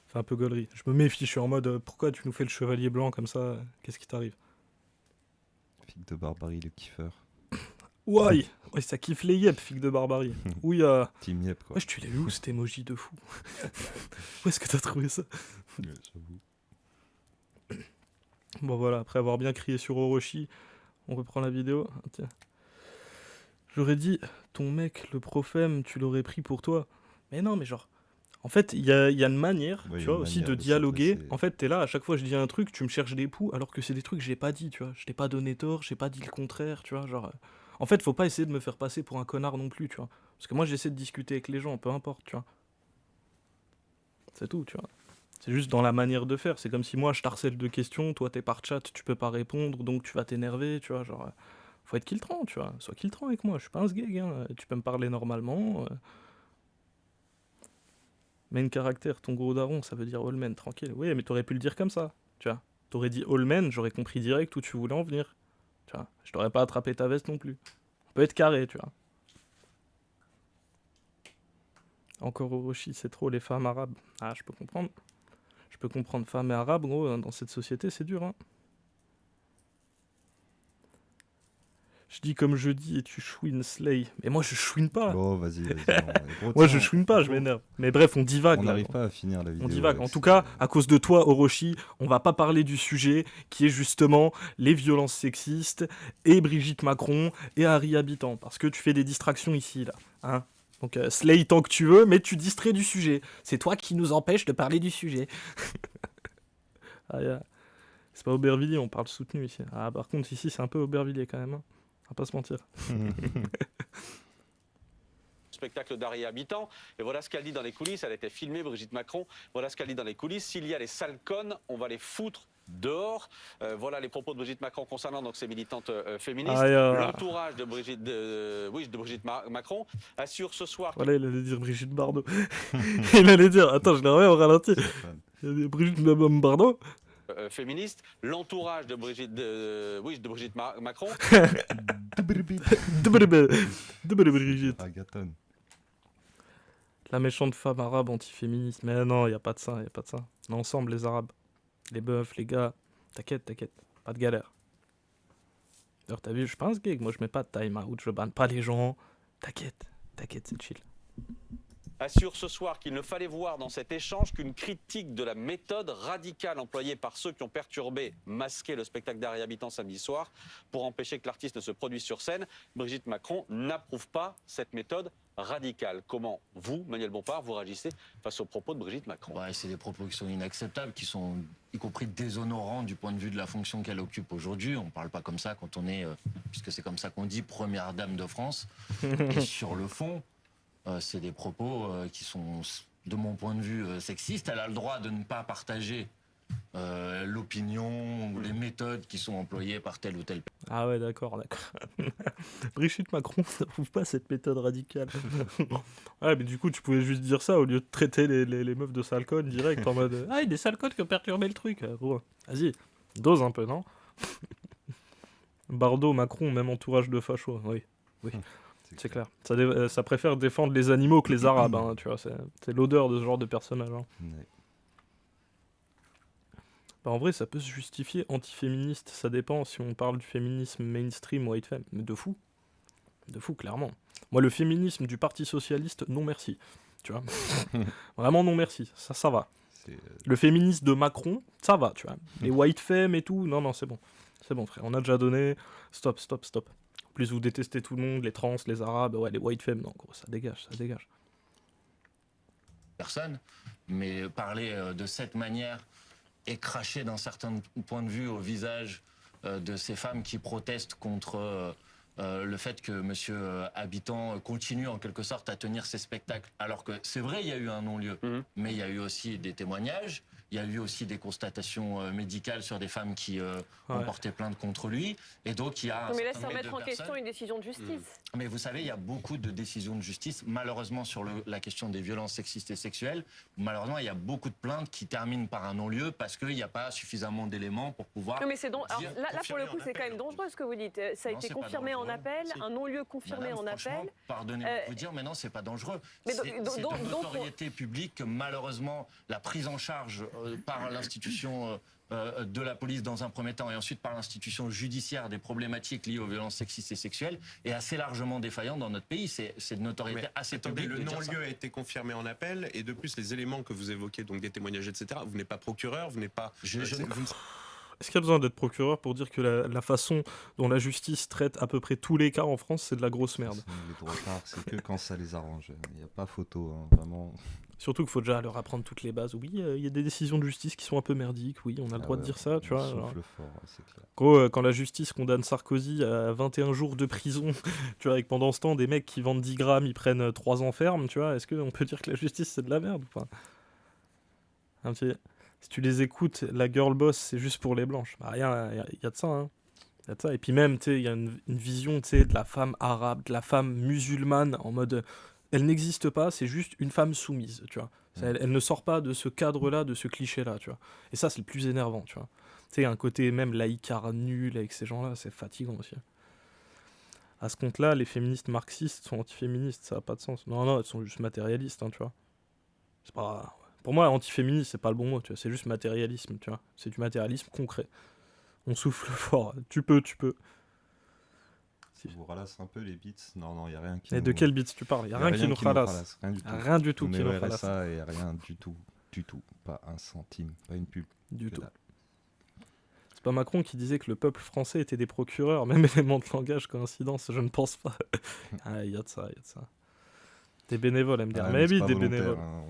Fait un peu gaulerie. Je me méfie, je suis en mode, pourquoi tu nous fais le chevalier blanc comme ça? Qu'est-ce qui t'arrive? Figue de Barbarie, le kiffeur. Ouais, ça kiffe les yep, Figue de Barbarie. Oui, Team Yep, quoi. wesh, tu l'as vu où cet emoji de fou? Où est-ce que t'as trouvé ça? Ouais, j'avoue. Bon voilà, après avoir bien crié sur Orochi, on reprend la vidéo. Ah, tiens. J'aurais dit, ton mec, le profème, tu l'aurais pris pour toi. Mais non, mais genre, en fait, il y a une manière, Ouais, tu y a vois, une aussi manière de de dialoguer. s'adresser. En fait, t'es là, à chaque fois je dis un truc, tu me cherches des poux, alors que c'est des trucs que j'ai pas dit, tu vois. Je t'ai pas donné tort, j'ai pas dit le contraire, tu vois, genre... En fait, faut pas essayer de me faire passer pour un connard non plus, tu vois. Parce que moi, j'essaie de discuter avec les gens, peu importe, tu vois. C'est tout, tu vois. C'est juste dans la manière de faire. C'est comme si moi, je t'harcèle de questions, toi, t'es par chat, tu peux pas répondre, donc tu vas t'énerver, tu vois, genre... Faut être kiltran, tu vois. Sois kiltran avec moi, je suis pas un sgeg, hein. Tu peux me parler normalement. Main caractère, ton gros daron, ça veut dire all men, tranquille. Oui, mais t'aurais pu le dire comme ça, tu vois. T'aurais dit all men, j'aurais compris direct où tu voulais en venir. Tu vois, je t'aurais pas attrapé ta veste non plus. On peut être carré, tu vois. Encore Orochi, c'est trop les femmes arabes. Ah, je peux comprendre. Je peux comprendre femmes et arabes, gros, dans cette société, c'est dur, hein. Je dis comme je dis et tu chouines Slay. Mais moi, je chouine pas. Bon, vas-y. Non, Moi, je chouine pas, je m'énerve. Mais bref, on divague. On là, n'arrive gros. pas à finir la vidéo. On divague. avec En tout ça. cas, à cause de toi, Orochi, on va pas parler du sujet qui est justement les violences sexistes et Brigitte Macron et Harry Habitant. Parce que tu fais des distractions ici, là. Hein, donc, slay tant que tu veux, mais tu distrais du sujet. C'est toi qui nous empêche de parler du sujet. Ah, yeah. C'est pas Aubervilliers, on parle soutenu ici. Ah, par contre, ici, c'est un peu Aubervilliers quand même. Hein. On va pas se mentir. spectacle d'Harry Habitant. Et voilà ce qu'elle dit dans les coulisses. Elle a été filmée, Brigitte Macron. Voilà ce qu'elle dit dans les coulisses. S'il y a les sales connes, on va les foutre dehors. Voilà les propos de Brigitte Macron concernant donc ces militantes féministes. L'entourage de Brigitte Macron assure ce soir... Voilà, il allait dire Brigitte Bardot. Il allait dire... Attends, je l'ai remis au ralenti. Il a dit Brigitte Bardot. Féministe, l'entourage de Brigitte Macron. Brigitte. La méchante femme arabe antiféministe. Mais non, il n'y a pas de ça, L'ensemble, les arabes. Les meufs, les gars. T'inquiète. Pas de galère. D'ailleurs, t'as vu, je pense gay, moi je mets pas de time out, je banne pas les gens. T'inquiète, c'est chill. Assure ce soir qu'il ne fallait voir dans cet échange qu'une critique de la méthode radicale employée par ceux qui ont perturbé, masqué le spectacle d'Harry Habitant samedi soir pour empêcher que l'artiste ne se produise sur scène. Brigitte Macron n'approuve pas cette méthode radicale. Comment vous, Manuel Bompard, vous réagissez face aux propos de Brigitte Macron? C'est des propos qui sont inacceptables, qui sont y compris déshonorants du point de vue de la fonction qu'elle occupe aujourd'hui. On ne parle pas comme ça quand on est, puisque c'est comme ça qu'on dit, première dame de France. Et sur le fond, c'est des propos qui sont, de mon point de vue, sexistes. Elle a le droit de ne pas partager l'opinion ou les méthodes qui sont employées par telle ou telle personne. Ah ouais, d'accord. Brigitte Macron n'approuve pas cette méthode radicale. Ouais, mais du coup, tu pouvais juste dire ça au lieu de traiter les meufs de salconnes direct en mode « Ah, il y a des salconnes qui ont perturbé le truc. » Gros, vas-y, dose un peu, non? Bardot, Macron, même entourage de fachos. Oui. C'est clair. Ça préfère défendre les animaux que les arabes, hein, tu vois. C'est l'odeur de ce genre de personnage. Hein. En vrai, ça peut se justifier antiféministe. Ça dépend si on parle du féminisme mainstream ou white femme. Mais de fou, clairement. Moi, le féminisme du Parti Socialiste, non merci. Tu vois. Vraiment non merci. Ça va. Le féminisme de Macron, ça va, tu vois. Les white femmes et tout, non, c'est bon. C'est bon, frère. On a déjà donné. Stop. En plus, vous détestez tout le monde, les trans, les arabes, ouais, les white femmes, non, gros, ça dégage. Personne, mais parler de cette manière et cracher d'un certain point de vue au visage de ces femmes qui protestent contre le fait que Monsieur Habitant continue en quelque sorte à tenir ses spectacles. Alors que c'est vrai, il y a eu un non-lieu, mais il y a eu aussi des témoignages, il y a eu aussi des constatations médicales sur des femmes qui ont porté plainte contre lui. Et donc il y a... Mais là, c'est remettre en question une décision de justice. Mais vous savez, il y a beaucoup de décisions de justice, malheureusement sur la question des violences sexistes et sexuelles. Malheureusement, il y a beaucoup de plaintes qui terminent par un non-lieu parce qu'il n'y a pas suffisamment d'éléments pour pouvoir... Non, mais c'est alors, là, pour le coup, c'est quand même dangereux ce que vous dites. Ça a été confirmé en appel, un non-lieu confirmé en appel. Pardonnez-moi de vous dire, mais non, c'est pas dangereux. C'est de notoriété publique que malheureusement, la prise en charge par l'institution de la police dans un premier temps et ensuite par l'institution judiciaire des problématiques liées aux violences sexistes et sexuelles est assez largement défaillante dans notre pays. C'est de notoriété assez publique. Le non-lieu a été confirmé en appel et de plus les éléments que vous évoquez, donc des témoignages, etc. Vous n'êtes pas procureur, vous n'êtes pas... Est-ce qu'il y a besoin d'être procureur pour dire que la façon dont la justice traite à peu près tous les cas en France, c'est de la grosse merde? Les droitards, c'est que quand ça les arrange. Il n'y a pas photo, hein, vraiment. Surtout qu'il faut déjà leur apprendre toutes les bases. Oui, il y a des décisions de justice qui sont un peu merdiques. Oui, on a le droit de dire ça, tu vois. Gros, quand la justice condamne Sarkozy à 21 jours de prison, tu vois, et que pendant ce temps, des mecs qui vendent 10 grammes, ils prennent 3 ans ferme, tu vois, est-ce qu'on peut dire que la justice, c'est de la merde ou pas? Un petit... Si tu les écoutes, la girl boss, c'est juste pour les blanches. Bah rien, il y a de ça, hein. Y a de ça. Et puis même, tu sais, il y a une vision, tu sais, de la femme arabe, de la femme musulmane, en mode... Elle n'existe pas, c'est juste une femme soumise, tu vois. Elle ne sort pas de ce cadre-là, de ce cliché-là, tu vois. Et ça, c'est le plus énervant, tu vois. Tu sais, il y a un côté même laïcard nul avec ces gens-là, c'est fatigant aussi. À ce compte-là, les féministes marxistes sont antiféministes, ça n'a pas de sens. Non, elles sont juste matérialistes, hein, tu vois. C'est pas... Pour moi, antiféministe, c'est pas le bon mot, tu vois. C'est juste matérialisme, tu vois. C'est du matérialisme concret. On souffle fort. Tu peux. Si je vous ralasse un peu les beats, non, il n'y a rien qui... Et de quel beats tu parles? Il n'y a rien qui nous ralasse. Rien du tout qui nous ralasse. Et rien du tout. Pas un centime, pas une pub. Du tout. C'est pas Macron qui disait que le peuple français était des procureurs, même élément de langage, coïncidence, je ne pense pas. Ah, il y a de ça. Des bénévoles, elle me dit. Mais oui, des bénévoles. Hein,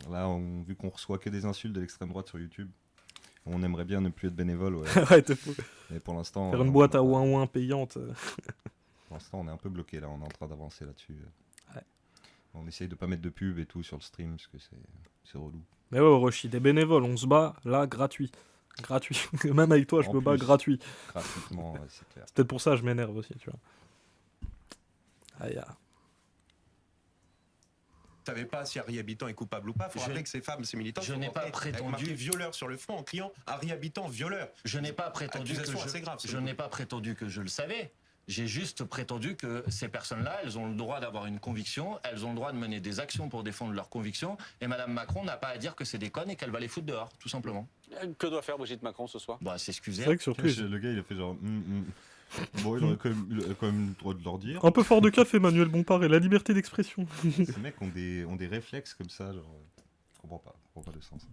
Là, vu qu'on reçoit que des insultes de l'extrême droite sur YouTube, on aimerait bien ne plus être bénévole. Ouais, t'es fou. Mais pour l'instant... Faire une boîte à ouin-ouin payante. Pour l'instant, on est un peu bloqué, là. On est en train d'avancer là-dessus. Ouais. On essaye de pas mettre de pub et tout sur le stream parce que c'est relou. Mais ouais, Orochi, des bénévoles, on se bat, là, gratuit. Gratuit. Même avec toi, je En me bats plus. gratuit. Gratuitement, ouais, c'est clair. C'est peut-être pour ça que je m'énerve aussi, tu vois. Aïe, ah. Vous savez pas si Harry Habitant est coupable ou pas. Il faut Je- rappeler que ces femmes, ces militants, je sont n'ai pas rentrés avec prétendu- marqué violeur sur le front en criant Harry Habitant violeur. Je n'ai pas prétendu que Accusation assez grave, je n'ai pas prétendu que je le savais. J'ai juste prétendu que ces personnes-là, elles ont le droit d'avoir une conviction, elles ont le droit de mener des actions pour défendre leurs convictions, et Madame Macron n'a pas à dire que c'est des connes et qu'elle va les foutre dehors, tout simplement. Que doit faire Brigitte Macron ce soir? Bah, s'excuser. C'est vrai que sur Twitch, Le gars, il a fait genre. Bon, il aurait quand même le droit de leur dire. un peu fort de café, Manuel Bompard, et la liberté d'expression. Ces mecs ont des réflexes comme ça, genre. Je comprends pas le sens.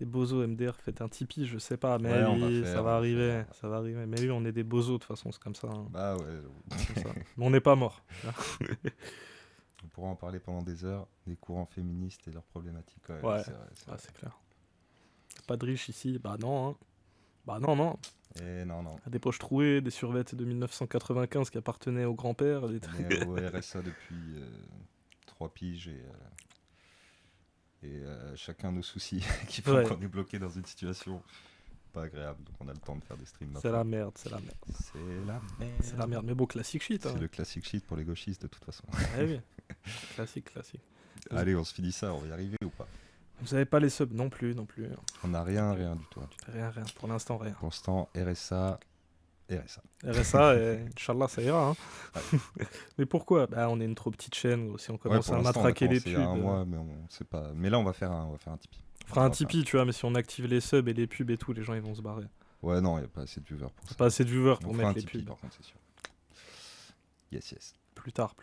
Des bozos MDR, faites un Tipeee, je sais pas, mais Ouais, on va lui, faire, ça on va va arriver, faire. ça va arriver. Mais lui, on est des bozos de toute façon, c'est comme ça. Hein. Bah ouais. C'est ça. Mais on n'est pas mort. On pourra en parler pendant des heures, des courants féministes et leurs problématiques. Ouais, Ouais. c'est vrai, c'est Ah, vrai. c'est clair. Pas de riches ici, bah non. Hein. Bah non. Et non. Des poches trouées, des survêtes de 1995 qui appartenaient au grand-père. Des trucs. On est au RSA depuis 3 piges et chacun nos soucis qui font Ouais. qu'on est bloqué dans une situation pas agréable. Donc on a le temps de faire des streams. C'est la merde, c'est la merde. C'est la merde. C'est la merde. Mais bon, classique shit. Hein. C'est le classique shit pour les gauchistes de toute façon. Eh oui. Classique. Allez, on se finit ça, on va y arriver ou pas? Vous avez pas les subs non plus. On n'a rien du tout. Rien. Pour l'instant, rien. Pour l'instant, RSA. RSA, et Inch'Allah, ça ira. Hein. Mais pourquoi? Bah, on est une trop petite chaîne, gros. Si on commence pour à l'instant, matraquer on a les commencé pubs. il y a un mois, mais on sait pas. Mais là, on va faire un Tipeee. On fera un Tipeee, tu vois, mais si on active les subs et les pubs et tout, les gens ils vont se barrer. Ouais, non, il n'y a pas assez de viewers pour ça. Pas assez de viewers pour On fera mettre un les Tipeee, pubs. par contre, c'est sûr. Yes. Plus tard.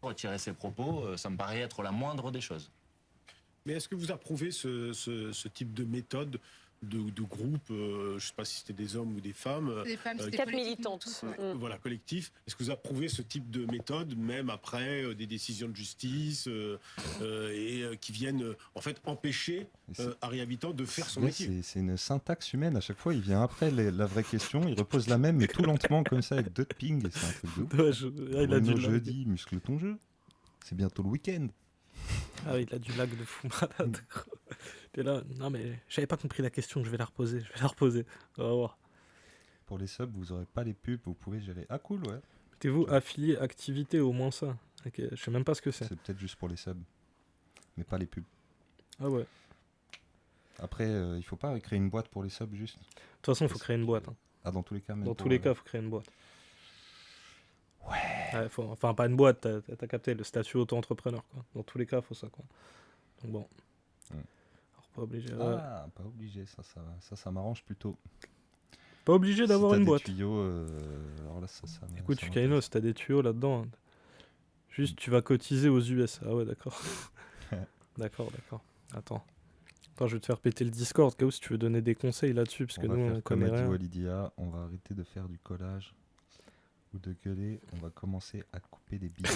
Retirer ses propos, ça me paraît être la moindre des choses. Mais est-ce que vous approuvez ce type de méthode de groupe, je ne sais pas si c'était des hommes ou des femmes, Des femmes, c'était 4 politiquement militantes. tous. voilà, collectif. Est-ce que vous approuvez ce type de méthode, même après des décisions de justice qui viennent en fait empêcher Harry Habitant de faire son Ouais, métier? c'est une syntaxe humaine. À chaque fois, il vient après la vraie question, il repose la même, mais tout lentement, comme ça, avec 2 pings. Et c'est un truc de ouf. Ouais, il a du Bruno lag. jeudi, muscle ton jeu. C'est bientôt le week-end. Ah oui, il a du lag de fou malade. T'es là, non mais j'avais pas compris la question, je vais la reposer. On va voir. Pour les subs, vous aurez pas les pubs, vous pouvez gérer. Ah cool, ouais. Mettez-vous affilié activité, au moins ça. Ok, je sais même pas ce que c'est. C'est peut-être juste pour les subs, mais pas les pubs. Ah ouais. De Après, il faut pas créer une boîte pour les subs juste. toute façon, il faut créer une boîte. Hein. Ah, dans tous les cas, même Dans pour, tous les cas, il faut créer une boîte. Ouais. Enfin, pas une boîte, t'as capté le statut auto-entrepreneur. Quoi. Dans tous les cas, il faut ça. Quoi. Donc bon. Alors, pas obligé. Ah, pas obligé, ça m'arrange plutôt. Pas obligé d'avoir Si t'as une des boîte. tuyaux, alors là, ça Écoute, ça Fukaino, si t'as des tuyaux là-dedans, juste tu vas cotiser aux US. Ah ouais, d'accord. D'accord. Attends, je vais te faire péter le Discord, Chaos, si tu veux donner des conseils là-dessus, parce que on va nous, faire on comme connaît a dit rien. Walidia, on va arrêter de faire du collage ou de gueuler, on va commencer à couper des billes.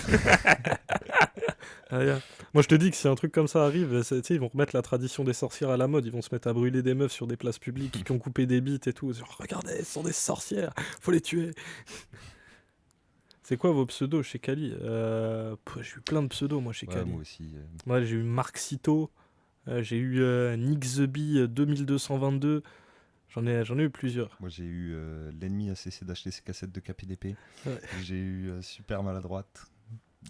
Ah, yeah. Moi, je te dis que si un truc comme ça arrive, tu sais, ils vont remettre la tradition des sorcières à la mode. Ils vont se mettre à brûler des meufs sur des places publiques qui ont coupé des bites et tout. Genre, regardez, ce sont des sorcières, faut les tuer. C'est quoi vos pseudos chez Kali? J'ai eu plein de pseudos, moi, chez Ouais, Kali. moi aussi. Moi, j'ai eu Marxito, j'ai eu Nick the Bee 2222. J'en ai eu plusieurs. Moi, j'ai eu l'ennemi a cessé d'acheter ses cassettes de KPDP. Ouais. J'ai eu super maladroite.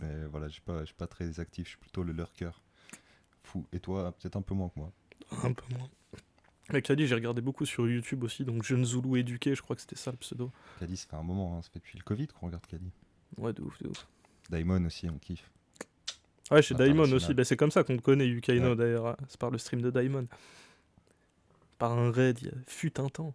Mais voilà, je suis pas très actif, je suis plutôt le lurker. Fou. Et toi, peut-être un peu moins que moi. Un peu moins. Avec Kali, j'ai regardé beaucoup sur YouTube aussi, donc Jeune Zoulou éduqué, je crois que c'était ça le pseudo. Kali, ça fait un moment, hein, ça fait depuis le Covid qu'on regarde Kali. Ouais, de ouf. Daimon aussi, on kiffe. Ouais, chez Daimon International. aussi, bah, c'est comme ça qu'on te connaît, Yukaino Ouais. d'ailleurs. Hein. C'est par le stream de Daimon. Par un raid, il fut un temps.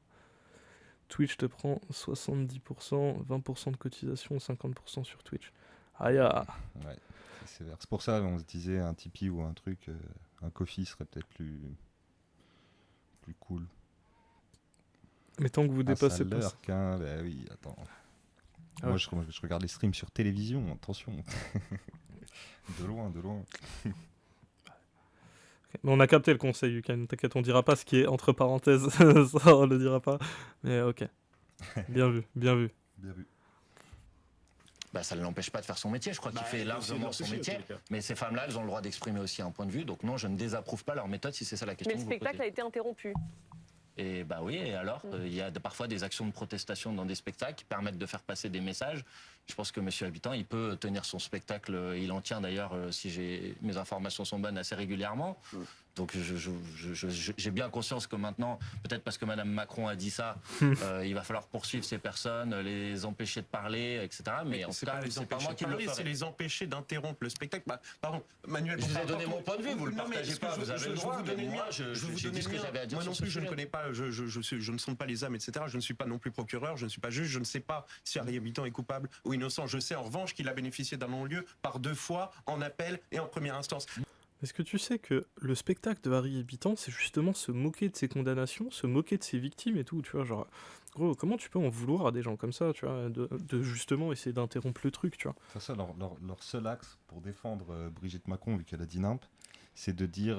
Twitch te prend 70%, 20% de cotisation, 50% sur Twitch. Aïe, ah. Ouais, c'est sévère. C'est pour ça on se disait un Tipeee ou un truc, un Ko-fi serait peut-être plus cool. Mais tant que vous dépassez pas ça. Bah oui, attends. Ah Moi, ouais. je regarde les streams sur télévision, attention. de loin. Mais on a capté le conseil, Yukaino. T'inquiète, on dira pas ce qui est entre parenthèses. Ça, on le dira pas. Mais ok. Bien vu. Bien vu. Bah, ça ne l'empêche pas de faire son métier. Je crois qu'il fait largement son métier. Mais ces femmes-là, elles ont le droit d'exprimer aussi un point de vue. Donc non, je ne désapprouve pas leur méthode si c'est ça la question. Mais le que vous spectacle posez. a été interrompu. Et bah oui, et alors, il y a parfois des actions de protestation dans des spectacles qui permettent de faire passer des messages. Je pense que Monsieur Habitant, il peut tenir son spectacle, il en tient d'ailleurs, si mes informations sont bonnes, assez régulièrement. Donc j'ai bien conscience que maintenant, peut-être parce que Madame Macron a dit ça, il va falloir poursuivre ces personnes, les empêcher de parler, etc. Mais en tout cas, c'est pas moi qui le ferai. C'est les empêcher d'interrompre le spectacle. Bah, pardon, Manuel. Je vous ai donné mon point de vue, vous le Non, mais partagez pas, vous avez le droit. Mais moi, je vous dis ce que j'avais à dire. Moi non plus, je ne connais pas, je ne sonde pas les âmes, etc. Je ne suis pas non plus procureur, je ne suis pas juge, je ne sais pas si Harry Habitant est coupable ou innocent. Je sais en revanche qu'il a bénéficié d'un non-lieu par 2 fois en appel et en première instance. Est-ce que tu sais que le spectacle de Harry Habitant, c'est justement se moquer de ses condamnations, se moquer de ses victimes et tout, tu vois, genre, gros, comment tu peux en vouloir à des gens comme ça, tu vois, de justement essayer d'interrompre le truc, tu vois. De toute façon, leur seul axe pour défendre Brigitte Macron, vu qu'elle a dit nimp, c'est de dire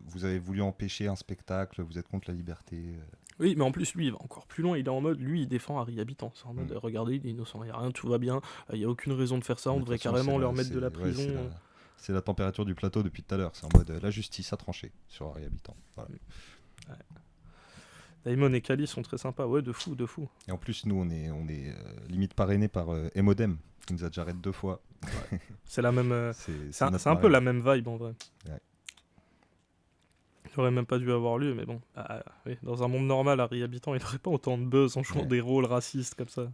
vous avez voulu empêcher un spectacle, vous êtes contre la liberté. Oui, mais en plus, lui, il va encore plus loin, il est en mode, lui, il défend Harry Habitant, c'est en mode, regardez, il est innocent, il n'y a rien, tout va bien, il n'y a aucune raison de faire ça, on devrait carrément leur mettre de la prison. C'est la température du plateau depuis tout à l'heure. C'est en mode la justice a tranché sur Harry Habitant. Voilà. Ouais. Daimon et Kali sont très sympas. Ouais, de fou, de fou. Et en plus, nous, on est limite parrainé par Emodem, qui nous a déjà raid 2 fois. Ouais. C'est la même. C'est un peu la même vibe en vrai. Ouais. Il aurait même pas dû avoir lieu, mais bon. Oui. Dans un monde normal, Harry Habitant, il n'aurait pas autant de buzz en jouant des rôles racistes comme ça.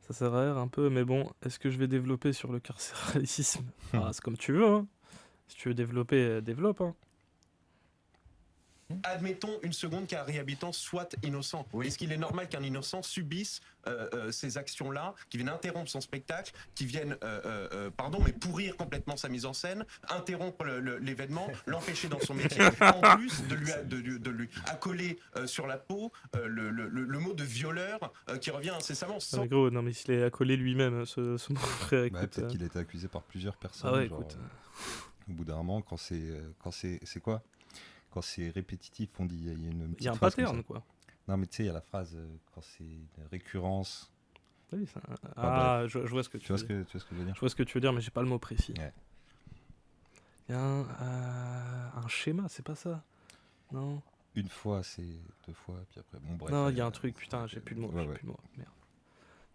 Ça s'arrête un peu, mais bon, est-ce que je vais développer sur le carcéralisme? C'est comme tu veux, hein. Si tu veux développer, développe, hein. Admettons une seconde qu'un Habitant soit innocent. Oui. Est-ce qu'il est normal qu'un innocent subisse ces actions-là, qui viennent interrompre son spectacle, qui viennent, mais pourrir complètement sa mise en scène, interrompre l'événement, l'empêcher dans son métier, en plus de lui accoler sur la peau le mot de violeur qui revient incessamment. Non mais gros, non mais s'il est accolé lui-même, ce mon frère, écoute... peut-être qu'il a été accusé par plusieurs personnes. Ah ouais, genre, écoute... au bout d'un moment, quand c'est quoi? Quand c'est répétitif, on dit il y a une petite il y a un phrase pattern, quoi. Non, mais tu sais, il y a la phrase quand c'est une récurrence. Oui, ça... je vois ce que tu vois ce que je veux dire. Je vois ce que tu veux dire, mais j'ai pas le mot précis. Ouais. Il y a un schéma, c'est pas ça? Non. Une fois, c'est 2 fois, puis après, bon, bref. Non, il y a un truc, putain, j'ai plus le mot. Ouais. Plus le mot. Merde.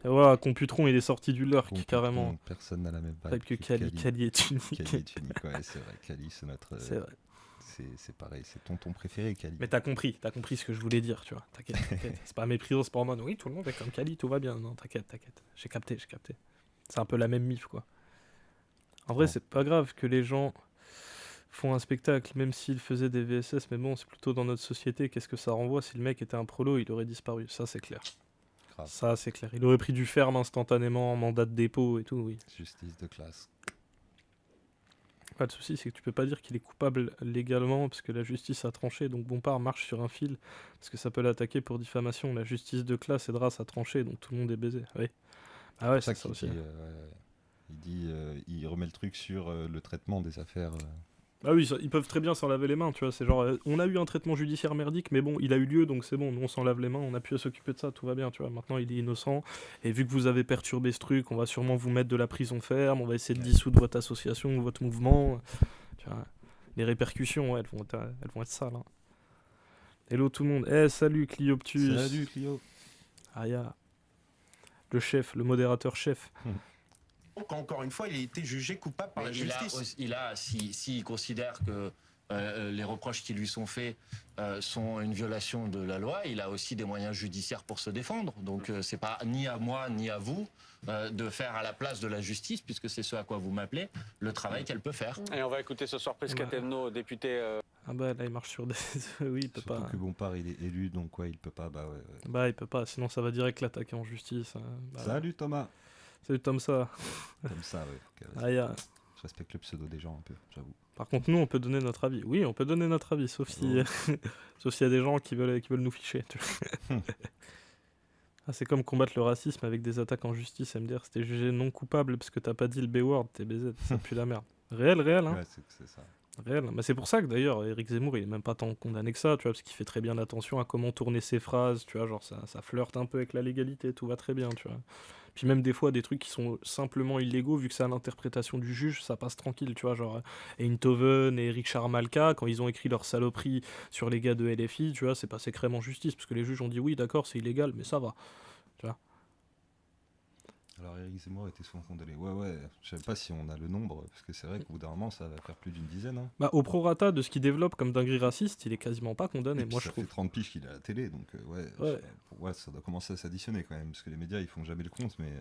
Et voilà, Computron, il est sorti du lurk, carrément. Personne n'a la même vibe que Kali est unique. Kali est unique, ouais, c'est vrai. Kali, c'est notre... C'est vrai. C'est pareil, c'est ton préféré, Kali. Mais t'as compris ce que je voulais dire, tu vois. T'inquiète. C'est pas méprisant, c'est pas en mode oui, tout le monde est comme Kali, tout va bien. Non, t'inquiète. J'ai capté. C'est un peu la même mif, quoi. En vrai, c'est pas grave que les gens font un spectacle, même s'ils faisaient des VSS, mais bon, c'est plutôt dans notre société. Qu'est-ce que ça renvoie? Si le mec était un prolo, il aurait disparu. Ça, c'est clair. Grave. Ça, c'est clair. Il aurait pris du ferme instantanément, en mandat de dépôt et tout, oui. Justice de classe. Pas de souci, c'est que tu peux pas dire qu'il est coupable légalement parce que la justice a tranché, donc Bompard marche sur un fil parce que ça peut l'attaquer pour diffamation. La justice de classe et de race a tranché, donc tout le monde est baisé. Oui. Ah ouais, c'est ça aussi. Il remet le truc sur le traitement des affaires. Ah oui, ils peuvent très bien s'en laver les mains, tu vois. C'est genre, on a eu un traitement judiciaire merdique, mais bon, il a eu lieu, donc c'est bon, nous on s'en lave les mains, on a pu s'occuper de ça, tout va bien, tu vois. Maintenant, il est innocent, et vu que vous avez perturbé ce truc, on va sûrement vous mettre de la prison ferme, on va essayer de dissoudre votre association, votre mouvement, tu vois. Les répercussions, ouais, elles vont être sales. Hein. Hello tout le monde. Salut Clioptus. Salut Clio. Aya. Le chef, le modérateur chef. Encore une fois, il a été jugé coupable par la justice. S'il considère que les reproches qui lui sont faits sont une violation de la loi, il a aussi des moyens judiciaires pour se défendre. Donc c'est pas ni à moi ni à vous de faire à la place de la justice, puisque c'est ce à quoi vous m'appelez, le travail qu'elle peut faire. Et on va écouter ce soir Pescatelno, député... Ah bah là il marche sur des... oui, il peut surtout pas... que Bompard il est élu, donc ouais, il peut pas... Bah il peut pas, sinon ça va direct l'attaquer en justice. Salut Thomas. Salut Tomsa. Comme ça, ouais. Je respecte le pseudo des gens un peu, j'avoue. Par contre, nous, on peut donner notre avis. Oui, on peut donner notre avis, sauf s'il y a des gens qui veulent nous ficher. C'est comme combattre le racisme avec des attaques en justice, MDR. C'était jugé non coupable parce que t'as pas dit le B-word, t'es baisé, ça pue la merde. Réel, hein. Ouais, c'est ça. Réel. Bah, c'est pour ça que d'ailleurs, Éric Zemmour, il est même pas tant condamné que ça, tu vois, parce qu'il fait très bien attention à comment tourner ses phrases, tu vois, genre ça flirte un peu avec la légalité, tout va très bien, tu vois. Puis même des fois, des trucs qui sont simplement illégaux, vu que c'est à l'interprétation du juge, ça passe tranquille, tu vois, genre Einthoven et Richard Malka, quand ils ont écrit leur saloperie sur les gars de LFI, tu vois, c'est passé crème en justice, parce que les juges ont dit oui, d'accord, c'est illégal, mais ça va, tu vois. Alors Éric Zemmour était souvent condamné. Ouais, je savais pas si on a le nombre, parce que c'est vrai qu'au bout d'un moment, ça va faire plus d'une dizaine. Hein. Bah, au prorata de ce qu'il développe comme dinguerie raciste, il est quasiment pas condamné, Et puis moi je ça trouve. fait 30 piges qu'il est à la télé, donc ouais, ça doit commencer à s'additionner quand même, parce que les médias ils font jamais le compte, mais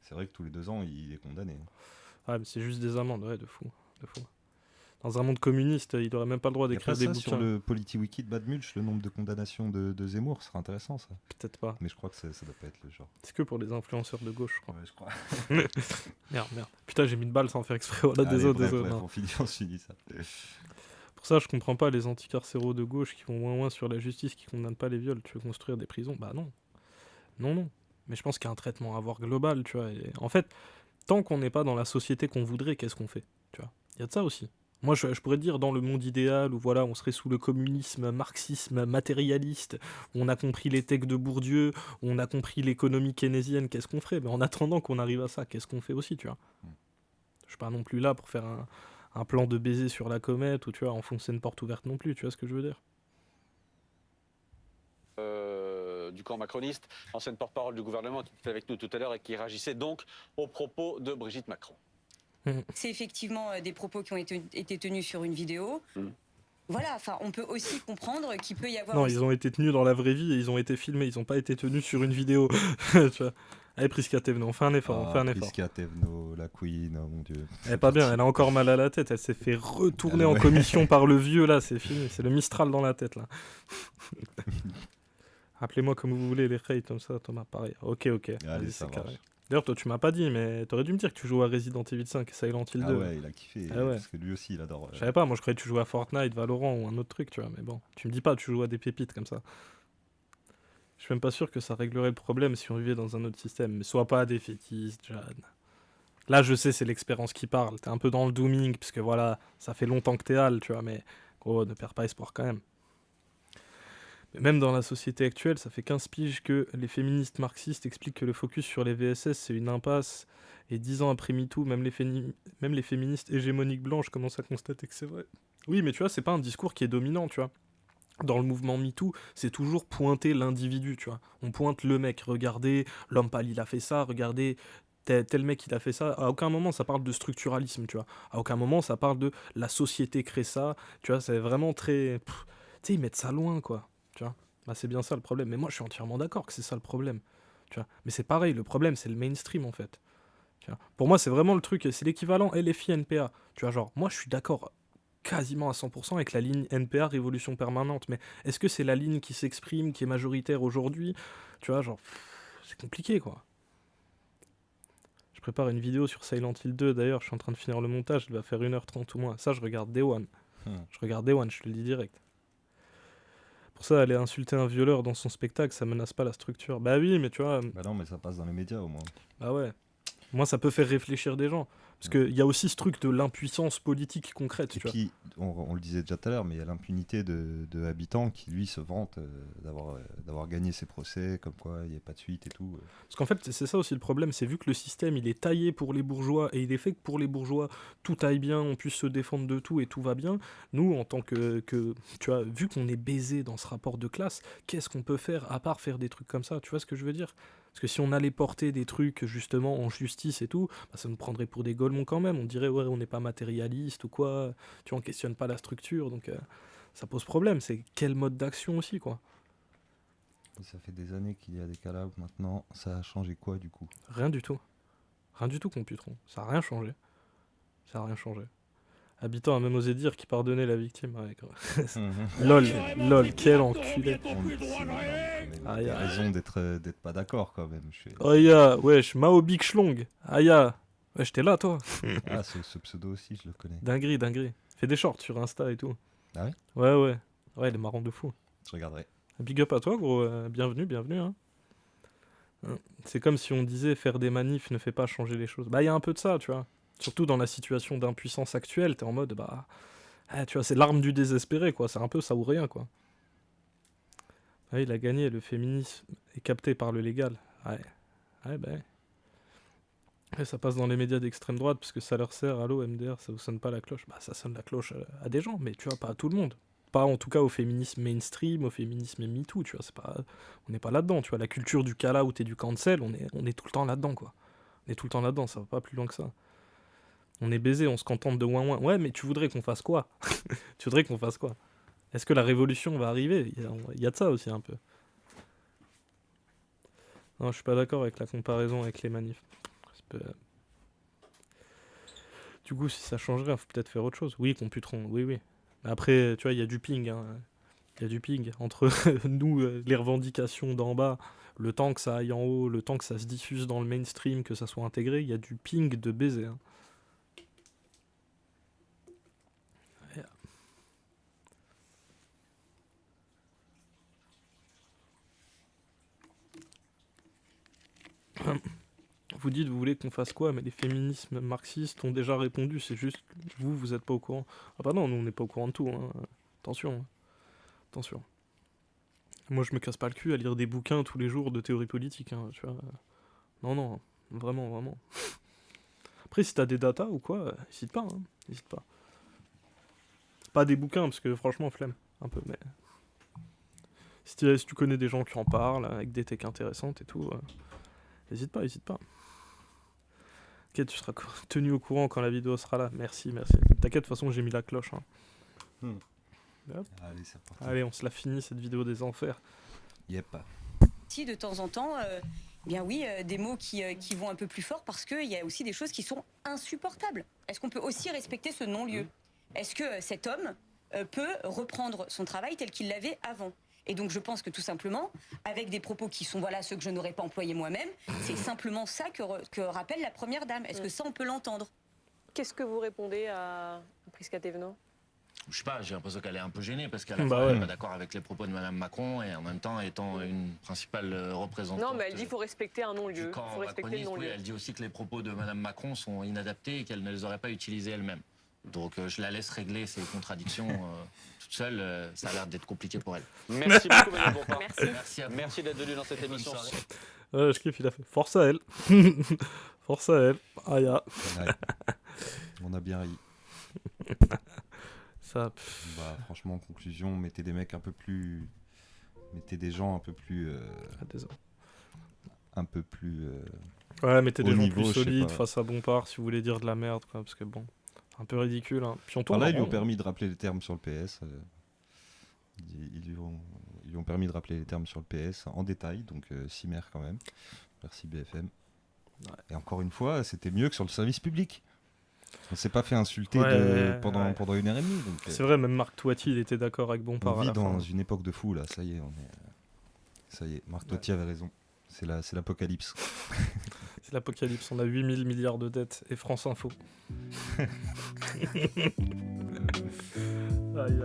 c'est vrai que tous les 2 ans il est condamné. Ouais, mais c'est juste des amendes, ouais, de fou. Dans un monde communiste, il aurait même pas le droit Y a d'écrire pas des ça bouquins. sur le PolityWiki de Badmulch, le nombre de condamnations de Zemmour, ce serait intéressant ça. Peut-être pas. Mais je crois que ça doit pas être le genre. C'est que pour les influenceurs de gauche, je crois. Ouais, je crois. Merde. Putain, j'ai mis une balle sans faire exprès. Voilà, Allez, désolé. bref, Non. on finit ça. Pour ça, je comprends pas les anticarcéraux de gauche qui vont moins sur la justice, qui condamnent pas les viols. Tu veux construire des prisons? Bah non. Non. Mais je pense qu'il y a un traitement à avoir global, tu vois. Et en fait, tant qu'on n'est pas dans la société qu'on voudrait, qu'est-ce qu'on fait? Tu vois. Il y a de ça aussi. Moi, je pourrais dire dans le monde idéal où voilà, on serait sous le communisme, marxisme, matérialiste, où on a compris les techs de Bourdieu, où on a compris l'économie keynésienne, qu'est-ce qu'on ferait? Mais en attendant qu'on arrive à ça, qu'est-ce qu'on fait aussi, tu vois? Je suis pas non plus là pour faire un plan de baiser sur la comète ou tu vois, enfoncer une porte ouverte non plus, tu vois ce que je veux dire? Du camp macroniste, ancienne porte-parole du gouvernement qui était avec nous tout à l'heure et qui réagissait donc aux propos de Brigitte Macron. C'est effectivement des propos qui ont été tenus sur une vidéo. Voilà, enfin, on peut aussi comprendre qu'il peut y avoir... Non, ils ont été tenus dans la vraie vie et ils ont été filmés, ils ont pas été tenus sur une vidéo. Tu vois. Allez, Prisca Thévenot, on fait un effort, Prisca Thévenot, la queen, oh mon dieu. Elle est pas bien, elle a encore mal à la tête, elle s'est fait retourner en commission par le vieux, là, c'est fini, c'est le Mistral dans la tête, là. Appelez-moi comme vous voulez, les rails, comme ça, Thomas, pareil. Ok, allez, ça c'est marche. carré. D'ailleurs, toi, tu m'as pas dit, mais t'aurais dû me dire que tu jouais à Resident Evil 5 et Silent Hill 2. Ah ouais, il a kiffé, Ah ouais. parce que lui aussi, il adore. Je savais pas, moi je croyais que tu jouais à Fortnite, Valorant ou un autre truc, tu vois, mais bon, tu me dis pas, tu joues à des pépites comme ça. Je suis même pas sûr que ça réglerait le problème si on vivait dans un autre système, mais sois pas défaitiste, Jeanne. Là, je sais, c'est l'expérience qui parle, t'es un peu dans le dooming, parce que voilà, ça fait longtemps que t'es hal, tu vois, mais gros, ne perds pas espoir quand même. Mais même dans la société actuelle, ça fait 15 piges que les féministes marxistes expliquent que le focus sur les VSS, c'est une impasse. Et 10 ans après MeToo, même les féministes hégémoniques blanches commencent à constater que c'est vrai. Oui, mais tu vois, c'est pas un discours qui est dominant, tu vois. Dans le mouvement MeToo, c'est toujours pointer l'individu, tu vois. On pointe le mec, regardez, l'homme pâle, il a fait ça, regardez, tel mec, il a fait ça. À aucun moment, ça parle de structuralisme, tu vois. À aucun moment, ça parle de la société crée ça, tu vois, c'est vraiment très... Tu sais, ils mettent ça loin, quoi. Tu vois, bah, c'est bien ça le problème. Mais moi, je suis entièrement d'accord que c'est ça le problème. Tu vois, mais c'est pareil, le problème, c'est le mainstream en fait. Tu vois, pour moi, c'est vraiment le truc, c'est l'équivalent LFI-NPA. Tu vois, genre, moi, je suis d'accord quasiment à 100% avec la ligne NPA Révolution Permanente, mais est-ce que c'est la ligne qui s'exprime, qui est majoritaire aujourd'hui? Tu vois, genre, c'est compliqué, quoi. Je prépare une vidéo sur Silent Hill 2, d'ailleurs, je suis en train de finir le montage, il va faire 1h30 ou moins. Ça, je regarde Day One. Je regarde Day One, je te le dis direct. Pour ça, aller insulter un violeur dans son spectacle, ça menace pas la structure. Bah oui, mais tu vois... Bah non, mais ça passe dans les médias au moins. Bah ouais. Moi, ça peut faire réfléchir des gens. Parce qu'il y a aussi ce truc de l'impuissance politique concrète. Et puis, on le disait déjà tout à l'heure, mais il y a l'impunité de Habitant qui, lui, se vante d'avoir gagné ses procès, comme quoi il n'y a pas de suite et tout. Parce qu'en fait, c'est ça aussi le problème, c'est vu que le système, il est taillé pour les bourgeois, et il est fait que pour les bourgeois, tout aille bien, on puisse se défendre de tout et tout va bien. Nous, en tant que tu vois, vu qu'on est baisé dans ce rapport de classe, qu'est-ce qu'on peut faire à part faire des trucs comme ça? Tu vois ce que je veux dire? Parce que si on allait porter des trucs justement en justice et tout, bah, ça nous prendrait pour des golemons quand même. On dirait ouais, on n'est pas matérialiste ou quoi. Tu vois, on questionne pas la structure, donc ça pose problème. C'est quel mode d'action aussi, quoi. Et ça fait des années qu'il y a des cas là où maintenant ça a changé quoi du coup? Rien du tout. Rien du tout, Computron. Ça a rien changé. Ça a rien changé. Habitant a même osé dire qu'il pardonnait la victime. Ouais, lol, quel enculé. Il y a raison d'être pas d'accord quand même. Aya, wesh, Mao Big Schlong. Aya, wesh, t'es là toi. Ah, ce pseudo aussi, je le connais. Dinguerie. Fais des shorts sur Insta et tout. Ah ouais? Ouais. Ouais, il est marrant de fou. Je regarderai. Big up à toi, gros. Bienvenue. Hein. C'est comme si on disait faire des manifs ne fait pas changer les choses. Bah, il y a un peu de ça, tu vois. Surtout dans la situation d'impuissance actuelle, t'es en mode, bah, tu vois, c'est l'arme du désespéré, quoi. C'est un peu ça ou rien, quoi. Ah, il a gagné, le féminisme est capté par le légal. Ouais, bah ouais. Et ça passe dans les médias d'extrême droite, parce que ça leur sert. Allô, MDR, ça vous sonne pas la cloche? Bah, ça sonne la cloche à des gens, mais tu vois, pas à tout le monde. Pas en tout cas au féminisme mainstream, au féminisme MeToo, tu vois. On n'est pas là-dedans, tu vois. La culture du call out et du cancel, on est tout le temps là-dedans, quoi. On est tout le temps là-dedans, ça va pas plus loin que ça. On est baisé, on se contente de ouin ouin. Ouais, mais tu voudrais qu'on fasse quoi? Tu voudrais qu'on fasse quoi? Est-ce que la révolution va arriver? Il y a de ça aussi un peu. Non, je suis pas d'accord avec la comparaison avec les manifs. Du coup, si ça changerait, il faut peut-être faire autre chose. Oui, Computron, oui. Mais après, tu vois, il y a du ping. Il y a du ping entre nous, les revendications d'en bas, le temps que ça aille en haut, le temps que ça se diffuse dans le mainstream, que ça soit intégré, il y a du ping de baiser. Vous dites, vous voulez qu'on fasse quoi? Mais les féminismes marxistes ont déjà répondu, c'est juste, vous êtes pas au courant. Ah bah non, nous on n'est pas au courant de tout, hein. Attention. Moi je me casse pas le cul à lire des bouquins tous les jours de théorie politique, hein, tu vois. Non, vraiment. Après si t'as des datas ou quoi, n'hésite pas, hein. N'hésite pas. Pas des bouquins, parce que franchement, flemme, un peu, mais... Si tu connais des gens qui en parlent, avec des techs intéressantes et tout, n'hésite pas. Ok, tu seras tenu au courant quand la vidéo sera là. Merci. T'inquiète, de toute façon, j'ai mis la cloche. Hein. Allez, c'est parti. Allez, on se la finit, cette vidéo des enfers. Yep. Si de temps en temps, bien oui, des mots qui vont un peu plus fort parce qu'il y a aussi des choses qui sont insupportables. Est-ce qu'on peut aussi respecter ce non-lieu? Est-ce que cet homme peut reprendre son travail tel qu'il l'avait avant? Et donc je pense que tout simplement, avec des propos qui sont ceux que je n'aurais pas employés moi-même, c'est simplement ça que rappelle la première dame. Est-ce que ça, on peut l'entendre? Qu'est-ce que vous répondez à Prisca Thévenot? Je sais pas, j'ai l'impression qu'elle est un peu gênée parce qu'à la fois elle n'est pas d'accord avec les propos de Madame Macron et en même temps étant une principale représentante. Non, mais elle dit qu'il faut respecter un non-lieu. Quand macroniste, oui, elle dit aussi que les propos de Madame Macron sont inadaptés et qu'elle ne les aurait pas utilisés elle-même. Donc je la laisse régler ses contradictions toute seule. Ça a l'air d'être compliqué pour elle. Merci beaucoup, Madame Bompard. Merci d'être venue dans cette émission. Je kiffe, il a fait. Force à elle. Force à elle. Aïe. On a bien ri. Ça. Bah, franchement, en conclusion, mettez des mecs un peu plus. Mettez des gens un peu plus. Un peu plus. Ouais, mettez des gens niveau, plus solides face à Bompard si vous voulez dire de la merde, quoi, parce que bon. Un peu ridicule. Hein. Puis on tourne là, ils lui ont permis de rappeler les termes sur le PS. Ils lui ont permis de rappeler les termes sur le PS en détail, donc Cimer quand même. Merci BFM. Ouais. Et encore une fois, c'était mieux que sur le service public. On s'est pas fait insulter pendant 1h30. C'est vrai, même Marc Toiti, il était d'accord avec Bompard. On vit dans une époque de fou, là. Ça y est, Marc Toiti avait raison. C'est l'apocalypse. C'est l'apocalypse, on a 8000 milliards de dettes et France Info. Aïe.